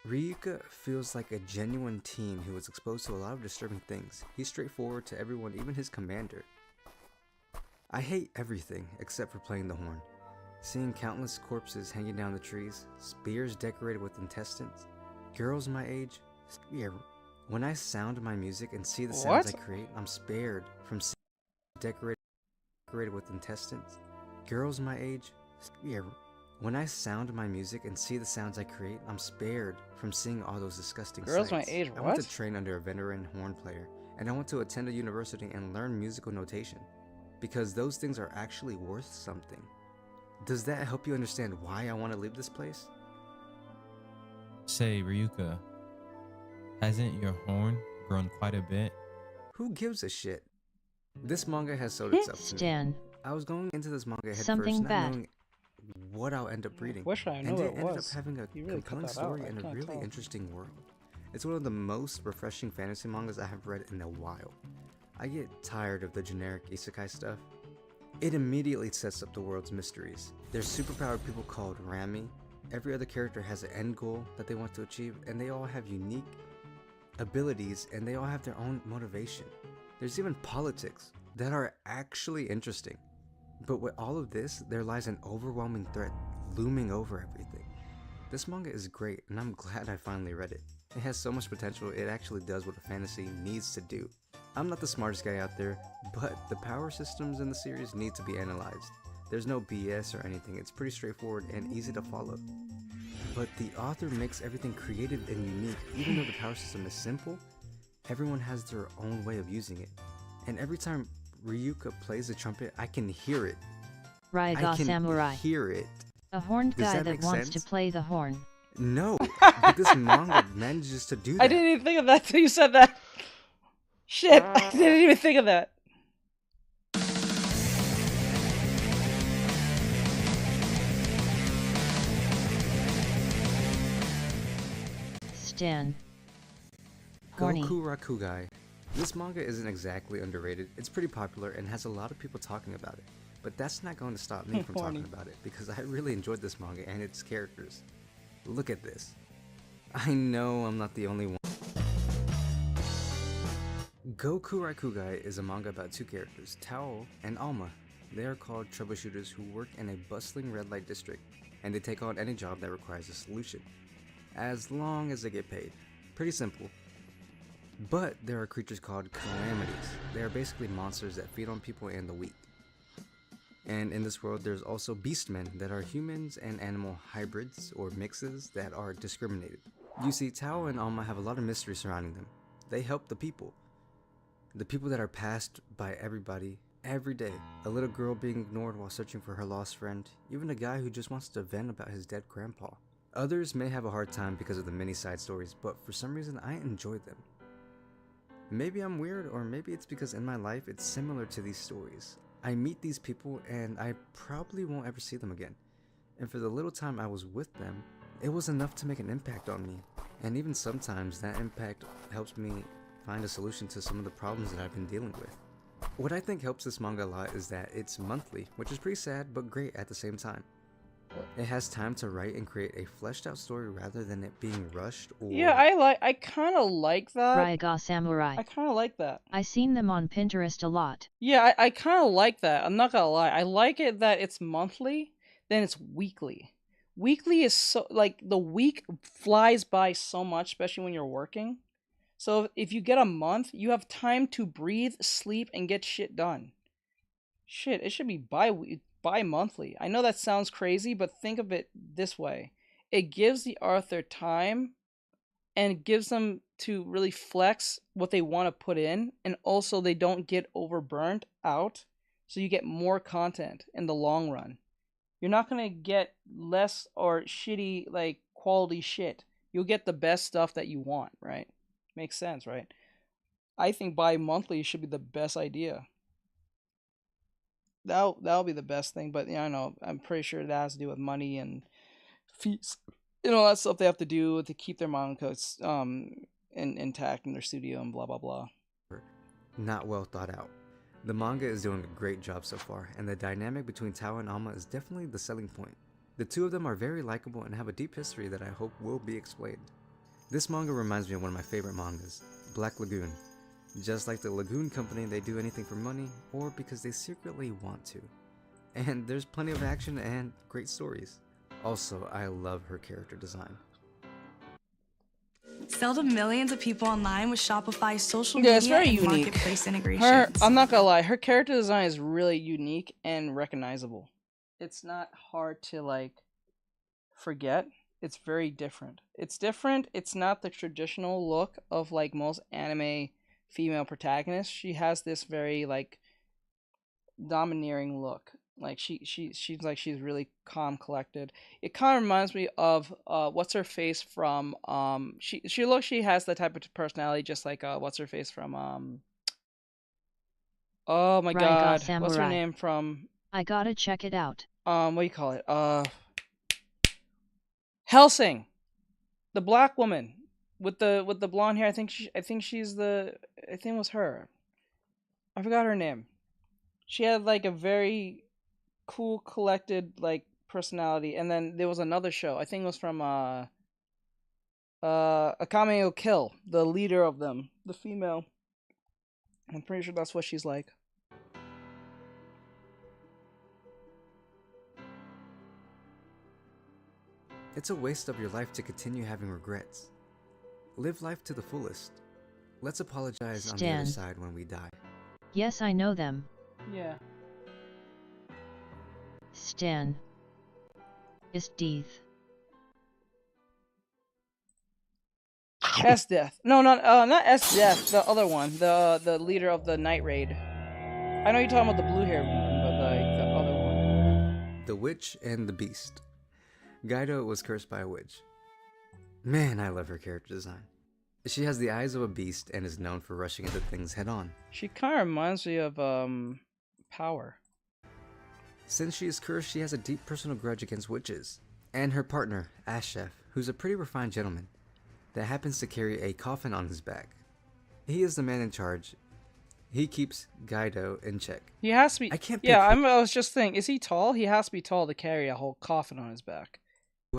Ryuka feels like a genuine teen who was exposed to a lot of disturbing things. He's straightforward to everyone, even his commander. I hate everything except for playing the horn. Seeing countless corpses hanging down the trees, spears decorated with intestines, girls my age. Yeah, when I sound my music and see the sounds I create, I'm spared from seeing decorated with intestines. Girls my age. Yeah, when I sound my music and see the sounds I create, I'm spared from seeing all those disgusting Girls sights. my age, I want to train under a veteran horn player, and I want to attend a university and learn musical notation, because those things are actually worth something. Does that help you understand why I want to leave this place? Say, Ryuka, hasn't your horn grown quite a bit? Who gives a shit? This manga has sold itself to me. I was going into this manga head first, not knowing what I'll end up reading. Wish I knew and it it ended was. up having a compelling story and a really interesting world. It's one of the most refreshing fantasy mangas I have read in a while. I get tired of the generic isekai stuff. It immediately sets up the world's mysteries. There's superpowered people called Rami. Every other character has an end goal that they want to achieve, and they all have unique abilities, and they all have their own motivation. There's even politics that are actually interesting. But with all of this, there lies an overwhelming threat looming over everything. This manga is great, and I'm glad I finally read it. It has so much potential, it actually does what a fantasy needs to do. I'm not the smartest guy out there, but the power systems in the series need to be analyzed. There's no BS or anything, it's pretty straightforward and easy to follow. But the author makes everything creative and unique. Even though the power system is simple, everyone has their own way of using it. And every time Ryuka plays the trumpet, I can hear it. Raiga Samurai. Hear it. A horned Does guy that that make wants sense? to play the horn. No, but this manga manages to do that. I didn't even think of that till you said that. Shit, I didn't even think of that. Stan. Horny. Goku Rakugai. This manga isn't exactly underrated. It's pretty popular and has a lot of people talking about it. But that's not going to stop me from talking about it, because I really enjoyed this manga and its characters. Look at this. I know I'm not the only one. Goku Rakugai is a manga about two characters, Tao and Alma. They are called troubleshooters who work in a bustling red light district, and they take on any job that requires a solution, as long as they get paid. Pretty simple. But there are creatures called calamities. They are basically monsters that feed on people and the weak. And in this world, there's also beastmen that are humans and animal hybrids or mixes that are discriminated. You see, Tao and Alma have a lot of mystery surrounding them. They help the people that are passed by everybody every day. A little girl being ignored while searching for her lost friend, even a guy who just wants to vent about his dead grandpa. Others may have a hard time because of the many side stories, but for some reason I enjoy them. Maybe I'm weird, or maybe it's because in my life it's similar to these stories. I meet these people and I probably won't ever see them again. And for the little time I was with them, it was enough to make an impact on me. And even sometimes that impact helps me find a solution to some of the problems that I've been dealing with. What I think helps this manga a lot is that it's monthly, which is pretty sad but great at the same time. It has time to write and create a fleshed out story rather than it being rushed or... Yeah, I kind of like that. Raiga Samurai. I kind of like that. I seen them on Pinterest a lot. Yeah, I kind of like that. I'm not gonna lie. I like it that it's monthly, then it's weekly. Weekly is so, like, the week flies by so much, especially when you're working. So if you get a month, you have time to breathe, sleep, and get shit done. Shit, it should be bi-monthly. I know that sounds crazy, but think of it this way. It gives the author time and gives them to really flex what they want to put in, and also they don't get overburnt out, so you get more content in the long run. You're not going to get less or shitty, like, quality shit. You'll get the best stuff that you want, right? Makes sense, right? I think bi-monthly should be the best idea. That'll be the best thing, but yeah, I know, I'm pretty sure that has to do with money and fees. You know, that stuff they have to do to keep their mangas intact in their studio and blah, blah, blah. Not well thought out. The manga is doing a great job so far, and the dynamic between Tao and Alma is definitely the selling point. The two of them are very likable and have a deep history that I hope will be explained. This manga reminds me of one of my favorite mangas, Black Lagoon. Just like the Lagoon Company, they do anything for money or because they secretly want to. And there's plenty of action and great stories. Also, I love her character design. Sell to millions of people online with Shopify's social media it's very and unique. marketplace integrations. I'm not gonna lie, her character design is really unique and recognizable. It's not hard to like forget. It's very different. It's different. It's not the traditional look of like most anime female protagonists. She has this very like domineering look. Like she's like she's really calm, collected. It kind of reminds me of what's her face from she has the type of personality just like what's her face from oh my god, what's her name from? I gotta check it out. What do you call it? Hellsing, the black woman with the blonde hair. I think it was her. I forgot her name. She had like a very cool, collected like personality, and then there was another show. I think it was from Akame no Kill, the leader of them, the female. I'm pretty sure that's what she's like. It's a waste of your life to continue having regrets. Live life to the fullest. Let's apologize on the other side when we die. Yes, I know them. Yeah. Stan. Ist Death. S-Death. No, not S-Death. The other one. The leader of the Night Raid. I know you're talking about the blue hair woman, but like the other one. The Witch and the Beast. Gaido was cursed by a witch. Man, I love her character design. She has the eyes of a beast and is known for rushing into things head on. She kind of reminds me of Power. Since she is cursed, she has a deep personal grudge against witches. And her partner, Ashef, who's a pretty refined gentleman that happens to carry a coffin on his back. He is the man in charge. He keeps Gaido in check. He has to be. I can't. Yeah, I was just thinking, is he tall? He has to be tall to carry a whole coffin on his back.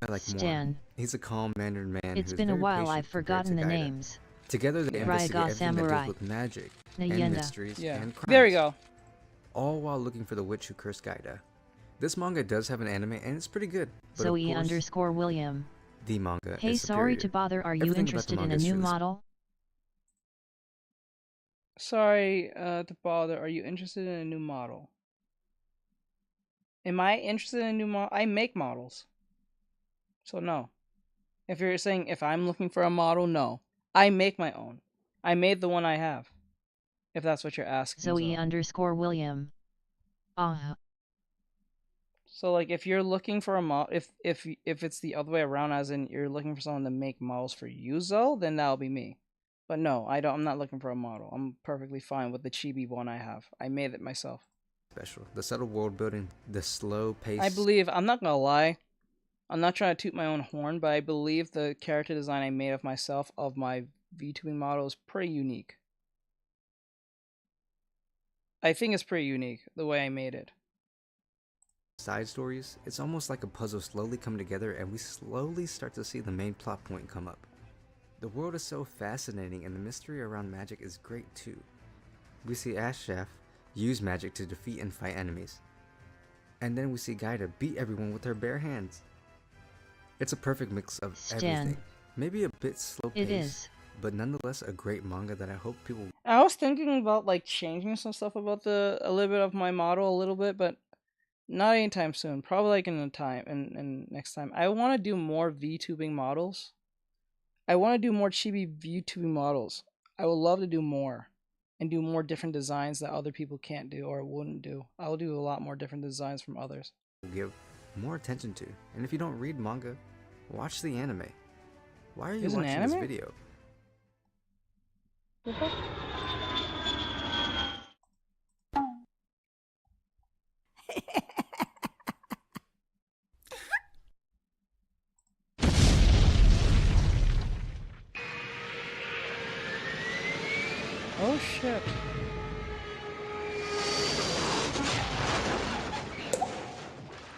I like Stan. more. He's a calm-mannered man. It's been a while. I've forgotten the names. Together, they investigate everything that deals with magic and mysteries and crimes. There we go. All while looking for the witch who cursed Gaido. This manga does have an anime, and it's pretty good. But Zoe_William. The manga. Hey, is sorry superior. to bother. Are you Everything interested about in the a manga new is model? Sorry to bother. Are you interested in a new model? Am I interested in a new model? I make models. So no. If you're saying if I'm looking for a model, no. I make my own. I made the one I have. If that's what you're asking. Zoe_William. So like if you're looking for a model, if it's the other way around, as in you're looking for someone to make models for you, Zoe, then that'll be me. But no, I'm not looking for a model. I'm perfectly fine with the chibi one I have. I made it myself. Special. The subtle world building, the slow pace. I believe, I'm not gonna lie, I'm not trying to toot my own horn, but I believe the character design I made of myself of my VTubing model is pretty unique. I think it's pretty unique the way I made it. Side stories, it's almost like a puzzle slowly coming together, and we slowly start to see the main plot point come up. The world is so fascinating, and the mystery around magic is great too. We see Ashef use magic to defeat and fight enemies. And then we see Gaido beat everyone with her bare hands. It's a perfect mix of everything. Maybe a bit slow paced, It is. but nonetheless a great manga that I hope people... I was thinking about like changing some stuff about a little bit of my model a little bit, but not anytime soon. Probably like in next time. I want to do more VTubing models. I want to do more chibi VTubing models. I would love to do more and do more different designs that other people can't do or wouldn't do. I'll do a lot more different designs from others. Give more attention to. And if you don't read manga, watch the anime. Why are you There's an watching this anime? video? Oh shit.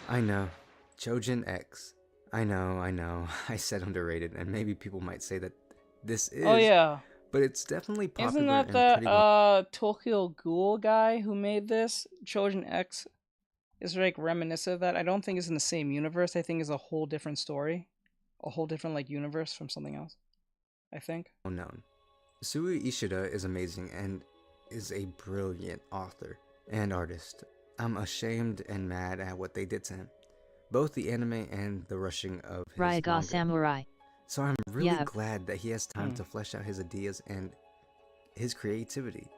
I know. Chojin X. I know. I said underrated, and maybe people might say that this is. Oh yeah. But it's definitely popular. Isn't that and the pretty Tokyo Ghoul guy who made this? Trojan X is like reminiscent of that. I don't think it's in the same universe. I think it's a whole different story. A whole different like universe from something else. I think. Unknown. Sui Ishida is amazing and is a brilliant author and artist. I'm ashamed and mad at what they did to him. Both the anime and the rushing of his Raiga manga. Samurai. So I'm really glad that he has time to flesh out his ideas and his creativity.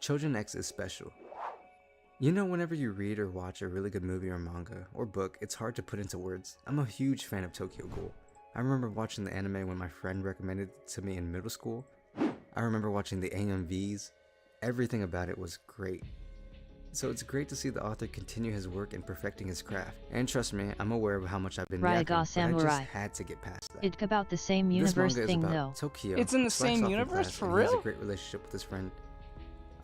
Chojin X is special. You know, whenever you read or watch a really good movie or manga or book, it's hard to put into words. I'm a huge fan of Tokyo Ghoul. I remember watching the anime when my friend recommended it to me in middle school. I remember watching the AMVs. Everything about it was great. So it's great to see the author continue his work in perfecting his craft. And trust me, I'm aware of how much I've been yapping, but I just had to get past that. It's about the same universe thing though. Tokyo. It's in the same universe for real? He has a great relationship with his friend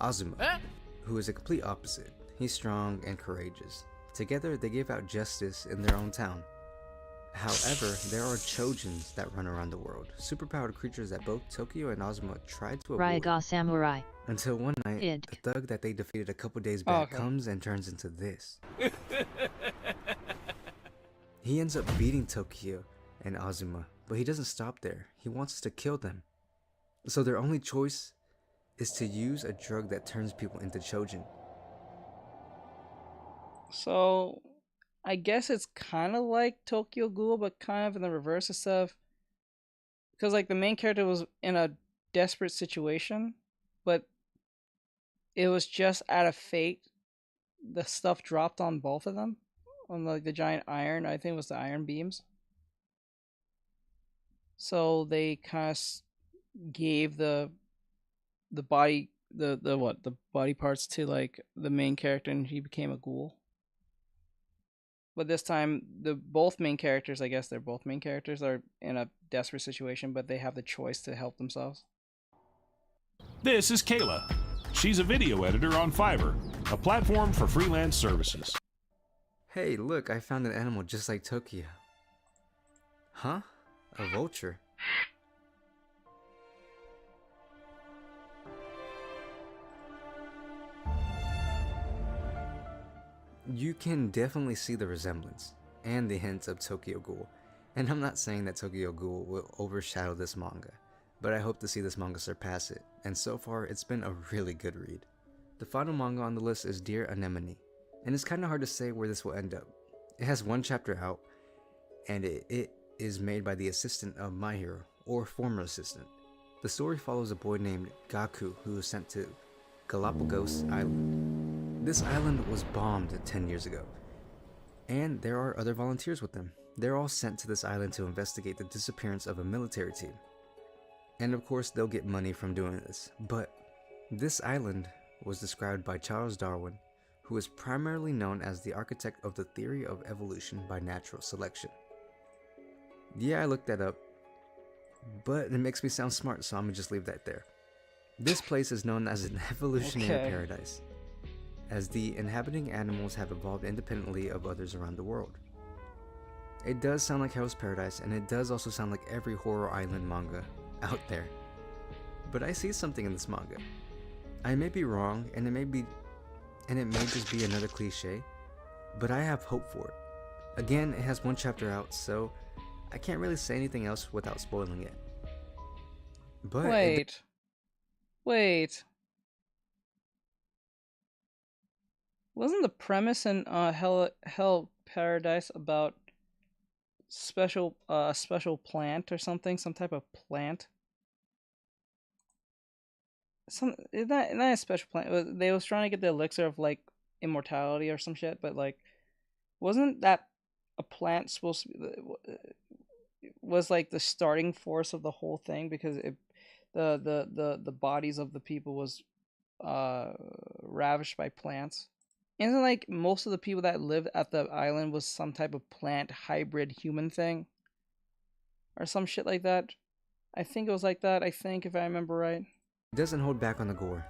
Azuma, who is a complete opposite. He's strong and courageous. Together, they give out justice in their own town. However, there are Chojins that run around the world, superpowered creatures that both Tokyo and Azuma tried to avoid. Raiga Samurai. Until one night, the thug that they defeated a couple days back comes and turns into this. He ends up beating Tokyo and Azuma, but he doesn't stop there. He wants to kill them. So their only choice is to use a drug that turns people into Chojin. So, I guess it's kind of like Tokyo Ghoul, but kind of in the reverse of stuff. Because, like, the main character was in a desperate situation, but it was just out of fate. The stuff dropped on both of them. On, like, the giant iron. I think it was the iron beams. So, they kind of gave the body, the body parts to, like, the main character, and he became a ghoul. But this time, both main characters, I guess they're both main characters, are in a desperate situation, but they have the choice to help themselves. This is Kayla. She's a video editor on Fiverr, a platform for freelance services. Hey, look, I found an animal just like Tokyo. Huh? A vulture. You can definitely see the resemblance and the hints of Tokyo Ghoul, and I'm not saying that Tokyo Ghoul will overshadow this manga, but I hope to see this manga surpass it, and so far it's been a really good read. The final manga on the list is Dear Anemone, and it's kinda hard to say where this will end up. It has one chapter out, and it is made by the assistant of My Hero, or former assistant. The story follows a boy named Gaku who is sent to Galapagos Island. This island was bombed 10 years ago, and there are other volunteers with them. They're all sent to this island to investigate the disappearance of a military team. And of course, they'll get money from doing this. But this island was described by Charles Darwin, who is primarily known as the architect of the theory of evolution by natural selection. Yeah, I looked that up, but it makes me sound smart, so I'm gonna just leave that there. This place is known as an evolutionary paradise, as the inhabiting animals have evolved independently of others around the world. It does sound like Hell's Paradise, and it does also sound like every horror island manga out there. But I see something in this manga. I may be wrong, and it may just be another cliche, but I have hope for it. Again, it has one chapter out, so I can't really say anything else without spoiling it. But Wait. Wasn't the premise in Hell Paradise about special plant or something? Some type of plant? Not a special plant. They was trying to get the elixir of like immortality or some shit, but like, wasn't that a plant supposed to be, was like the starting force of the whole thing, because the bodies of the people was ravished by plants? Isn't like most of the people that lived at the island was some type of plant hybrid human thing? Or some shit like that? I think it was like that, if I remember right. It doesn't hold back on the gore.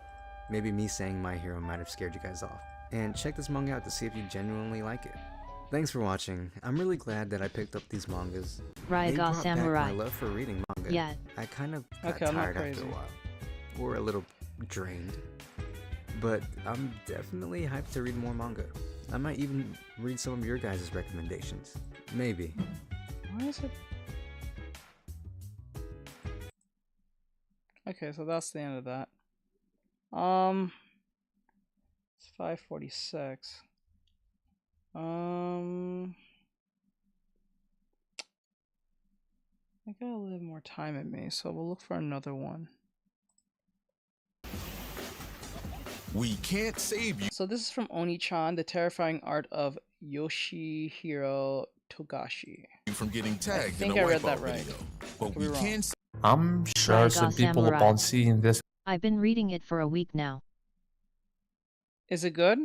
Maybe me saying My Hero might have scared you guys off. And check this manga out to see if you genuinely like it. Thanks for watching. I'm really glad that I picked up these mangas. Raiga They brought Samurai. back my love for reading manga. Yeah. I kind of got Okay, I'm not tired after crazy. a while. Or a little drained. But I'm definitely hyped to read more manga. I might even read some of your guys' recommendations. Maybe. Why is it? Okay, so that's the end of that. It's 5:46. I got a little more time in me, so we'll look for another one. We can't save you. So this is from Oni-chan, The Terrifying Art of Yoshihiro Togashi. From getting tagged I think in a I read Wipeout that right. video, but Could we be wrong. can't. I'm sure some people Samurai. upon seeing this I've been reading it for a week now. Is it good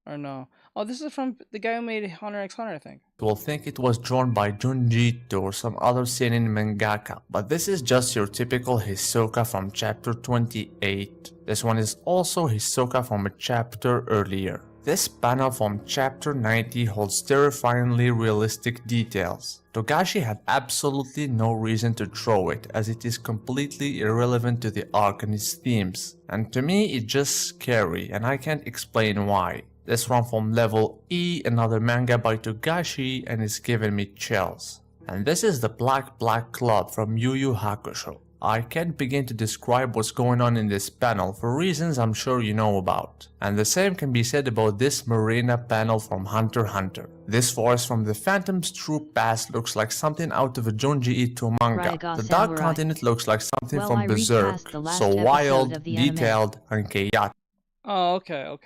or no? Oh, this is from the guy who made Hunter x Hunter, I think. will think it was drawn by Junji Ito or some other seinen mangaka, but this is just your typical Hisoka from chapter 28. This one is also Hisoka from a chapter earlier. This panel from chapter 90 holds terrifyingly realistic details. Togashi had absolutely no reason to throw it, as it is completely irrelevant to the arc and its themes. And to me it's just scary, and I can't explain why. This one from level E, another manga by Togashi, and it's giving me chills. And this is the Black Club from Yu Yu Hakusho. I can't begin to describe what's going on in this panel for reasons I'm sure you know about. And the same can be said about this Marina panel from Hunter x Hunter. This forest from the Phantom's true past looks like something out of a Junji Ito manga. Raiga The Dark Samurai. Continent looks like something Well, from I read Berserk, past the last so episode wild, of the anime. detailed, and chaotic. Oh, okay.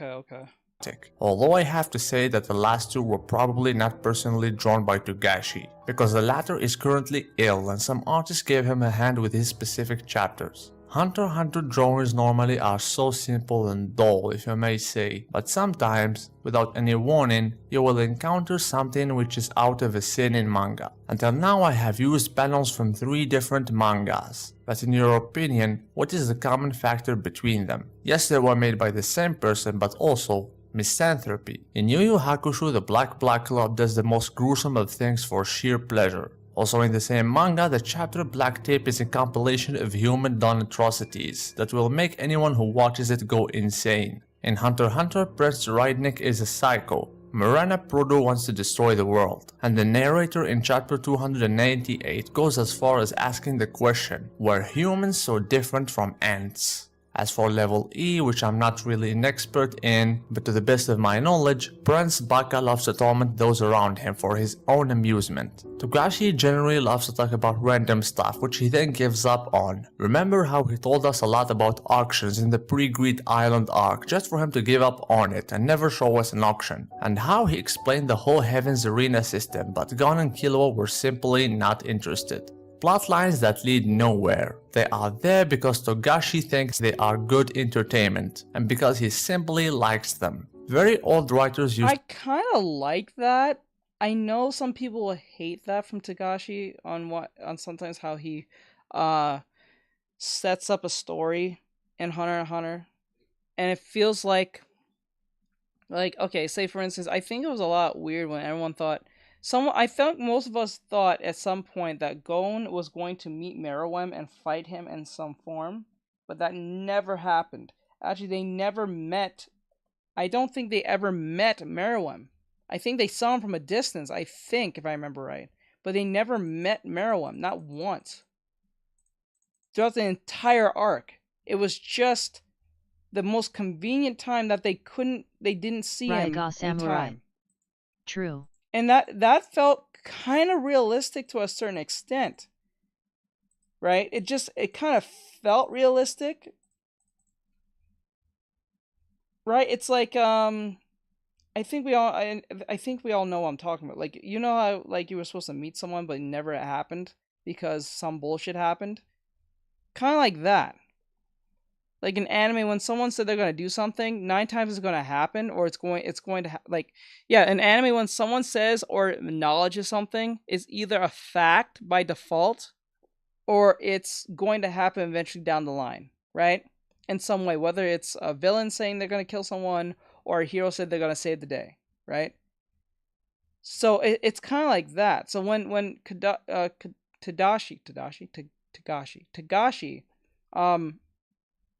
Although I have to say that the last two were probably not personally drawn by Togashi, because the latter is currently ill and some artists gave him a hand with his specific chapters. Hunter x Hunter drawings normally are so simple and dull, if you may say, but sometimes, without any warning, you will encounter something which is out of a seinen manga. Until now I have used panels from 3 different mangas, but in your opinion, what is the common factor between them? Yes, they were made by the same person, but also misanthropy. In Yu Yu Hakusho, the Black Club does the most gruesome of things for sheer pleasure. Also in the same manga, the chapter Black Tape is a compilation of human done atrocities that will make anyone who watches it go insane. In Hunter x Hunter, Prince Rydnik is a psycho. Marana Prodo wants to destroy the world, and the narrator in chapter 298 goes as far as asking the question, were humans so different from ants? As for level E, which I'm not really an expert in, but to the best of my knowledge, Prince Baka loves to torment those around him for his own amusement. Togashi generally loves to talk about random stuff, which he then gives up on. Remember how he told us a lot about auctions in the pre-Greed Island arc, just for him to give up on it and never show us an auction, and how he explained the whole Heaven's Arena system, but Gon and Killua were simply not interested. Plotlines that lead nowhere. They are there because Togashi thinks they are good entertainment, and because he simply likes them. Very old writers used. I kind of like that. I know some people will hate that from Togashi on sometimes how he sets up a story in Hunter x Hunter, and it feels like okay, say for instance, I think it was a lot weird when everyone thought. I felt most of us thought at some point that Gon was going to meet Meruem and fight him in some form, but that never happened. Actually, they never met. I don't think they ever met Meruem. I think they saw him from a distance, I think, if I remember right. But they never met Meruem, not once. Throughout the entire arc. It was just the most convenient time that they didn't see him in time. True. And that felt kind of realistic to a certain extent, right? It kind of felt realistic, right? It's like I think we all know what I'm talking about. Like, you know how like you were supposed to meet someone but it never happened because some bullshit happened, kind of like that. Like in anime, when someone said they're gonna do something, 9 times it's gonna happen, or it's going to in anime, when someone says or acknowledges something, it's either a fact by default, or it's going to happen eventually down the line, right? In some way, whether it's a villain saying they're gonna kill someone, or a hero said they're gonna save the day, right? So it's kind of like that. So when Tagashi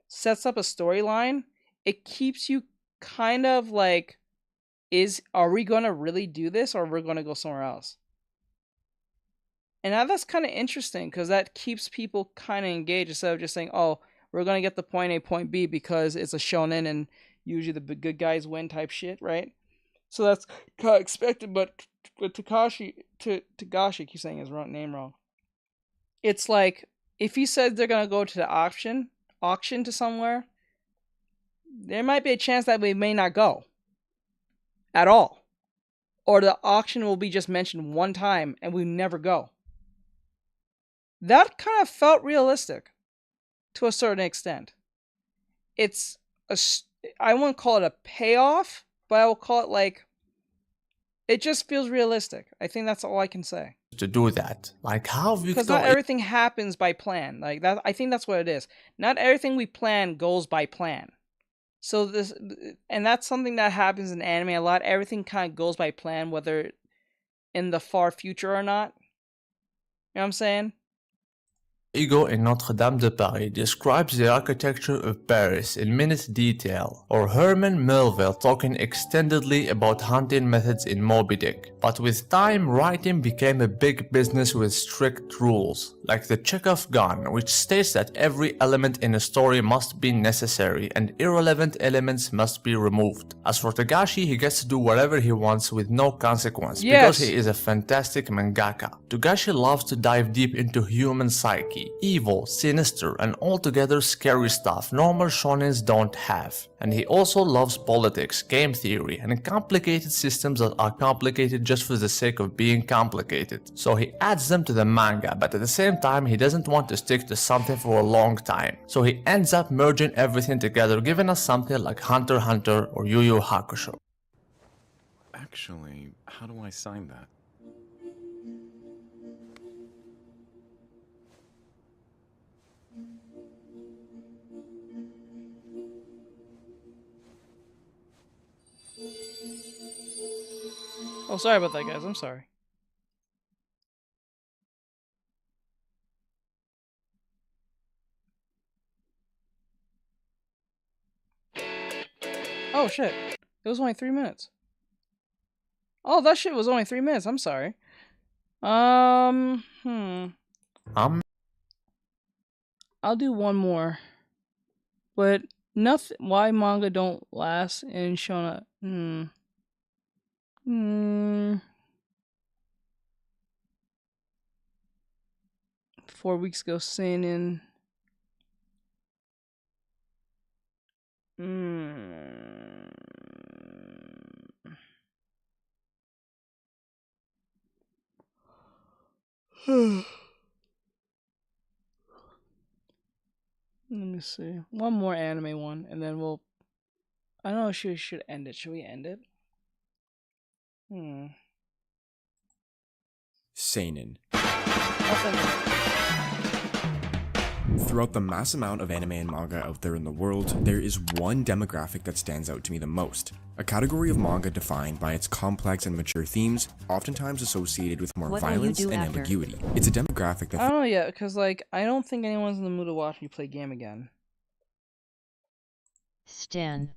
sets up a storyline, it keeps you kind of like, are we going to really do this, or are we going to go somewhere else? And now that's kind of interesting, because that keeps people kind of engaged, instead of just saying, oh, we're going to get the point A, point B, because it's a shonen and usually the good guys win type shit, right? So that's kind of expected. But Tagashi, I keep saying his name wrong. It's like, if he says they're going to go to the auction to somewhere, there might be a chance that we may not go at all. Or the auction will be just mentioned one time and we never go. That kind of felt realistic to a certain extent. I won't call it a payoff, but I will call it like, it just feels realistic. I think that's all I can say. To do that, like how Victor, because not everything happens by plan. Like that, I think that's what it is. Not everything we plan goes by plan. So that's something that happens in anime a lot. Everything kind of goes by plan, whether in the far future or not. You know what I'm saying? Hugo in Notre Dame de Paris describes the architecture of Paris in minute detail, or Herman Melville talking extendedly about hunting methods in Moby Dick. But with time, writing became a big business with strict rules, like the Chekhov gun, which states that every element in a story must be necessary and irrelevant elements must be removed. As for Togashi, he gets to do whatever he wants with no consequence, because he is a fantastic mangaka. Togashi loves to dive deep into human psyche, evil, sinister, and altogether scary stuff normal shonens don't have. And he also loves politics, game theory, and complicated systems that are complicated just for the sake of being complicated. So he adds them to the manga, but at the same time he doesn't want to stick to something for a long time. So he ends up merging everything together, giving us something like Hunter x Hunter or Yu Yu Hakusho. Actually, how do I sign that? Oh, sorry about that, guys. I'm sorry. Oh, shit. It was only 3 minutes. Oh, that shit was only 3 minutes. I'm sorry. I'll do one more. But nothing. Why manga don't last in Shona? 4 weeks ago, seinen. Let me see. One more anime one, and then we'll... I don't know if we should end it. Should we end it? Seinen. Throughout the mass amount of anime and manga out there in the world, there is one demographic that stands out to me the most. A category of manga defined by its complex and mature themes, oftentimes associated with more violence and ambiguity. It's a demographic that... I don't know yet, because, like, I don't think anyone's in the mood to watch me play game again. Stan.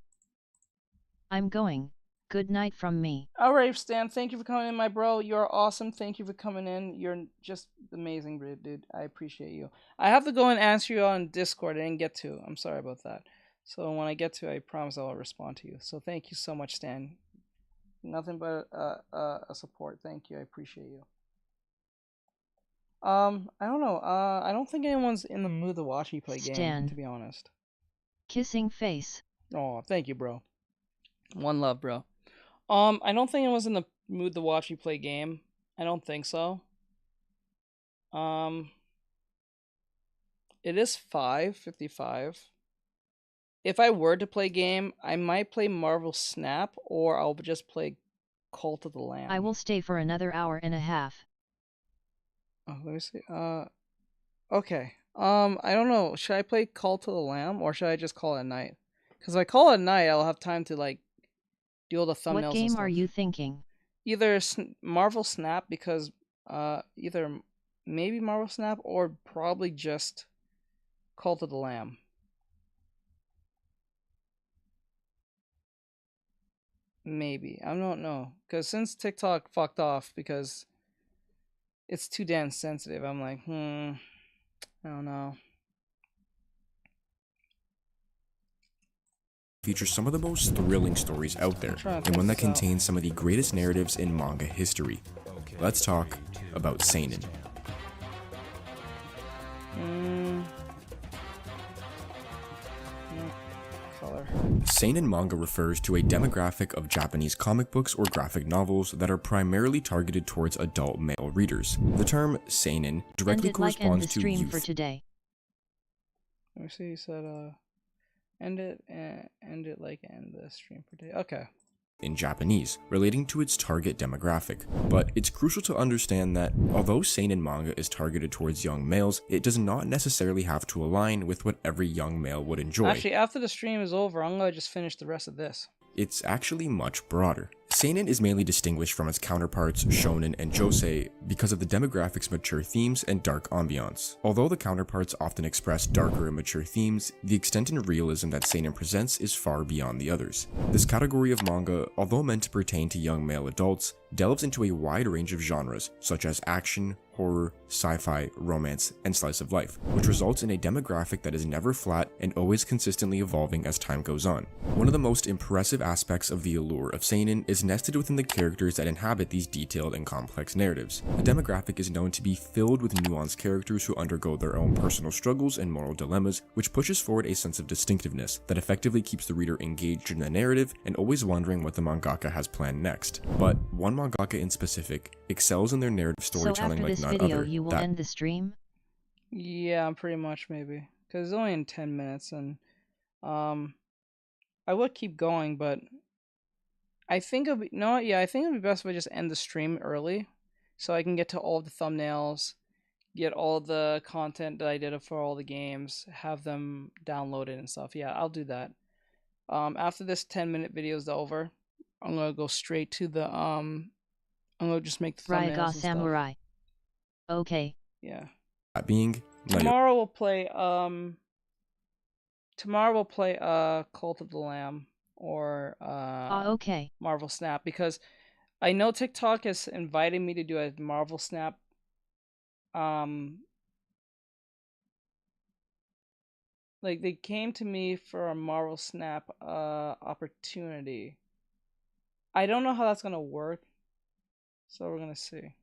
I'm going. Good night from me. Alright, Stan, thank you for coming in, my bro. You're awesome. Thank you for coming in. You're just amazing, dude. I appreciate you. I have to go and answer you on Discord. I didn't get to. I'm sorry about that. So when I get to, I promise I'll respond to you. So thank you so much, Stan. Nothing but a support. Thank you. I appreciate you. I don't know. I don't think anyone's in the mood to watch me play game, to be honest. Kissing face. Oh, thank you, bro. One love, bro. I don't think anyone's in the mood to watch me play game. I don't think so. It is 5:55. If I were to play game, I might play Marvel Snap, or I'll just play Cult of the Lamb. I will stay for another hour and a half. Oh, let me see. Okay. I don't know. Should I play Cult of the Lamb, or should I just call it a night? Because if I call it a night, I'll have time to, like, do all the thumbnails. What game are you thinking? either Marvel Snap, because either maybe Marvel Snap or probably just Cult of the Lamb. Maybe. I don't know. Because since TikTok fucked off because it's too damn sensitive, I'm like, I don't know. Features some of the most thrilling stories out there, and one that contains some of the greatest narratives in manga history. Let's talk about seinen. Seinen manga refers to a demographic of Japanese comic books or graphic novels that are primarily targeted towards adult male readers. The term seinen directly corresponds to youth. For today. Let me see. You said end it like end the stream for today. Okay. In Japanese, relating to its target demographic. But it's crucial to understand that although seinen manga is targeted towards young males, it does not necessarily have to align with what every young male would enjoy. Actually, after the stream is over, I'm gonna just finish the rest of this. It's actually much broader. Seinen is mainly distinguished from its counterparts shonen and josei because of the demographic's mature themes and dark ambiance. Although the counterparts often express darker and mature themes, the extent and realism that seinen presents is far beyond the others. This category of manga, although meant to pertain to young male adults, delves into a wide range of genres such as action, horror, sci-fi, romance, and slice of life, which results in a demographic that is never flat and always consistently evolving as time goes on. One of the most impressive aspects of the allure of seinen is nested within the characters that inhabit these detailed and complex narratives. The demographic is known to be filled with nuanced characters who undergo their own personal struggles and moral dilemmas, which pushes forward a sense of distinctiveness that effectively keeps the reader engaged in the narrative and always wondering what the mangaka has planned next. But one mangaka in specific excels in their narrative storytelling like none other. You will end the stream? Yeah, pretty much maybe. Because it's only in 10 minutes and I would keep going, but I think it'd be I think it'd be best if I just end the stream early so I can get to all the thumbnails, get all the content that I did for all the games, have them downloaded and stuff. Yeah, I'll do that. After this 10-minute video is over, I'm gonna go straight to the I'm gonna just make the thumbnails and Samurai. Stuff. Okay. Yeah. That being tomorrow we'll play Cult of the Lamb or okay. Marvel Snap, because I know TikTok has invited me to do a Marvel Snap like they came to me for a Marvel Snap opportunity. I don't know how that's gonna work, so we're gonna see.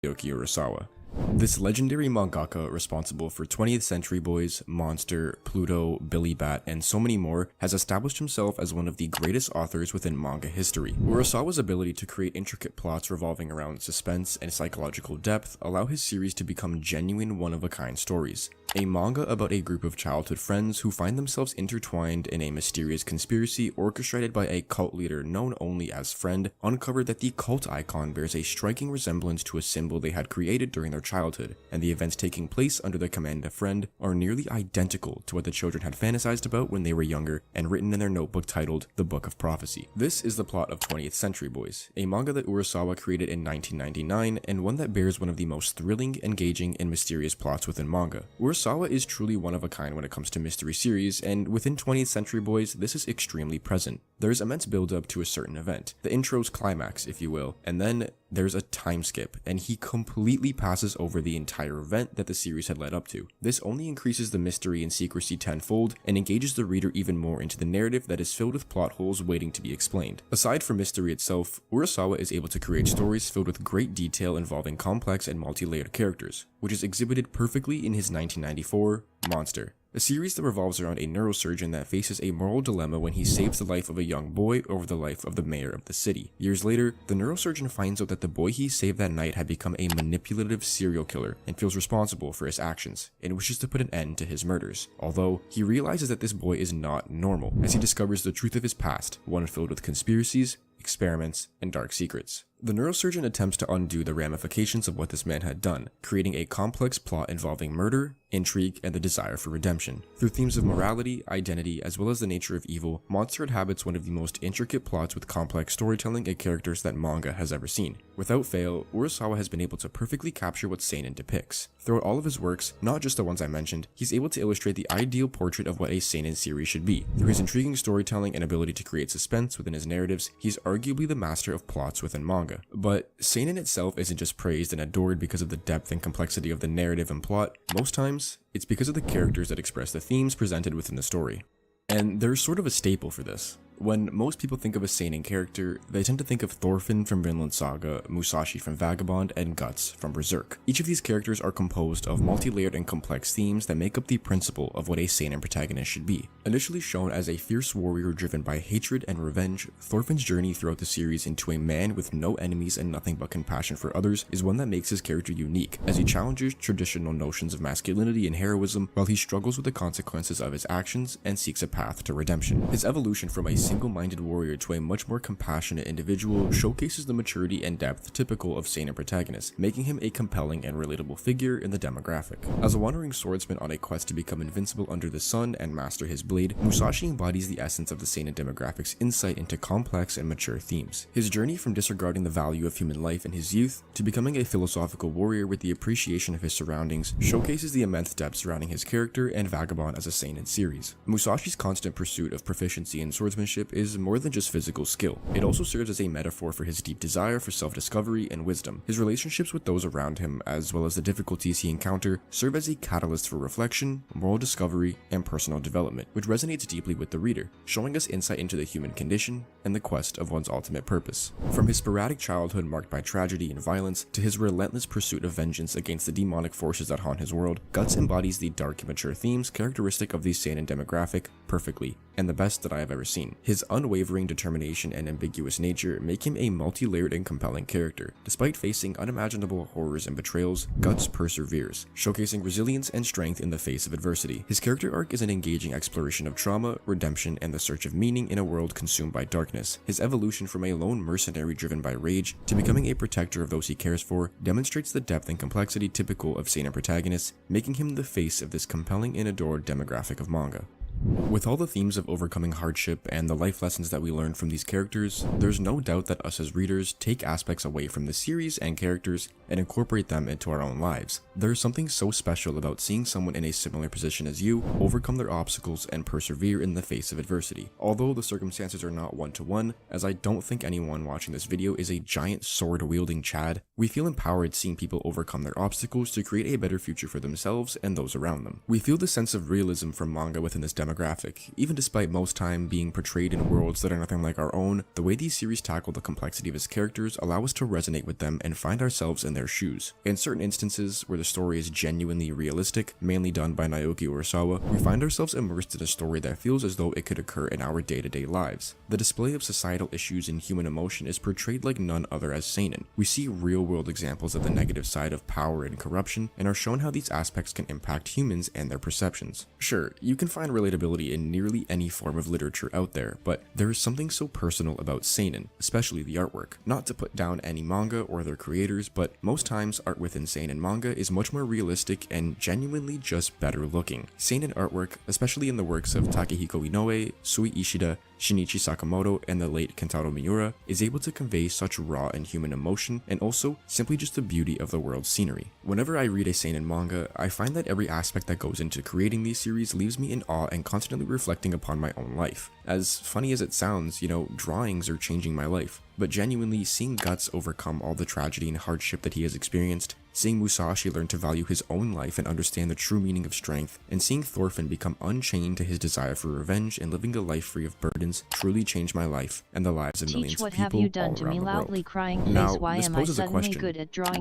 Naoki Urasawa. This legendary mangaka, responsible for 20th Century Boys, Monster, Pluto, Billy Bat, and so many more, has established himself as one of the greatest authors within manga history. Urasawa's ability to create intricate plots revolving around suspense and psychological depth allow his series to become genuine one-of-a-kind stories. A manga about a group of childhood friends who find themselves intertwined in a mysterious conspiracy orchestrated by a cult leader known only as Friend, uncovered that the cult icon bears a striking resemblance to a symbol they had created during their childhood, and the events taking place under the command of Friend are nearly identical to what the children had fantasized about when they were younger and written in their notebook titled The Book of Prophecy. This is the plot of 20th Century Boys, a manga that Urasawa created in 1999 and one that bears one of the most thrilling, engaging, and mysterious plots within manga. Urasawa is truly one of a kind when it comes to mystery series, and within 20th Century Boys, this is extremely present. There's immense build-up to a certain event, the intro's climax, if you will, and then there's a time skip, and he completely passes over the entire event that the series had led up to. This only increases the mystery and secrecy tenfold, and engages the reader even more into the narrative that is filled with plot holes waiting to be explained. Aside from mystery itself, Urasawa is able to create stories filled with great detail involving complex and multi-layered characters, which is exhibited perfectly in his 1994 Monster, a series that revolves around a neurosurgeon that faces a moral dilemma when he saves the life of a young boy over the life of the mayor of the city. Years later, the neurosurgeon finds out that the boy he saved that night had become a manipulative serial killer and feels responsible for his actions, and wishes to put an end to his murders. Although, he realizes that this boy is not normal, as he discovers the truth of his past, one filled with conspiracies, experiments, and dark secrets. The neurosurgeon attempts to undo the ramifications of what this man had done, creating a complex plot involving murder, intrigue, and the desire for redemption. Through themes of morality, identity, as well as the nature of evil, Monster inhabits one of the most intricate plots with complex storytelling and characters that manga has ever seen. Without fail, Urasawa has been able to perfectly capture what seinen depicts. Throughout all of his works, not just the ones I mentioned, he's able to illustrate the ideal portrait of what a seinen series should be. Through his intriguing storytelling and ability to create suspense within his narratives, he's arguably the master of plots within manga. But seinen itself isn't just praised and adored because of the depth and complexity of the narrative and plot. Most times, it's because of the characters that express the themes presented within the story. And there's sort of a staple for this. When most people think of a seinen character, they tend to think of Thorfinn from Vinland Saga, Musashi from Vagabond, and Guts from Berserk. Each of these characters are composed of multi-layered and complex themes that make up the principle of what a seinen protagonist should be. Initially shown as a fierce warrior driven by hatred and revenge, Thorfinn's journey throughout the series into a man with no enemies and nothing but compassion for others is one that makes his character unique, as he challenges traditional notions of masculinity and heroism while he struggles with the consequences of his actions and seeks a path to redemption. His evolution from a single-minded warrior to a much more compassionate individual showcases the maturity and depth typical of seinen protagonists, making him a compelling and relatable figure in the demographic. As a wandering swordsman on a quest to become invincible under the sun and master his blade, Musashi embodies the essence of the seinen demographic's insight into complex and mature themes. His journey from disregarding the value of human life in his youth to becoming a philosophical warrior with the appreciation of his surroundings showcases the immense depth surrounding his character and Vagabond as a seinen series. Musashi's constant pursuit of proficiency in swordsmanship is more than just physical skill. It also serves as a metaphor for his deep desire for self-discovery and wisdom. His relationships with those around him, as well as the difficulties he encounters, serve as a catalyst for reflection, moral discovery, and personal development, which resonates deeply with the reader, showing us insight into the human condition and the quest of one's ultimate purpose. From his sporadic childhood marked by tragedy and violence, to his relentless pursuit of vengeance against the demonic forces that haunt his world, Guts embodies the dark and mature themes characteristic of the seinen demographic perfectly, and the best that I have ever seen. His unwavering determination and ambiguous nature make him a multi-layered and compelling character. Despite facing unimaginable horrors and betrayals, Guts perseveres, showcasing resilience and strength in the face of adversity. His character arc is an engaging exploration of trauma, redemption, and the search of meaning in a world consumed by darkness. His evolution from a lone mercenary driven by rage to becoming a protector of those he cares for demonstrates the depth and complexity typical of seinen protagonists, making him the face of this compelling and adored demographic of manga. With all the themes of overcoming hardship and the life lessons that we learn from these characters, there's no doubt that us as readers take aspects away from the series and characters and incorporate them into our own lives. There's something so special about seeing someone in a similar position as you overcome their obstacles and persevere in the face of adversity. Although the circumstances are not one-to-one, as I don't think anyone watching this video is a giant sword-wielding Chad, we feel empowered seeing people overcome their obstacles to create a better future for themselves and those around them. We feel the sense of realism from manga within this demographic. Even despite most time being portrayed in worlds that are nothing like our own, the way these series tackle the complexity of its characters allow us to resonate with them and find ourselves in their shoes. In certain instances where the story is genuinely realistic, mainly done by Naoki Urasawa, we find ourselves immersed in a story that feels as though it could occur in our day-to-day lives. The display of societal issues and human emotion is portrayed like none other as seinen. We see real-world examples of the negative side of power and corruption, and are shown how these aspects can impact humans and their perceptions. Sure, you can find relatability in nearly any form of literature out there, but there is something so personal about seinen, especially the artwork. Not to put down any manga or their creators, but most times art within seinen manga is much more realistic and genuinely just better looking. Seinen artwork, especially in the works of Takehiko Inoue, Sui Ishida, Shinichi Sakamoto, and the late Kentaro Miura, is able to convey such raw and human emotion, and also simply just the beauty of the world's scenery. Whenever I read a seinen manga, I find that every aspect that goes into creating these series leaves me in awe and constantly reflecting upon my own life. As funny as it sounds, drawings are changing my life, but genuinely seeing Guts overcome all the tragedy and hardship that he has experienced, seeing Musashi learn to value his own life and understand the true meaning of strength, and seeing Thorfinn become unchained to his desire for revenge and living a life free of burdens truly changed my life and the lives of millions of people all around the world. Now, this poses a question: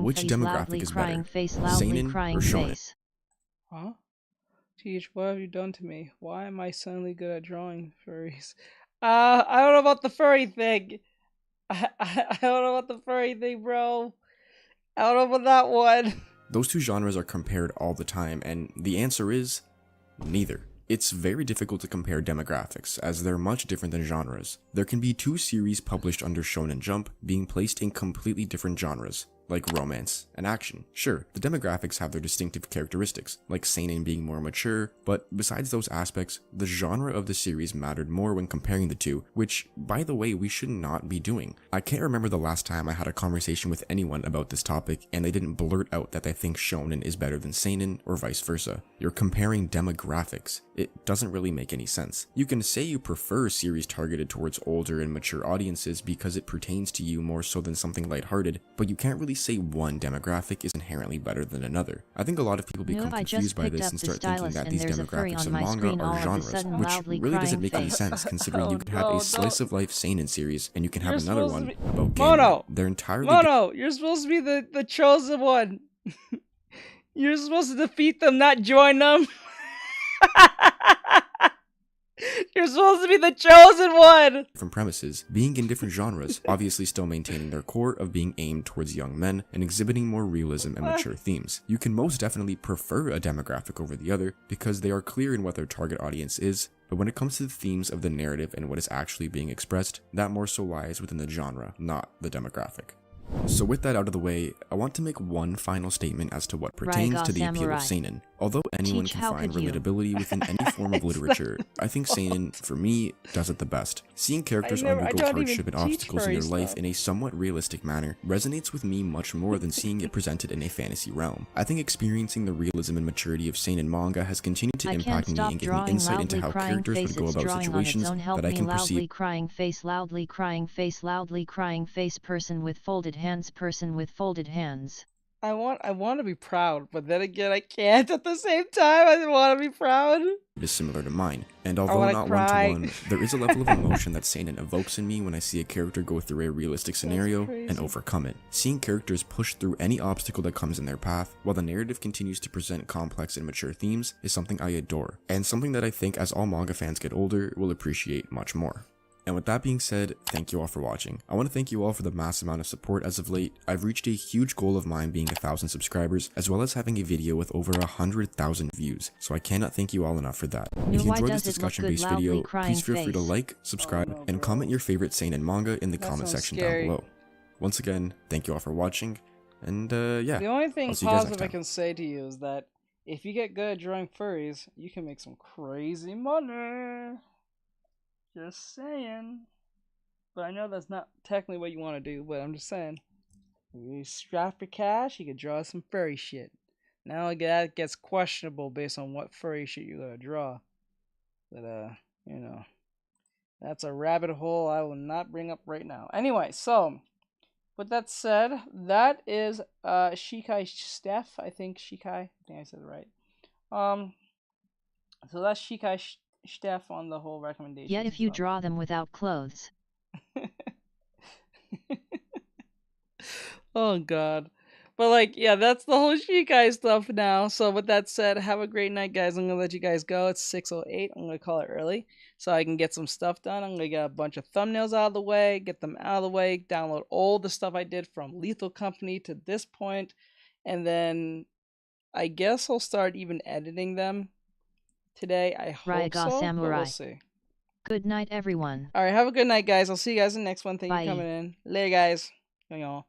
which demographic is better, seinen or shonen? Huh? Teach, what have you done to me? Why am I suddenly good at drawing furries? I don't know about the furry thing. I don't know about the furry thing, bro. I don't know about that one. Those two genres are compared all the time, and the answer is neither. It's very difficult to compare demographics, as they're much different than genres. There can be 2 series published under Shonen Jump being placed in completely different genres, like romance and action. Sure, the demographics have their distinctive characteristics, like seinen being more mature, but besides those aspects, the genre of the series mattered more when comparing the two, which, by the way, we should not be doing. I can't remember the last time I had a conversation with anyone about this topic and they didn't blurt out that they think shonen is better than seinen or vice versa. You're comparing demographics. It doesn't really make any sense. You can say you prefer series targeted towards older and mature audiences because it pertains to you more so than something lighthearted, but you can't really say one demographic is inherently better than another. I think a lot of people become confused by this and start thinking that these demographics of manga are genres, which really doesn't make any sense considering you could have a slice of life seinen series and you can have another one about gaming. Mono! They're entirely Mono! You're supposed to be the chosen one. You're supposed to defeat them, not join them. You're supposed to be the chosen one! Different premises, being in different genres, obviously still maintaining their core of being aimed towards young men and exhibiting more realism and mature themes. You can most definitely prefer a demographic over the other because they are clear in what their target audience is, but when it comes to the themes of the narrative and what is actually being expressed, that more so lies within the genre, not the demographic. So with that out of the way, I want to make one final statement as to what pertains to the appeal of seinen. Although anyone can find relatability within any form of literature, I think seinen, for me, does it the best. Seeing characters undergo hardship and obstacles in their life in a somewhat realistic manner resonates with me much more than seeing it presented in a fantasy realm. I think experiencing the realism and maturity of seinen manga has continued to impact me and give me insight into how characters would go about situations that I can perceive. Loudly crying face, loudly crying face, loudly crying face, person with folded hands, person with folded hands. I want to be proud, but then again I can't at the same time. I want to be proud. Is similar to mine, and although not one-to-one, there is a level of emotion that seinen evokes in me when I see a character go through a realistic scenario and overcome it. Seeing characters push through any obstacle that comes in their path, while the narrative continues to present complex and mature themes, is something I adore, and something that I think as all manga fans get older will appreciate much more. And with that being said, thank you all for watching. I want to thank you all for the mass amount of support as of late. I've reached a huge goal of mine being 1,000 subscribers, as well as having a video with over 100,000 views, so I cannot thank you all enough for that. If you enjoyed this discussion-based video, please feel free to like, subscribe, and comment your favorite seinen manga in the comment section down below. Once again, thank you all for watching, and yeah, the only thing positive I can say to you is that if you get good at drawing furries, you can make some crazy money. Just saying. But I know that's not technically what you want to do, but I'm just saying. If you strap for cash, you can draw some furry shit. Now that gets questionable based on what furry shit you're gonna draw. But you know, that's a rabbit hole I will not bring up right now. Anyway, so with that said, that is Shikai Steph. I think I said it right. So that's Shikai Steph on the whole recommendation. Yet if you draw them without clothes. Oh god. But like, yeah, that's the whole Shikai stuff now. So with that said, have a great night, guys. I'm gonna let you guys go. It's 6:08. I'm gonna call it early so I can get some stuff done. I'm gonna get a bunch of thumbnails out of the way, get them out of the way, download all the stuff I did from Lethal Company to this point, and then I guess I'll start even editing them today. I hope so, but we'll see. Good night, everyone. All right, have a good night, guys. I'll see you guys in the next one. Thank you for coming in. Later, guys. Y'all.